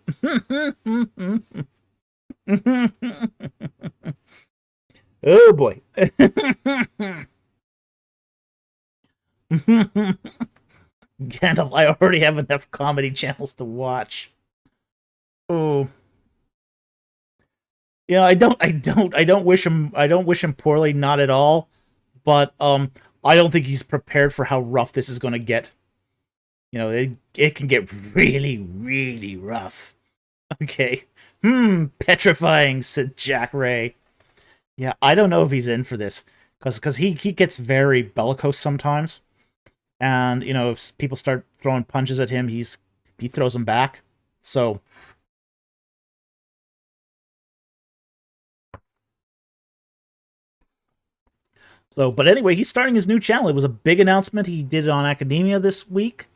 Oh boy. Gandalf, I already have enough comedy channels to watch. Oh. Yeah, I don't wish him poorly, not at all. But I don't think he's prepared for how rough this is going to get. You know, it can get really, really rough. Okay. Petrifying, said Jack Ray. Yeah, I don't know if he's in for this. Because he gets very bellicose sometimes. And, you know, if people start throwing punches at him, he throws them back. So... but anyway, he's starting his new channel. It was a big announcement. He did it on Academia this week.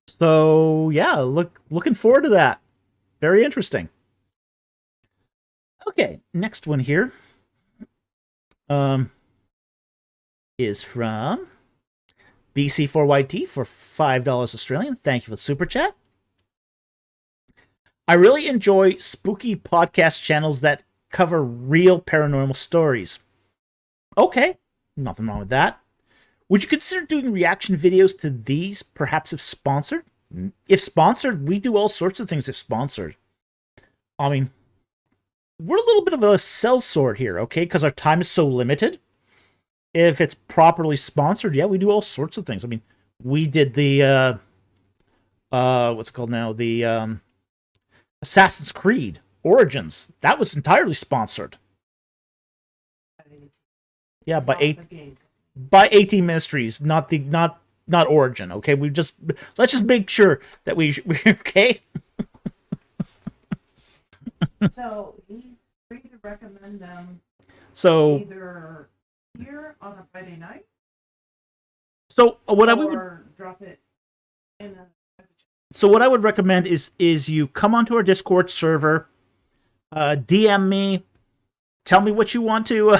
So, yeah, looking forward to that. Very interesting. Okay, next one here is from BC4YT for $5 Australian. Thank you for the super chat. I really enjoy spooky podcast channels that cover real paranormal stories. Okay. Nothing wrong with that. Would you consider doing reaction videos to these, perhaps if sponsored? If sponsored, we do all sorts of things if sponsored. I mean, we're a little bit of a sellsword here, okay? Because our time is so limited. If it's properly sponsored, yeah, we do all sorts of things. I mean, we did the, what's it called now? The Assassin's Creed Origins. That was entirely sponsored. Yeah, by AT Ministries, not Origin. Okay, let's just make sure that we okay. So he's free to recommend them. So either here on a Friday night. So what I would drop it in a. So what I would recommend is you come onto our Discord server, DM me, tell me what you want to.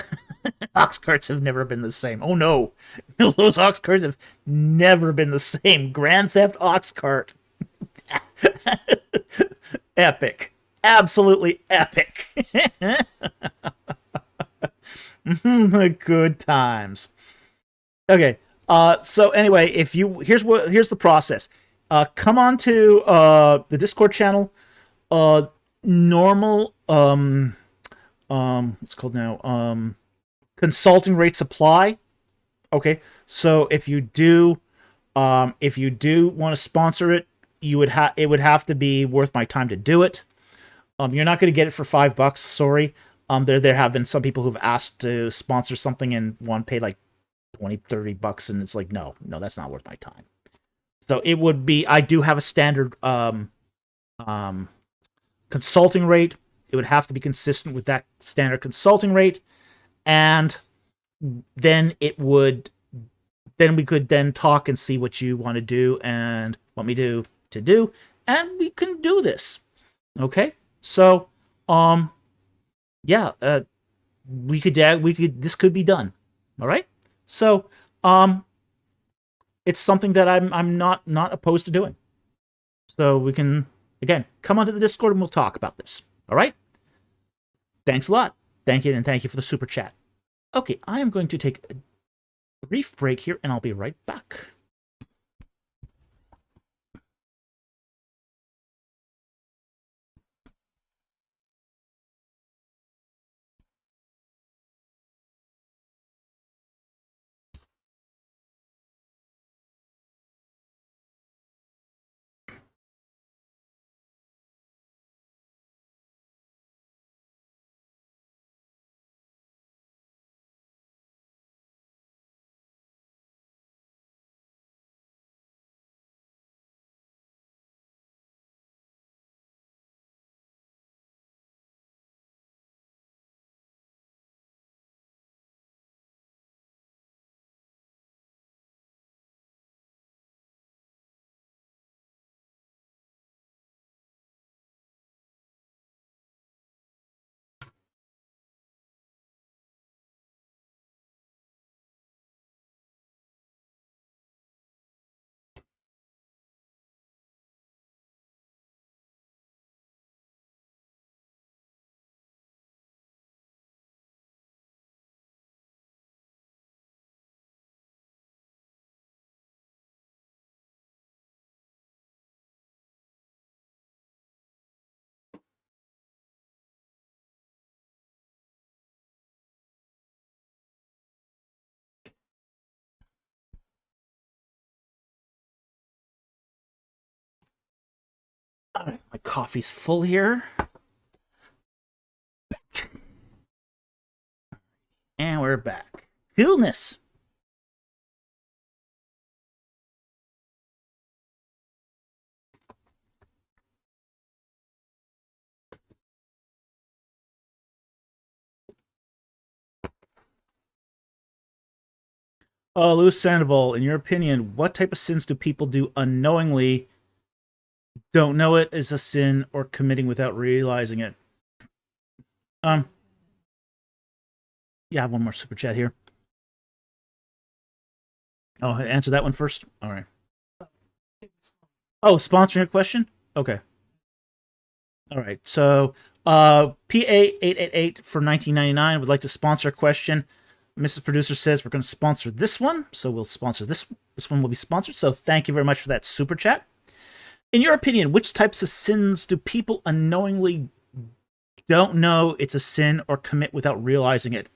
Ox carts have never been the same. Oh no, those ox carts have never been the same. Grand Theft Ox Cart, epic, absolutely epic. Good times. Okay. So anyway, here's the process. come on to the Discord channel. Normal what's it called now? Consulting rates apply. Okay, so if you do want to sponsor it, it would have to be worth my time to do it. You're not going to get it for $5. Sorry. There have been some people who've asked to sponsor something and want to pay like $20-$30, and it's like, no, that's not worth my time. So it would be, I do have a standard consulting rate. It would have to be consistent with that standard consulting rate, and then we could then talk and see what you want to do and want me to do, and we can do this. Okay? So, yeah, this could be done. All right? So, it's something that I'm not opposed to doing. So we can, again, come onto the Discord and we'll talk about this. All right? Thanks a lot. Thank you, and thank you for the super chat. Okay, I am going to take a brief break here, and I'll be right back. All right, my coffee's full here. And we're back. Coolness. Louis Sandoval, in your opinion, what type of sins do people do unknowingly, don't know it is a sin, or committing without realizing it? Yeah, I have one more super chat here. Oh, answer that one first? All right. Oh, sponsoring a question? Okay. All right. So, PA888 for $19.99 would like to sponsor a question. Mrs. Producer says we're going to sponsor this one, so we'll sponsor this. This one will be sponsored. So, thank you very much for that super chat. In your opinion, which types of sins do people unknowingly don't know it's a sin or commit without realizing it?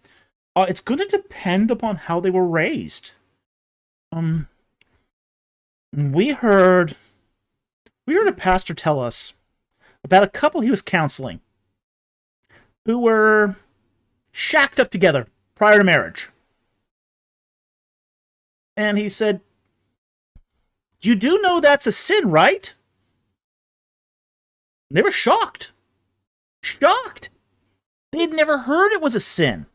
It's going to depend upon how they were raised. We heard a pastor tell us about a couple he was counseling who were shacked up together prior to marriage. And he said, "You do know that's a sin, right?" And they were shocked. Shocked. They had never heard it was a sin.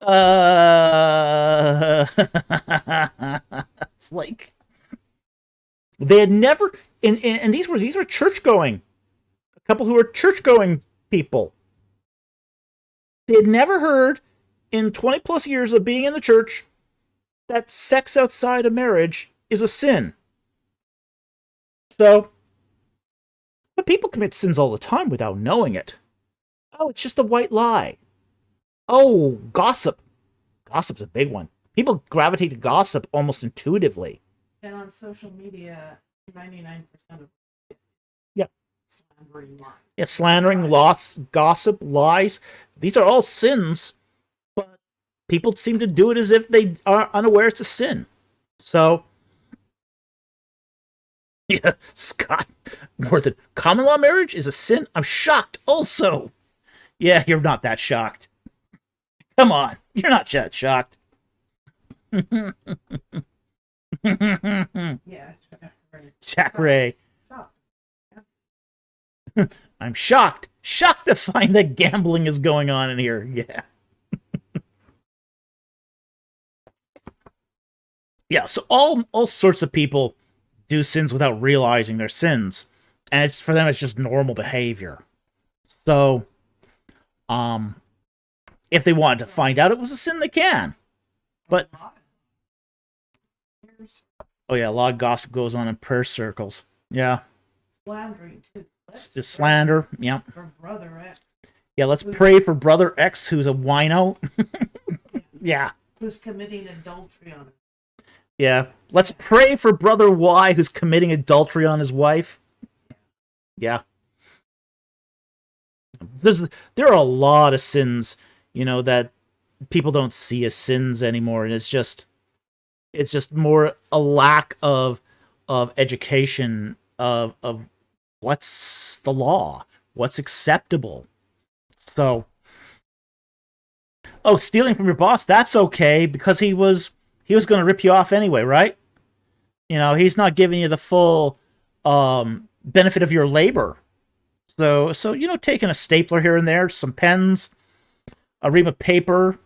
It's like they had never, and these were church going, a couple who were church going people. They had never heard in 20 plus years of being in the church that sex outside of marriage is a sin. So, but people commit sins all the time without knowing it. Oh, it's just a white lie. Oh, gossip. Gossip's a big one. People gravitate to gossip almost intuitively. And on on social media, 99% of Yeah. slandering lies. Yeah, slandering, loss, gossip, lies. These are all sins, but people seem to do it as if they are unaware it's a sin. So, yeah, Scott, more than common law marriage is a sin. I'm shocked also. Yeah, you're not that shocked. Come on, you're not that shocked. Yeah, right. Jack Ray. Shocked. I'm shocked. Shocked to find that gambling is going on in here. Yeah. Yeah, so all sorts of people do sins without realizing they're sins. And it's for them it's just normal behavior. So if they wanted to find out it was a sin, they can. But oh yeah, a lot of gossip goes on in prayer circles. Yeah. Slandering too. It's just slander. Yeah. For brother X. Yeah, let's pray for brother X who's a wino. Yeah. Who's committing adultery on it. Yeah. Let's pray for brother Y who's committing adultery on his wife. Yeah. There are a lot of sins, that people don't see as sins anymore, and it's just more a lack of education of what's the law, what's acceptable. So, stealing from your boss, that's okay because he was going to rip you off anyway, right? He's not giving you the full benefit of your labor. So taking a stapler here and there, some pens, a ream of paper,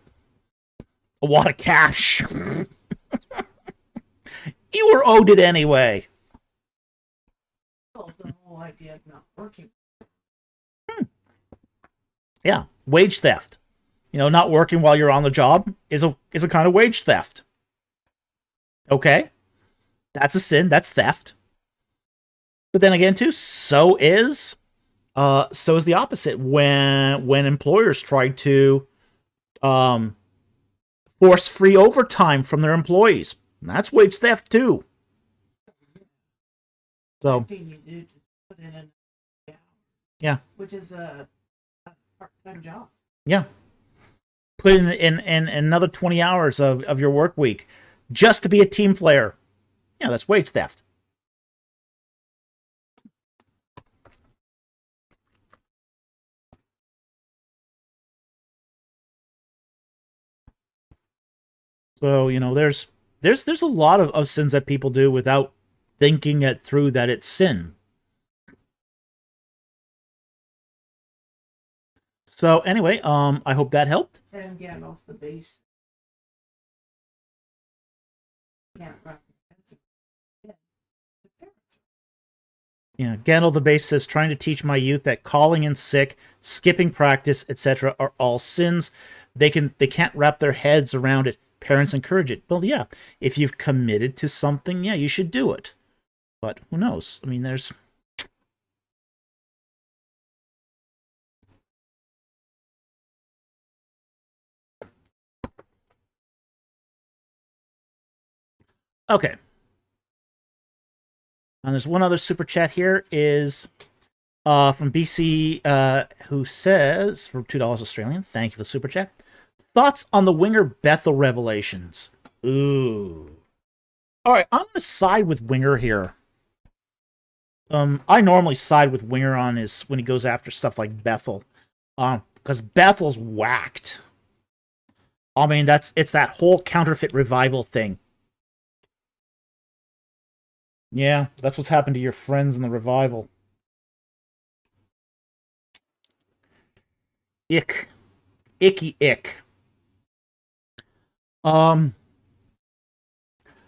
a wad of cash. You were owed it anyway. Well, the whole idea of not working. Yeah, wage theft. Not working while you're on the job is a kind of wage theft. Okay, that's a sin. That's theft. But then again, too, so is the opposite when employers try to force free overtime from their employees. That's wage theft too. So You do to put in an hour, yeah, which is a part-time job. Yeah, put in another 20 hours of your work week just to be a team player. Yeah, that's wage theft. So, there's a lot of sins that people do without thinking it through that it's sin. So anyway, I hope that helped. And get off the base. Can't wrap your Yeah, Gandalf the Base says, trying to teach my youth that calling in sick, skipping practice, etc. are all sins. They can't wrap their heads around it. Parents encourage it. Well, yeah, if you've committed to something, yeah, you should do it. But who knows? I mean, there's... Okay. And there's one other super chat here is from BC who says, for $2 Australian, thank you for the super chat. Thoughts on the Winger Bethel revelations? Ooh. Alright, I'm going to side with Winger here. I normally side with Winger on when he goes after stuff like Bethel. Because Bethel's whacked. I mean, it's that whole counterfeit revival thing. Yeah, that's what's happened to your friends in the revival. Ick. Icky ick.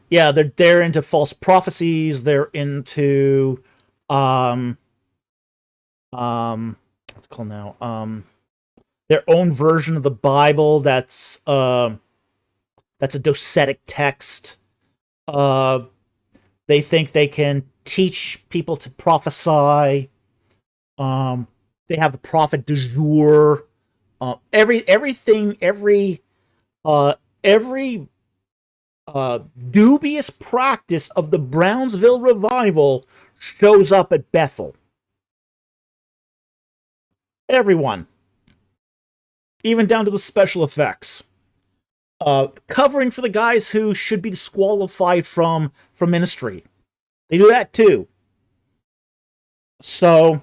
Yeah, they're into false prophecies, they're into what's it called now? Their own version of the Bible that's a docetic text. They think they can teach people to prophesy. They have the prophet du jour. Every dubious practice of the Brownsville revival shows up at Bethel. Everyone, even down to the special effects, covering for the guys who should be disqualified from ministry. They do that too. So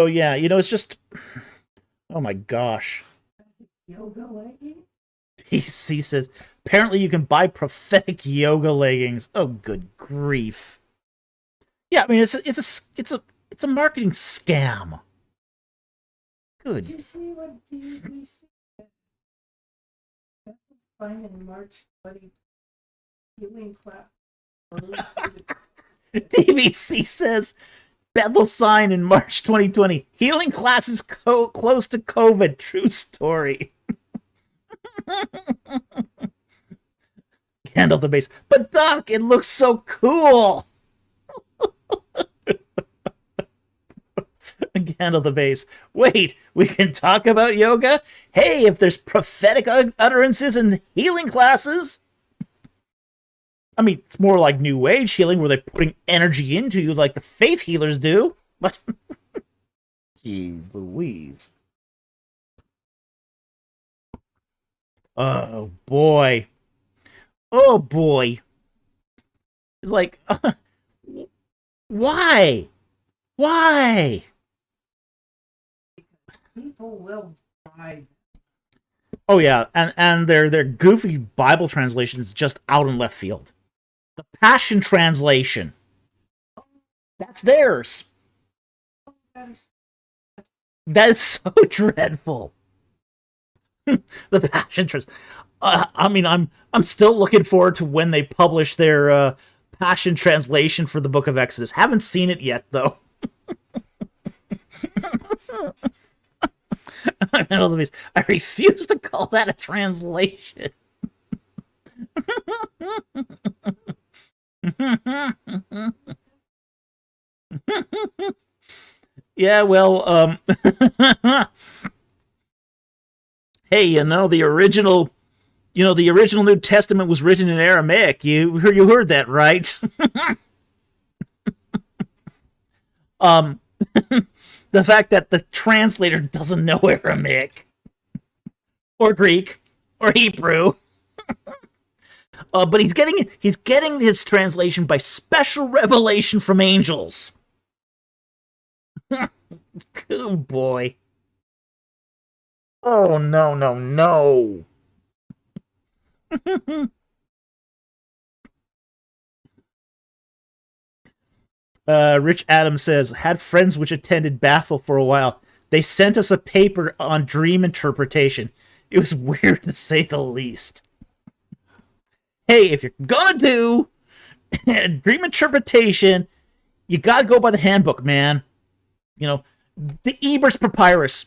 yeah, it's just, oh my gosh. Yoga leggings? He says, apparently you can buy prophetic yoga leggings. Oh, good grief. Yeah, I mean, it's a marketing scam. Good. Did you see what DBC said? That was fine in March 20 healing class. DBC says, Bethel sign in March 2020. Healing classes close to COVID. True story. Handle the base. But Doc, it looks so cool. Handle the base. Wait, we can talk about yoga? Hey, if there's prophetic utterances and healing classes. I mean, it's more like New Age healing where they're putting energy into you like the faith healers do. But, jeez Louise. Oh, boy. Oh, boy. It's like, why? Why? People will buy. Oh, yeah, and their goofy Bible translation is just out in left field. The Passion Translation. That's theirs. That is so dreadful. The Passion Translation. I mean, I'm still looking forward to when they publish their Passion Translation for the Book of Exodus. Haven't seen it yet, though. I refuse to call that a translation. Yeah, well, hey, the original New Testament was written in Aramaic. You heard that, right? The fact that the translator doesn't know Aramaic or Greek or Hebrew. But he's getting his translation by special revelation from angels. Oh boy. Oh no. Rich Adams says, had friends which attended Bethel for a while. They sent us a paper on dream interpretation. It was weird to say the least. Hey, if you're gonna do dream interpretation, you gotta go by the handbook, man. The Ebers Papyrus.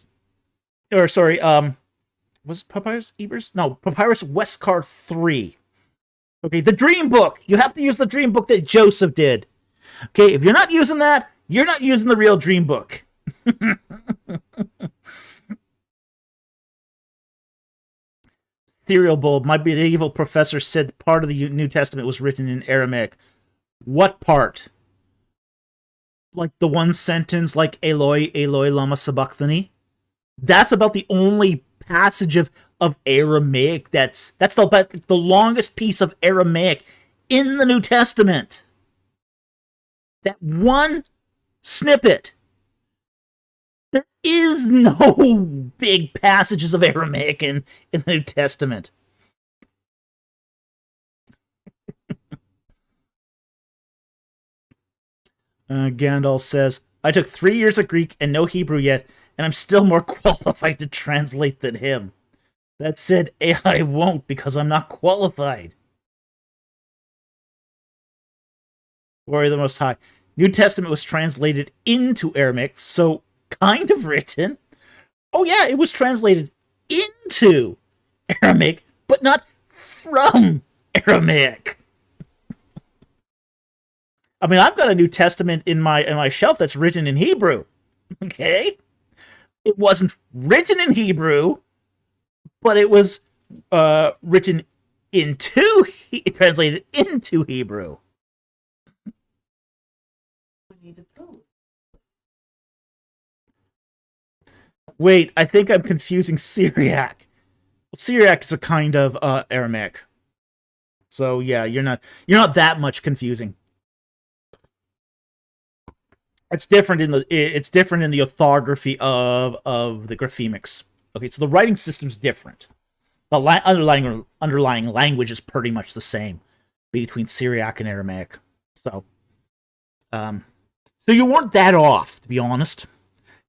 Or, sorry, was it Papyrus Ebers? No, Papyrus Westcard 3. Okay, the dream book. You have to use the dream book that Joseph did. Okay, if you're not using that, you're not using the real dream book. Cereal Bowl, my medieval professor said part of the New Testament was written in Aramaic. What part? Like the one sentence, like Eloi, Eloi, lama sabachthani? That's about the only passage of Aramaic that's the longest piece of Aramaic in the New Testament. That one snippet. There is no big passages of Aramaic in the New Testament. Gandalf says, I took 3 years of Greek and no Hebrew yet, and I'm still more qualified to translate than him. That said, I won't because I'm not qualified. Glory of the Most High. New Testament was translated into Aramaic, so kind of written. Oh yeah, it was translated into Aramaic, but not from Aramaic. I mean, I've got a New Testament in my shelf that's written in Hebrew. Okay? It wasn't written in Hebrew, but it was written translated into Hebrew. We need to go. Wait, I think I'm confusing Syriac. Well, Syriac is a kind of Aramaic. So yeah, you're not that much confusing. It's different in the orthography of the graphemics. Okay, so the writing system's different. The underlying language is pretty much the same between Syriac and Aramaic. So you weren't that off, to be honest.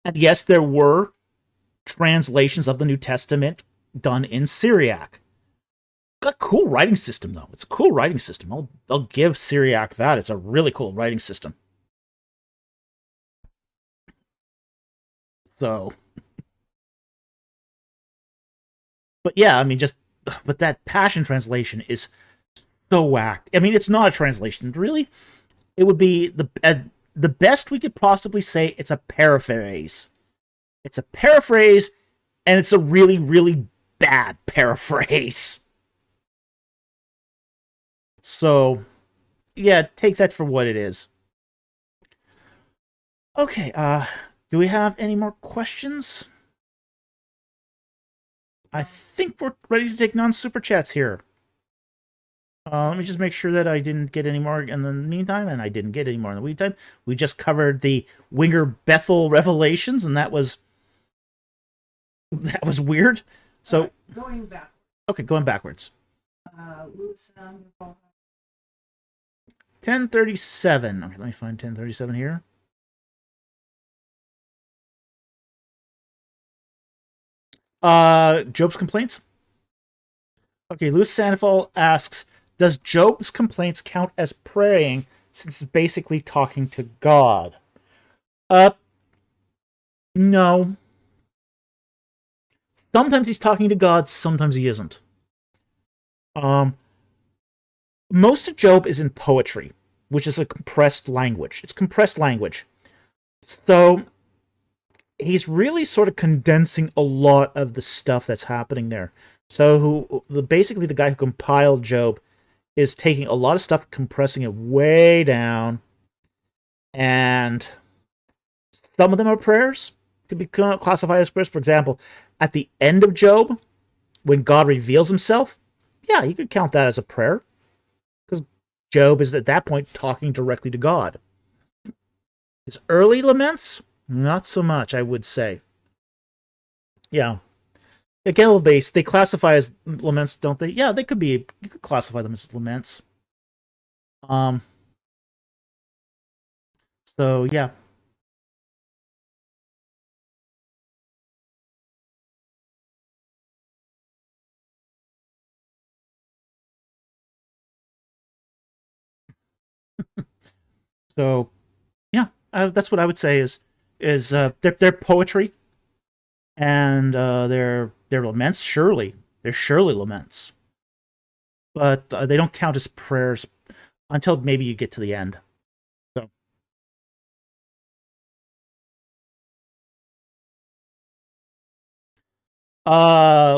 And yes, there were translations of the New Testament done in Syriac. Got a cool writing system, though. It's a cool writing system. I'll give Syriac that. It's a really cool writing system. So, but yeah, I mean, but that Passion translation is so whacked. I mean, it's not a translation, really. It would be the best we could possibly say. It's a paraphrase. It's a paraphrase, and it's a really, really bad paraphrase. So, yeah, take that for what it is. Okay, do we have any more questions? I think we're ready to take non-super chats here. Let me just make sure that I didn't get any more in the meantime, and I didn't get any more in the meantime. We just covered the Winger Bethel revelations, and that was weird. So going back. Okay, going backwards. Lewis 1037. Okay, let me find 1037 here. Job's complaints. Okay, Louis Sandoval asks, does Job's complaints count as praying since it's basically talking to God? No. Sometimes he's talking to God, sometimes he isn't. Most of Job is in poetry, which is a compressed language. It's compressed language. So he's really sort of condensing a lot of the stuff that's happening there. So basically the guy who compiled Job is taking a lot of stuff, compressing it way down, and some of them are prayers. Could be classified as prayers. For example, at the end of Job, when God reveals himself, yeah, you could count that as a prayer, because Job is at that point talking directly to God. His early laments, not so much, I would say. Yeah. Again, base, they classify as laments, don't they? Yeah, they could be. You could classify them as laments. So yeah. So yeah, that's what I would say is they're poetry, and they're laments. Surely they're surely laments, but they don't count as prayers until maybe you get to the end. So,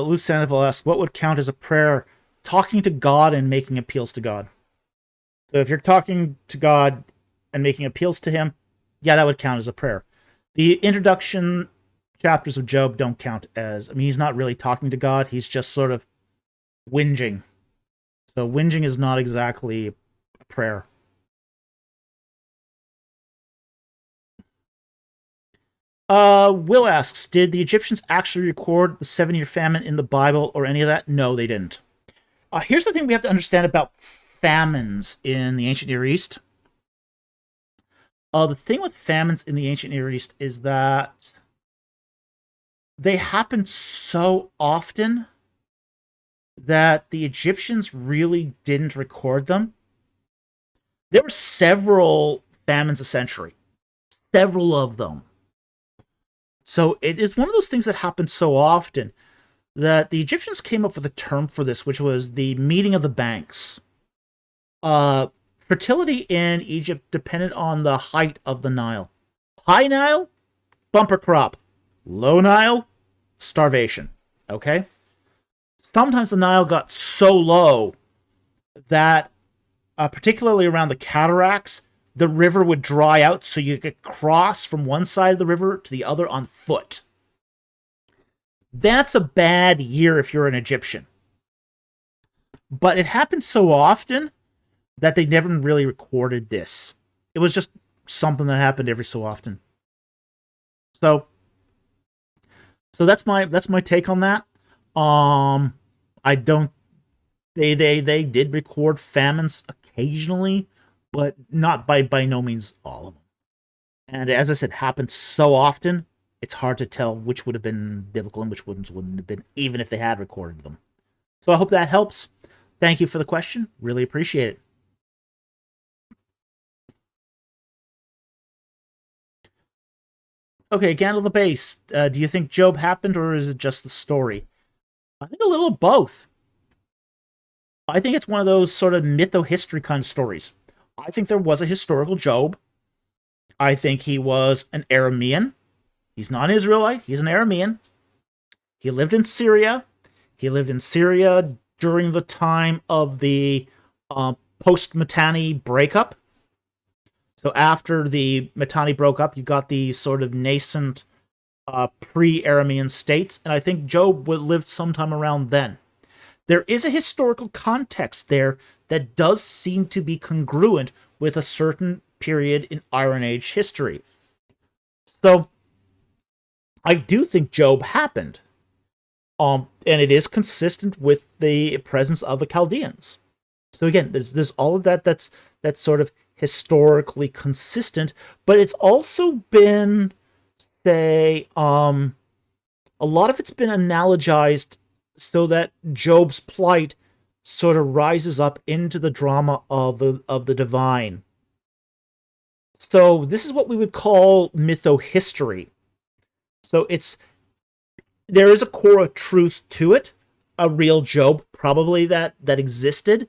Luz Sandoval asks, what would count as a prayer? Talking to God and making appeals to God. So if you're talking to God and making appeals to him, yeah, that would count as a prayer. The introduction chapters of Job don't count as, I mean, he's not really talking to God, he's just sort of whinging. So whinging is not exactly a prayer. Will asks, did the Egyptians actually record the 7-year famine in the Bible or any of that? No, they didn't. Here's the thing we have to understand about famines in the ancient Near East. The thing with famines in the ancient Near East is that they happen so often that the Egyptians really didn't record them. There were several famines a century. Several of them. So it is one of those things that happens so often that the Egyptians came up with a term for this, which was the meeting of the banks. Fertility in Egypt depended on the height of the Nile. High Nile, bumper crop. Low Nile, starvation. Okay? Sometimes the Nile got so low that particularly around the cataracts, the river would dry out so you could cross from one side of the river to the other on foot. That's a bad year if you're an Egyptian. But it happened so often that they never really recorded this. It was just something that happened every so often. So that's my take on that. I don't they did record famines occasionally, but not by no means all of them. And as I said, happened so often, it's hard to tell which would have been biblical and which ones wouldn't have been, even if they had recorded them. So I hope that helps. Thank you for the question. Really appreciate it. Okay, Gandalf the Base. Do you think Job happened, or is it just the story? I think a little of both. I think it's one of those sort of mytho-history kind of stories. I think there was a historical Job. I think he was an Aramean. He's not an Israelite. He's an Aramean. He lived in Syria. He lived in Syria during the time of the post-Mitanni breakup. So after the Mitanni broke up, you got these sort of nascent pre-Aramean states, and I think Job lived sometime around then. There is a historical context there that does seem to be congruent with a certain period in Iron Age history. So I do think Job happened. And it is consistent with the presence of the Chaldeans. So again, there's all of that's sort of historically consistent, but it's also been, say, a lot of it's been analogized so that Job's plight sort of rises up into the drama of the divine. So this is what we would call mytho-history. So there is a core of truth to it, a real Job probably that existed,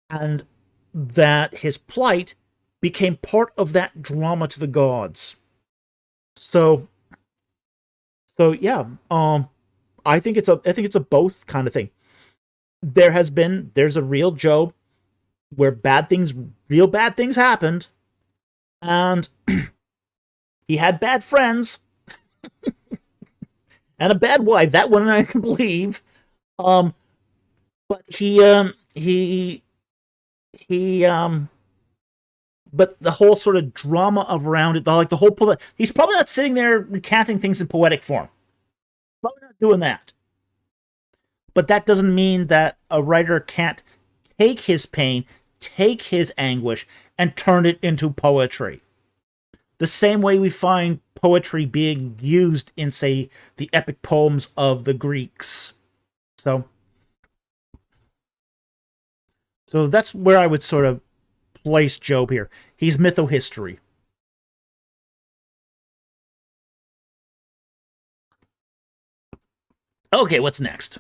and that his plight became part of that drama to the gods. So yeah, I think it's a both kind of thing. There's a real Job where real bad things happened, and he had bad friends and a bad wife. That one I can believe. But but the whole sort of drama around it, like the whole he's probably not sitting there recanting things in poetic form. Probably not doing that. But that doesn't mean that a writer can't take his pain, take his anguish, and turn it into poetry. The same way we find poetry being used in, say, the epic poems of the Greeks. So that's where I would sort of place Job here. He's mytho-history. Okay, what's next?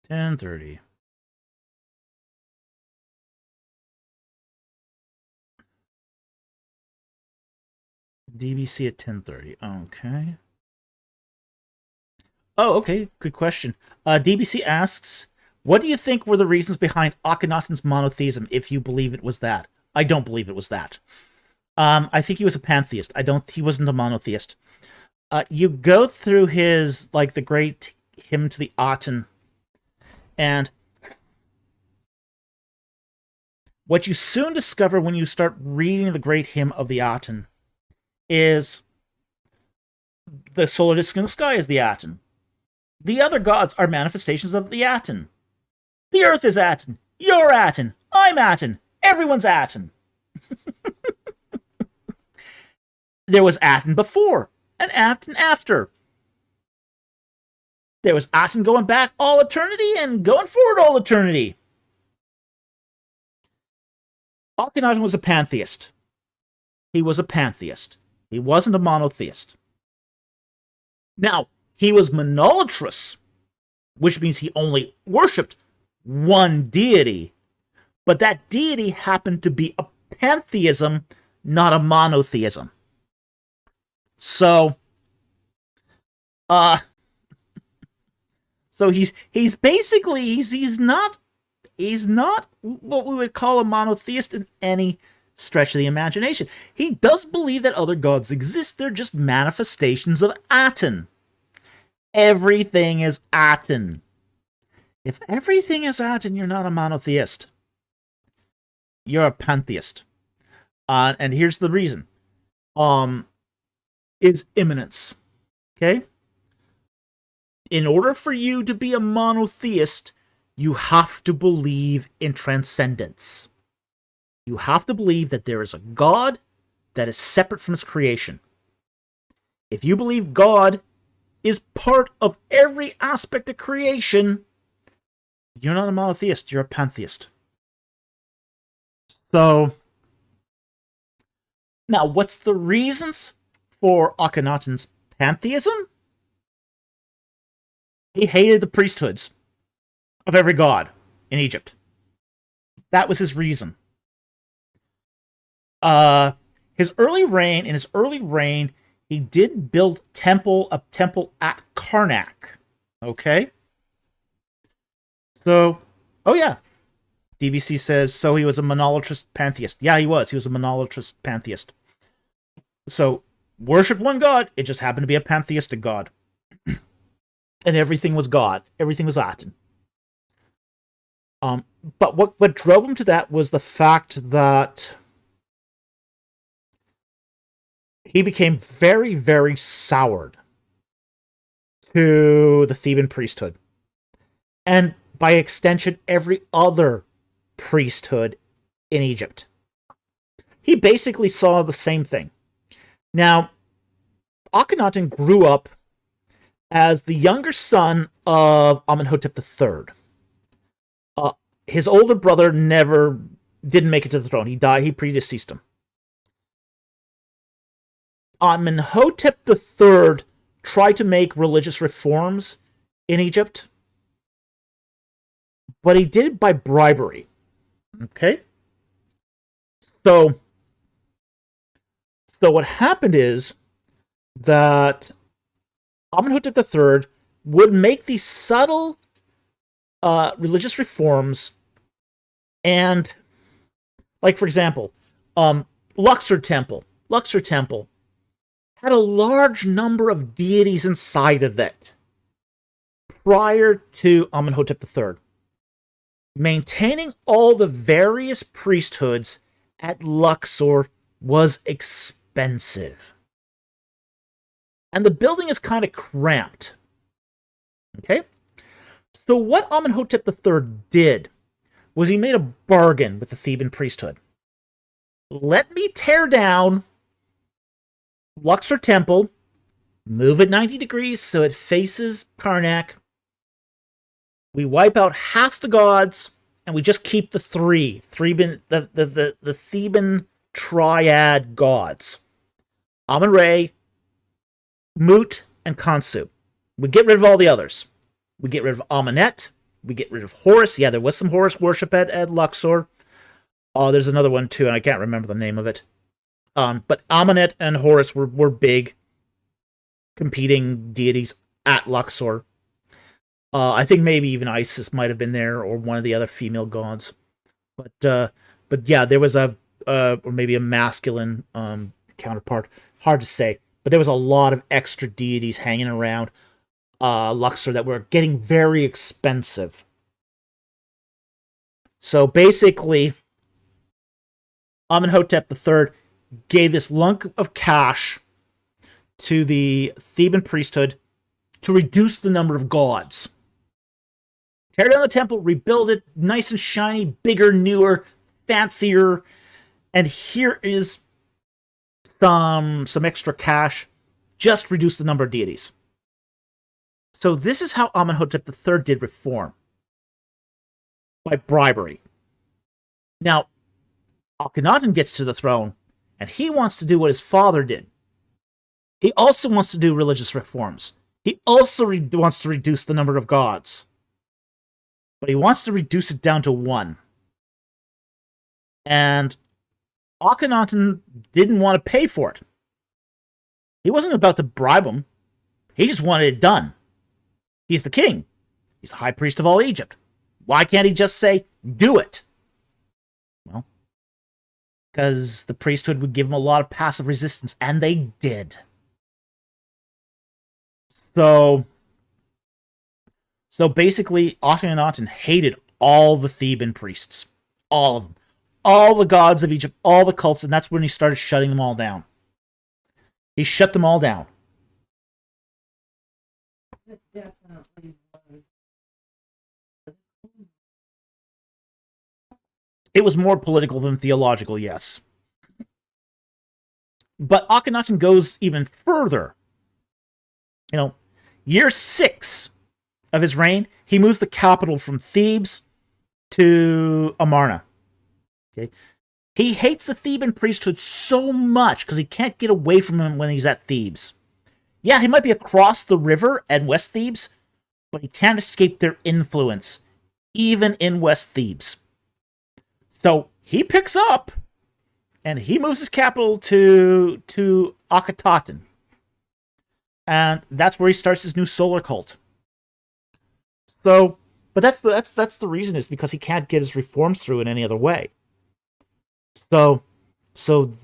10:30. DBC at 10:30. Okay. Oh, okay. Good question. DBC asks, what do you think were the reasons behind Akhenaten's monotheism, if you believe it was that? I don't believe it was that. I think he was a pantheist. He wasn't a monotheist. You go through his, like, the great hymn to the Aten, and what you soon discover when you start reading the great hymn of the Aten is the solar disk in the sky is the Aten. The other gods are manifestations of the Aten. The earth is Aten. You're Aten. I'm Aten. Everyone's Aten. There was Aten before and Aten after. There was Aten going back all eternity and going forward all eternity. Akhenaten was a pantheist. He was a pantheist. He wasn't a monotheist. Now, he was monolatrous, which means he only worshipped one deity. But that deity happened to be a pantheism, not a monotheism. So So he's basically he's not what we would call a monotheist in any stretch of the imagination. He does believe that other gods exist. They're just manifestations of Aten. Everything is Aten. If everything is Aten, you're not a monotheist. You're a pantheist. And here's the reason. Is immanence. Okay? In order for you to be a monotheist, you have to believe in transcendence. You have to believe that there is a God that is separate from his creation. If you believe God is part of every aspect of creation, you're not a monotheist, you're a pantheist. So, now what's the reasons for Akhenaten's pantheism? He hated the priesthoods of every god in Egypt. That was his reason. In his early reign, he did build a temple at Karnak. Okay? So, oh yeah. DBC says, so he was a monolatrist pantheist. Yeah, he was. He was a monolatrist pantheist. So, worshiped one god, it just happened to be a pantheistic god. And everything was God. Everything was Aten. But what drove him to that was the fact that he became very, very soured to the Theban priesthood. And by extension, every other priesthood in Egypt. He basically saw the same thing. Now, Akhenaten grew up as the younger son of Amenhotep III. His older brother didn't make it to the throne. He died. He predeceased him. Amenhotep III tried to make religious reforms in Egypt, but he did it by bribery. Okay? So what happened is that Amenhotep III would make these subtle religious reforms, and, like, for example, Luxor Temple had a large number of deities inside of it prior to Amenhotep III. Maintaining all the various priesthoods at Luxor was expensive. And the building is kind of cramped. Okay? So what Amenhotep III did was he made a bargain with the Theban priesthood. Let me tear down Luxor Temple, move it 90 degrees so it faces Karnak. We wipe out half the gods, and we just keep the the Theban triad gods. Amun-Re, Mut, and Khonsu. We get rid of all the others. We get rid of Amenet. We get rid of Horus. Yeah, there was some Horus worship at Luxor. Oh, there's another one too, and I can't remember the name of it. But Amenet and Horus were big competing deities at Luxor. I think maybe even Isis might have been there, or one of the other female gods. But yeah, there was or maybe a masculine counterpart. Hard to say. But there was a lot of extra deities hanging around Luxor that were getting very expensive. So basically, Amenhotep III gave this lump of cash to the Theban priesthood to reduce the number of gods. Tear down the temple, rebuild it, nice and shiny, bigger, newer, fancier, and here is some extra cash. Just reduce the number of deities. So this is how Amenhotep III did reform. By bribery. Now, Akhenaten gets to the throne, and he wants to do what his father did. He also wants to do religious reforms. He also wants to reduce the number of gods. But he wants to reduce it down to one. And Akhenaten didn't want to pay for it. He wasn't about to bribe him. He just wanted it done. He's the king. He's the high priest of all Egypt. Why can't he just say, do it? Well, because the priesthood would give him a lot of passive resistance, and they did. So basically, Akhenaten hated all the Theban priests. All of them. All the gods of Egypt, all the cults, and that's when he started shutting them all down. He shut them all down. It definitely was. It was more political than theological, yes. But Akhenaten goes even further. Year 6 of his reign, he moves the capital from Thebes to Amarna. Okay, he hates the Theban priesthood so much because he can't get away from him when he's at Thebes. Yeah, he might be across the river at West Thebes, but he can't escape their influence, even in West Thebes. So he picks up, and he moves his capital to Akhetaten. And that's where he starts his new solar cult. So, but that's the reason, is because he can't get his reforms through in any other way. So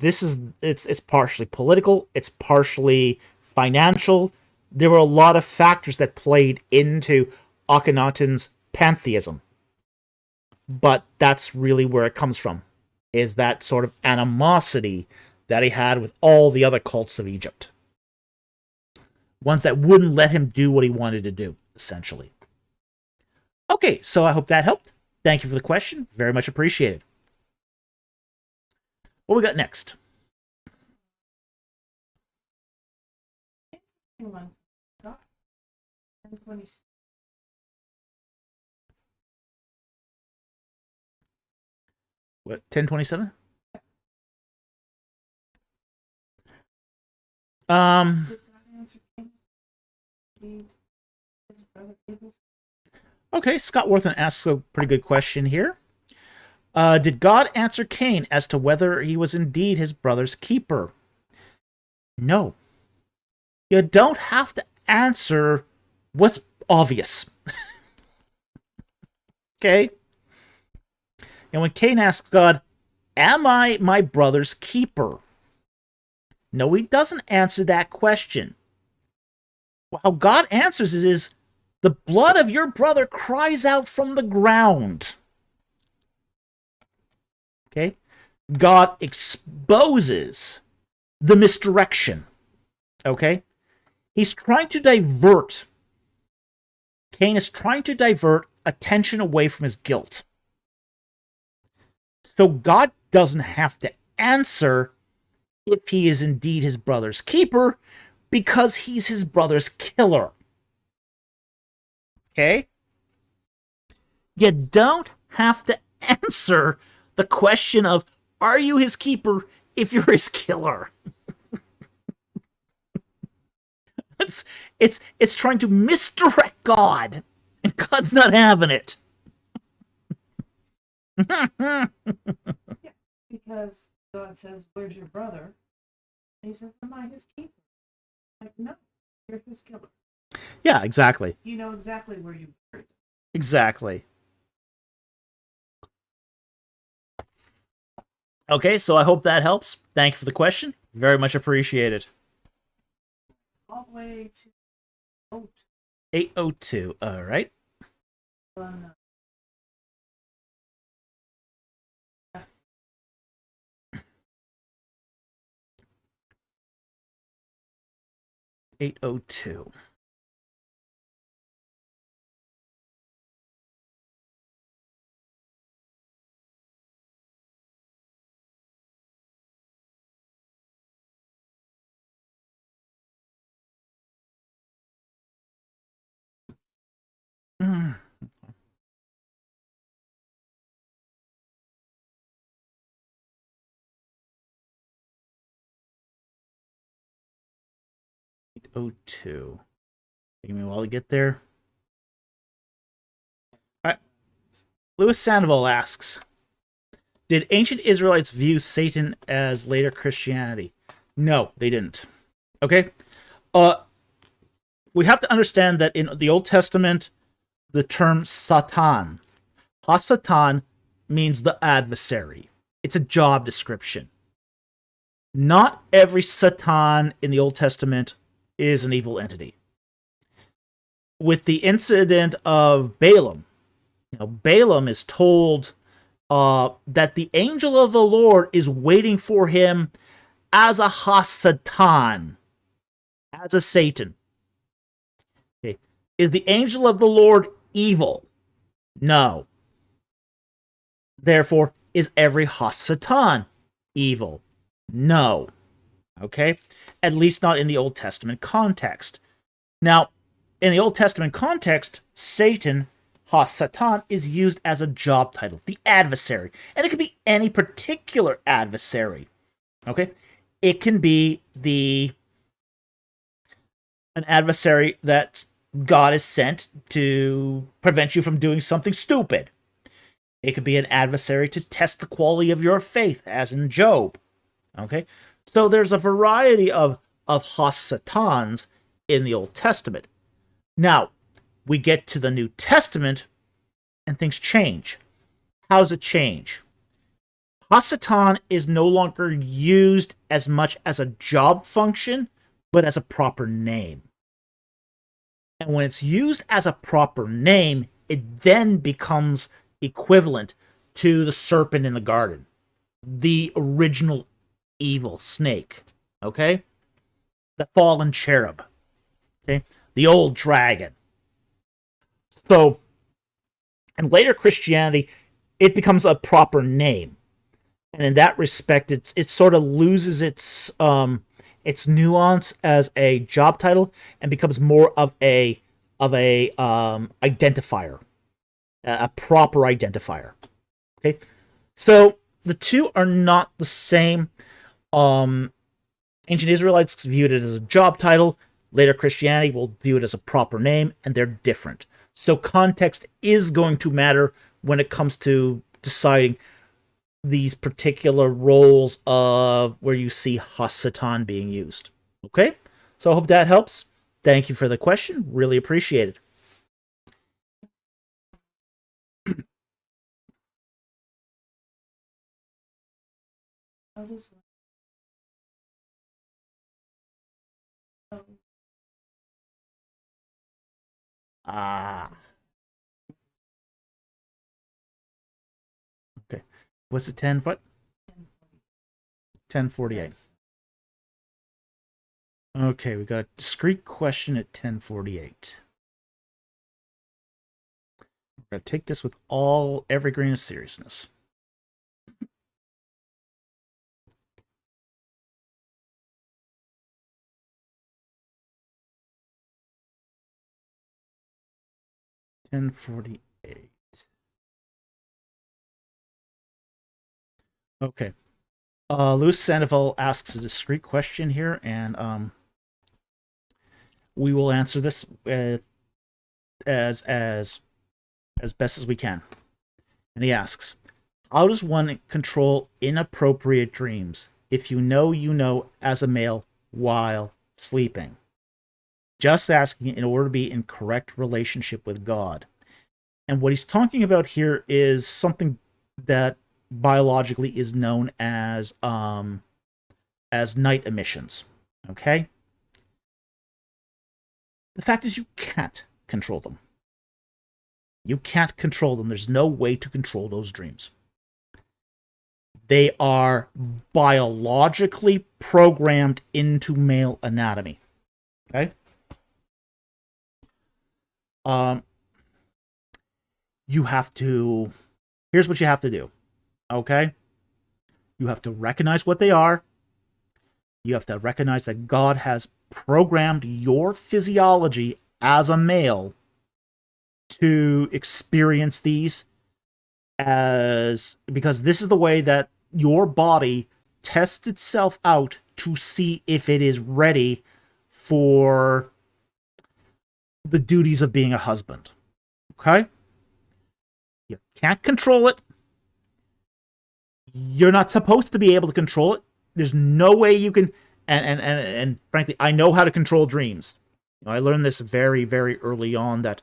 this is it's partially political, it's partially financial. There were a lot of factors that played into Akhenaten's pantheism. But that's really where it comes from, is that sort of animosity that he had with all the other cults of Egypt. Ones that wouldn't let him do what he wanted to do, essentially. Okay, so I hope that helped. Thank you for the question. Very much appreciated. What we got next? One. God. 1026. What, 1027? Did God answer Cain? Did his brother Abel's? Okay, Scott Worthen asks a pretty good question here. Did God answer Cain as to whether he was indeed his brother's keeper? No. You don't have to answer what's obvious. Okay? And when Cain asks God, am I my brother's keeper? No, he doesn't answer that question. How God answers is the blood of your brother cries out from the ground. Okay? God exposes the misdirection. Okay? He's trying to divert. Cain is trying to divert attention away from his guilt. So God doesn't have to answer if he is indeed his brother's keeper, because he's his brother's killer. Okay? You don't have to answer the question of, are you his keeper, if you're his killer? It's trying to misdirect God, and God's not having it. Yeah, because God says, where's your brother? And he says, am I his keeper? Like, no, you're his killer. Yeah, exactly. You know exactly where you buried him. Exactly. Okay, so I hope that helps. Thank you for the question. Very much appreciated. All the way to 802. All right. on, 802. Mm. 802. Taking me a while to get there. All right. Louis Sandoval asks, did ancient Israelites view Satan as later Christianity? No, they didn't. Okay? We have to understand that in the Old Testament, the term Satan. Hasatan means the adversary. It's a job description. Not every Satan in the Old Testament is an evil entity. With the incident of Balaam, Balaam is told that the angel of the Lord is waiting for him as a Hasatan, as a Satan. Okay. Is the angel of the Lord evil? No. Therefore, is every Hasatan evil? No. Okay? At least not in the Old Testament context. Now, in the Old Testament context, Satan, Hasatan, is used as a job title, the adversary. And it could be any particular adversary. Okay? It can be an adversary that God has sent to prevent you from doing something stupid. It could be an adversary to test the quality of your faith, as in Job. Okay? So there's a variety of Hasatans in the Old Testament. Now, we get to the New Testament, and things change. How does it change? Hasatan is no longer used as much as a job function, but as a proper name. And when it's used as a proper name, it then becomes equivalent to the serpent in the garden, the original evil snake, okay? The fallen cherub, okay? The old dragon. So, in later Christianity, it becomes a proper name. And in that respect, it sort of loses its nuance as a job title and becomes more of a identifier, a proper identifier. Okay, so the two are not the same. Ancient Israelites viewed it as a job title. Later Christianity will view it as a proper name, and they're different. So context is going to matter when it comes to deciding these particular roles of where you see Hasatan being used. Okay? So I hope that helps. Thank you for the question. Really appreciate it. Okay. What's the 10 foot? 1048. Okay, we got a discrete question at 1048. We're going to take this with every grain of seriousness. $10.48. Okay. Louis Sandoval asks a discrete question here, and we will answer this as best as we can. And he asks, how does one control inappropriate dreams if you know as a male while sleeping? Just asking in order to be in correct relationship with God. And what he's talking about here is something that biologically is known as night emissions. Okay? The fact is you can't control them. You can't control them. There's no way to control those dreams. They are biologically programmed into male anatomy. Okay? Here's what you have to do. Okay? You have to recognize what they are. You have to recognize that God has programmed your physiology as a male to experience these because this is the way that your body tests itself out to see if it is ready for the duties of being a husband. Okay? You can't control it. You're not supposed to be able to control it. There's no way you can. And frankly, I know how to control dreams. I learned this very, very early on that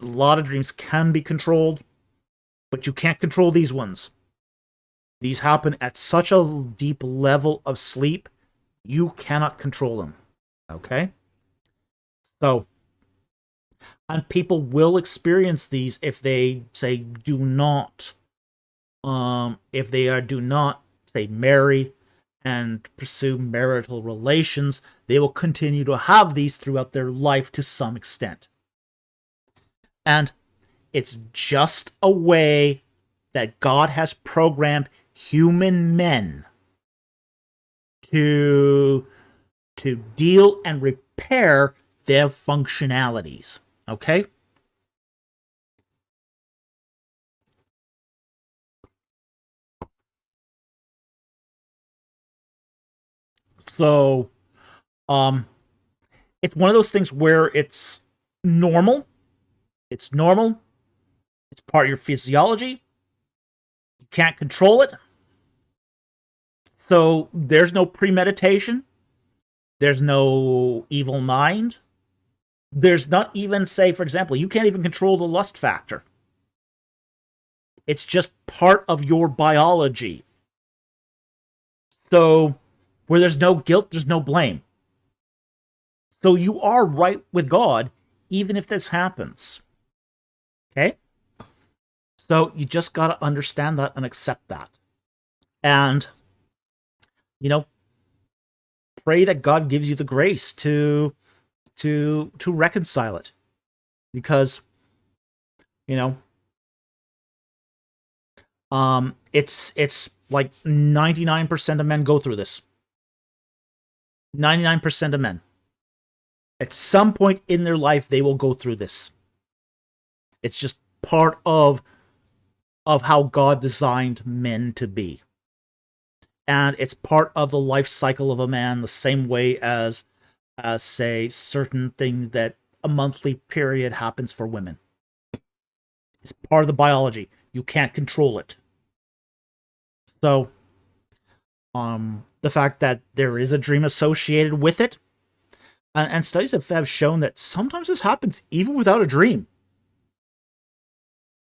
A lot of dreams can be controlled, but you can't control these ones. These happen at such a deep level of sleep, you cannot control them. Okay? So, and people will experience these if they say do not, if they do not say marry and pursue marital relations, they will continue to have these throughout their life to some extent. And it's just a way that God has programmed human men to deal and repair their functionalities. Okay? So, it's one of those things where it's normal. It's normal. It's part of your physiology. You can't control it. So there's no premeditation. There's no evil mind. There's not even, say, for example, you can't even control the lust factor. It's just part of your biology. So where there's no guilt, there's no blame. So you are right with God, even if this happens. Okay? So you just got to understand that and accept that. And, pray that God gives you the grace to reconcile it. Because, it's like 99% of men go through this. 99% of men. At some point in their life, they will go through this. It's just part of how God designed men to be. And it's part of the life cycle of a man, the same way as say, certain things that a monthly period happens for women. It's part of the biology. You can't control it. So, the fact that there is a dream associated with it, and studies have shown that sometimes this happens even without a dream.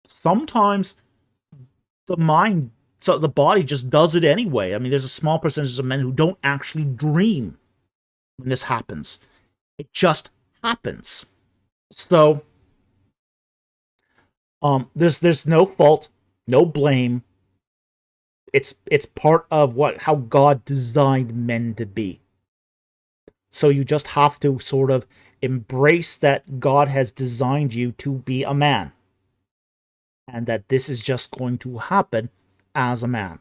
Sometimes the mind, so the body just does it anyway. I mean, there's a small percentage of men who don't actually dream when this happens. It just happens. So, there's no fault, no blame. It's part of how God designed men to be. So you just have to sort of embrace that God has designed you to be a man. And that this is just going to happen as a man.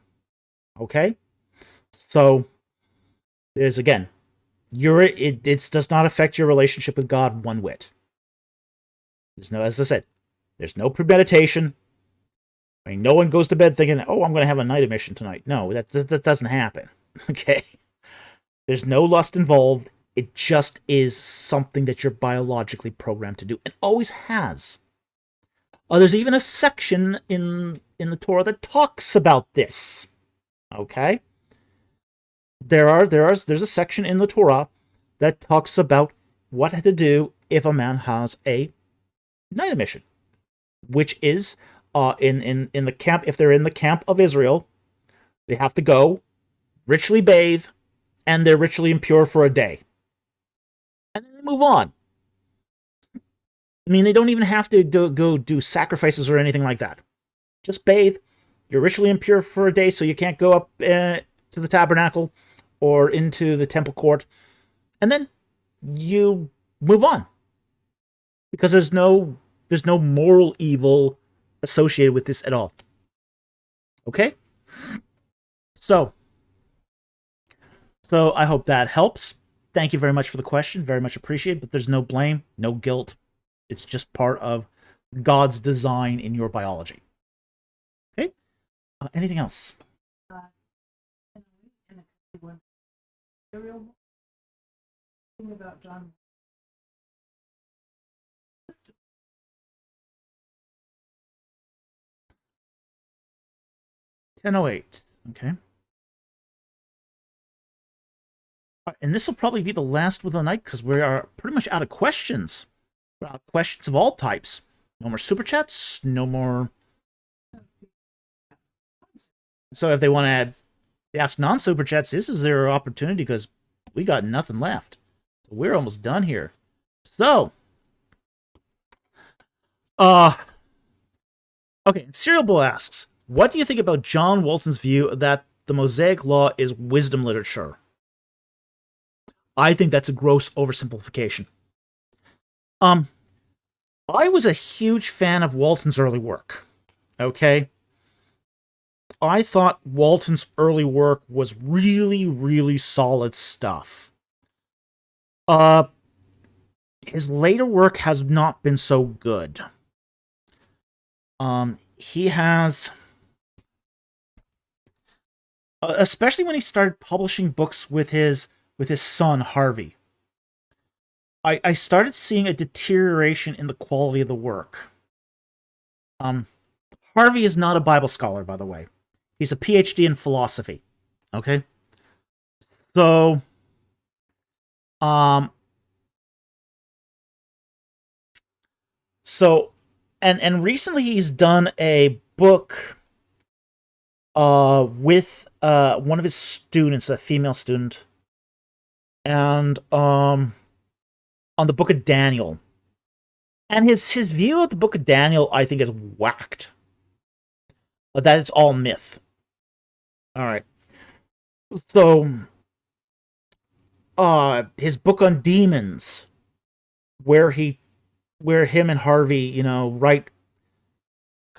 Okay? So, there's again, it does not affect your relationship with God one whit. There's no, as I said, there's no premeditation. I mean, no one goes to bed thinking, oh, I'm going to have a night emission tonight. No, that doesn't happen. Okay? There's no lust involved. It just is something that you're biologically programmed to do. It always has. There's even a section in the Torah that talks about this. Okay? There's a section in the Torah that talks about what to do if a man has a night emission, which is in the camp. If they're in the camp of Israel, they have to go ritually bathe, and they're ritually impure for a day, and then they move on. I mean, they don't even have to go do sacrifices or anything like that. Just bathe. You're ritually impure for a day, so you can't go up to the tabernacle or into the temple court. And then you move on. Because there's no moral evil associated with this at all. Okay? So I hope that helps. Thank you very much for the question. Very much appreciated. But there's no blame, no guilt. It's just part of God's design in your biology. Okay? Anything else? About John. 10:08. Okay. And this will probably be the last of the night because we are pretty much out of questions. Questions of all types. No more super chats. No more. So if they want to ask non-super chats, this is their opportunity because we got nothing left. So we're almost done here. So, okay. Serial Bull asks, what do you think about John Walton's view that the Mosaic Law is wisdom literature? I think that's a gross oversimplification. I was a huge fan of Walton's early work. Okay? I thought Walton's early work was really, really solid stuff. His later work has not been so good. He has, especially when he started publishing books with his son Harvey. I started seeing a deterioration in the quality of the work. Harvey is not a Bible scholar, by the way. He's a PhD in philosophy. Okay? So, and recently he's done a book with one of his students, a female student, and on the book of Daniel. And his view of the book of Daniel, I think, is whacked. That it's all myth. Alright. So, his book on demons, where him and Harvey, write,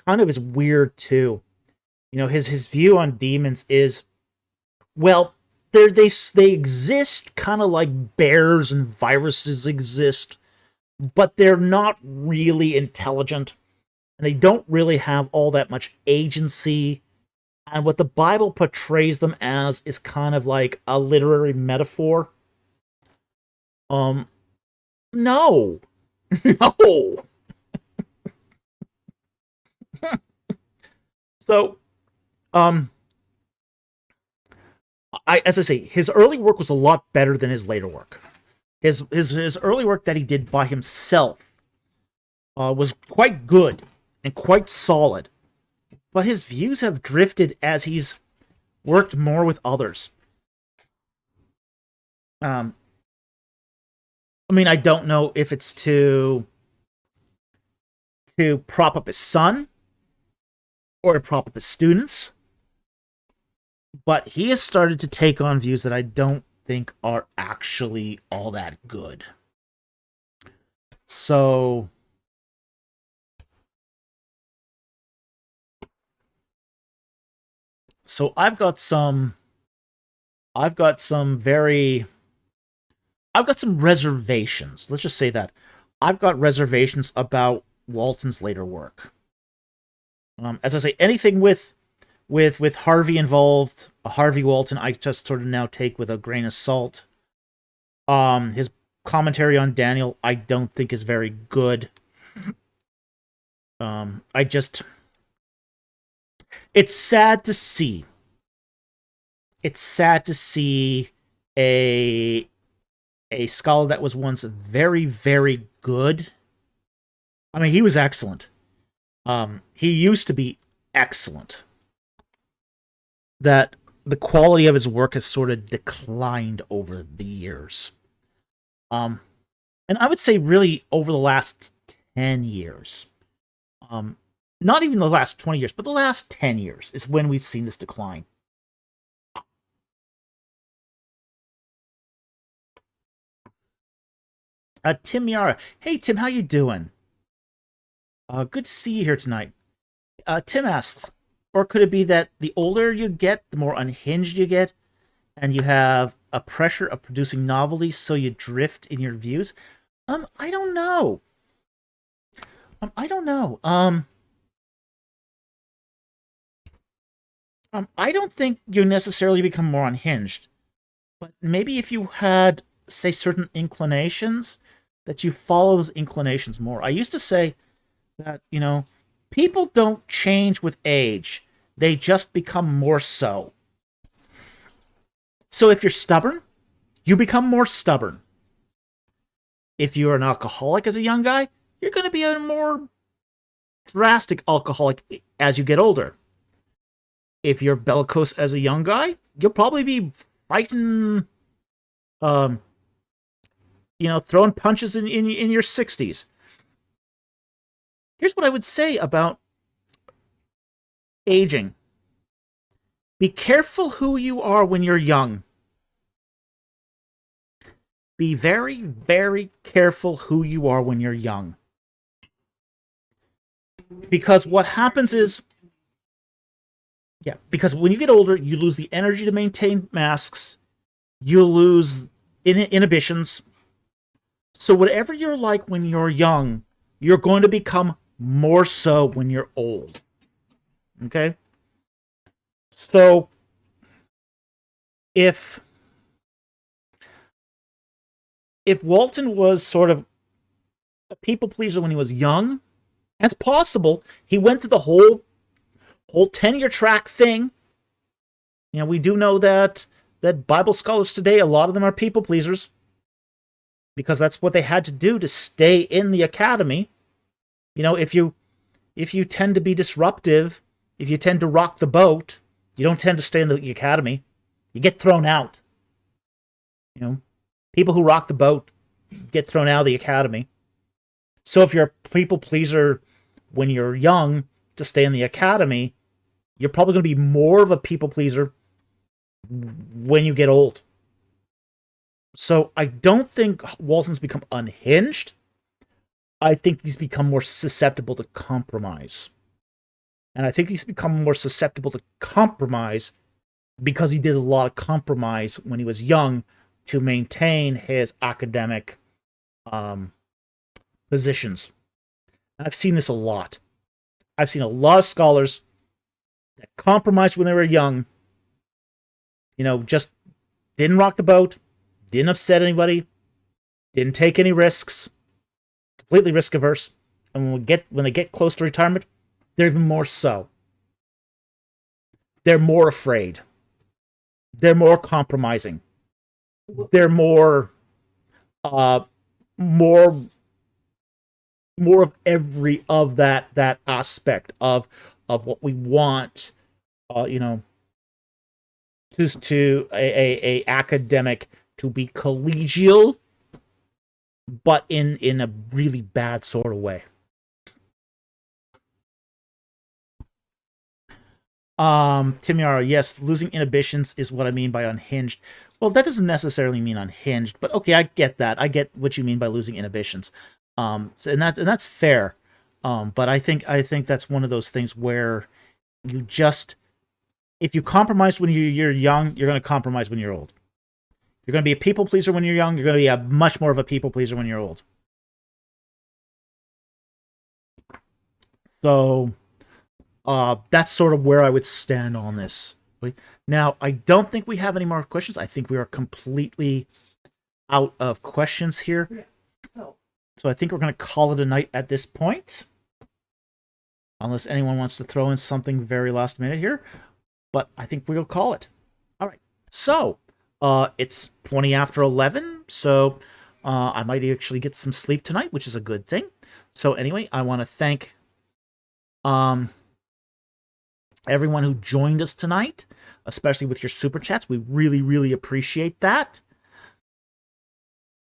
kind of is weird too. His view on demons is, well, they exist kind of like bears and viruses exist, but they're not really intelligent, and they don't really have all that much agency. And what the Bible portrays them as is kind of like a literary metaphor. No. No. So, as I say, his early work was a lot better than his later work. His early work that he did by himself was quite good and quite solid, but his views have drifted as he's worked more with others. I mean, I don't know if it's to prop up his son or to prop up his students, but he has started to take on views that I don't think are actually all that good. So, I've got some reservations. Let's just say that I've got reservations about Walton's later work. As I say, anything with Harvey involved, Harvey Walton, I just sort of now take with a grain of salt. His commentary on Daniel, I don't think is very good. It's sad to see. It's sad to see a scholar that was once very, very good. I mean, he was excellent. He used to be excellent. That the quality of his work has sort of declined over the years. And I would say really over the last 10 years. Not even the last 20 years, but the last 10 years is when we've seen this decline. Tim Miara. Hey, Tim, how you doing? Good to see you here tonight. Tim asks, or could it be that the older you get, the more unhinged you get, and you have a pressure of producing novelty, so you drift in your views? I don't know. I don't know. I don't think you necessarily become more unhinged, but maybe if you had, say, certain inclinations, that you follow those inclinations more. I used to say that, people don't change with age. They just become more so. So if you're stubborn, you become more stubborn. If you're an alcoholic as a young guy, you're going to be a more drastic alcoholic as you get older. If you're bellicose as a young guy, you'll probably be fighting, throwing punches in your 60s. Here's what I would say about aging. Be careful who you are when you're young. Be very, very careful who you are when you're young. Because what happens is, because when you get older, you lose the energy to maintain masks. You lose inhibitions. So whatever you're like when you're young, you're going to become more so when you're old. Okay? So if Walton was sort of a people pleaser when he was young, that's possible. He went through the whole tenure track thing. We do know that Bible scholars today, a lot of them are people pleasers, because that's what they had to do to stay in the academy. If you tend to be disruptive, if you tend to rock the boat, you don't tend to stay in the academy. You get thrown out. People who rock the boat get thrown out of the academy. So if you're a people pleaser when you're young to stay in the academy, you're probably going to be more of a people pleaser when you get old. So I don't think Walton's become unhinged. I think he's become more susceptible to compromise. And I think he's become more susceptible to compromise because he did a lot of compromise when he was young to maintain his academic positions. And I've seen this a lot. I've seen a lot of scholars that compromised when they were young, just didn't rock the boat, didn't upset anybody, didn't take any risks, completely risk averse. And when they get close to retirement, they're even more so. They're more afraid. They're more compromising. They're more of every of that aspect of what we want, to a academic to be collegial, but in a really bad sort of way. Timiara, yes, losing inhibitions is what I mean by unhinged. Well, that doesn't necessarily mean unhinged, but okay, I get that. I get what you mean by losing inhibitions. And that's fair. But I think that's one of those things where you just, if you compromise when you're young, you're going to compromise when you're old. You're going to be a people pleaser when you're young. You're going to be a much more of a people pleaser when you're old. So that's sort of where I would stand on this. Now, I don't think we have any more questions. I think we are completely out of questions here. So I think we're going to call it a night at this point. Unless anyone wants to throw in something very last minute here. But I think we'll call it. All right. So it's 20 after 11. So I might actually get some sleep tonight, which is a good thing. So anyway, I want to thank everyone who joined us tonight, especially with your super chats. We really, really appreciate that.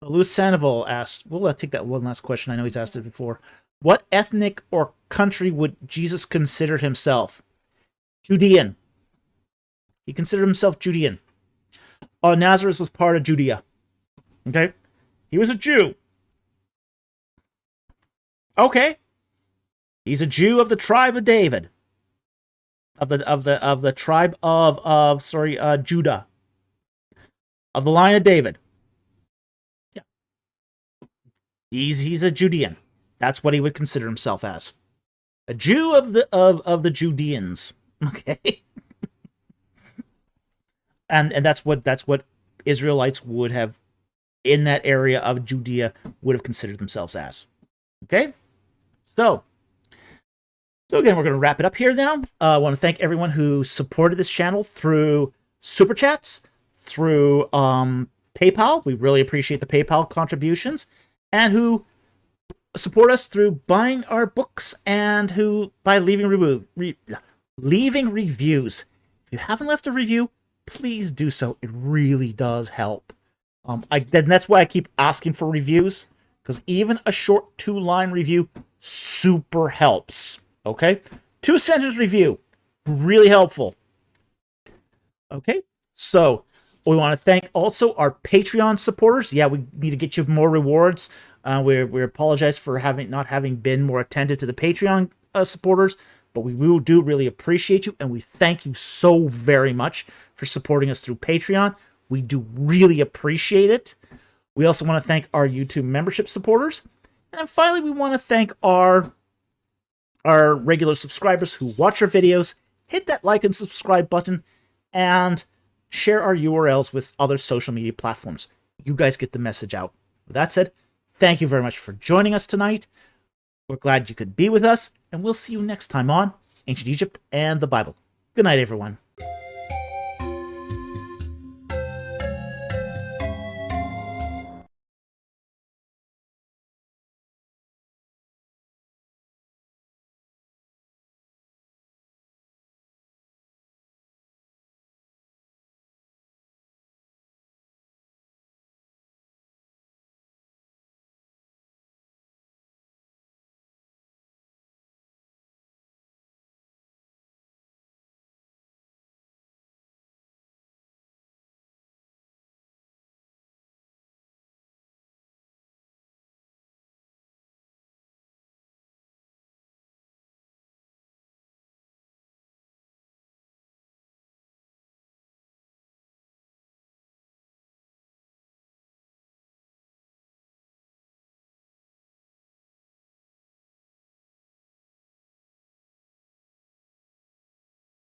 Louis Sandoval asked, we'll take that one last question. I know he's asked it before. What ethnic or country would Jesus consider himself? Judean. He considered himself Judean. Nazareth was part of Judea. Okay? He was a Jew. Okay. He's a Jew of the tribe of David. Of the tribe of Judah. Of the line of David. Yeah. He's a Judean. That's what he would consider himself as. A Jew of the Judeans. Okay. and that's what Israelites would have, in that area of Judea, would have considered themselves as. Okay? So again, we're going to wrap it up here now. I want to thank everyone who supported this channel through Super Chats, through PayPal. We really appreciate the PayPal contributions. And who support us through buying our books and who by leaving leaving reviews. If you haven't left a review, please do so. It really does help. That's why I keep asking for reviews, because even a short 2-line review super helps. Okay, 2-sentence review, really helpful. Okay, so we want to thank also our Patreon supporters. Yeah, we need to get you more rewards. We apologize for not having been more attentive to the Patreon supporters, but we do really appreciate you, and we thank you so very much for supporting us through Patreon. We do really appreciate it. We also want to thank our YouTube membership supporters. And then finally, we want to thank our regular subscribers who watch our videos, hit that like and subscribe button, and share our URLs with other social media platforms. You guys get the message out. With that said, thank you very much for joining us tonight. We're glad you could be with us, and we'll see you next time on Ancient Egypt and the Bible. Good night, everyone.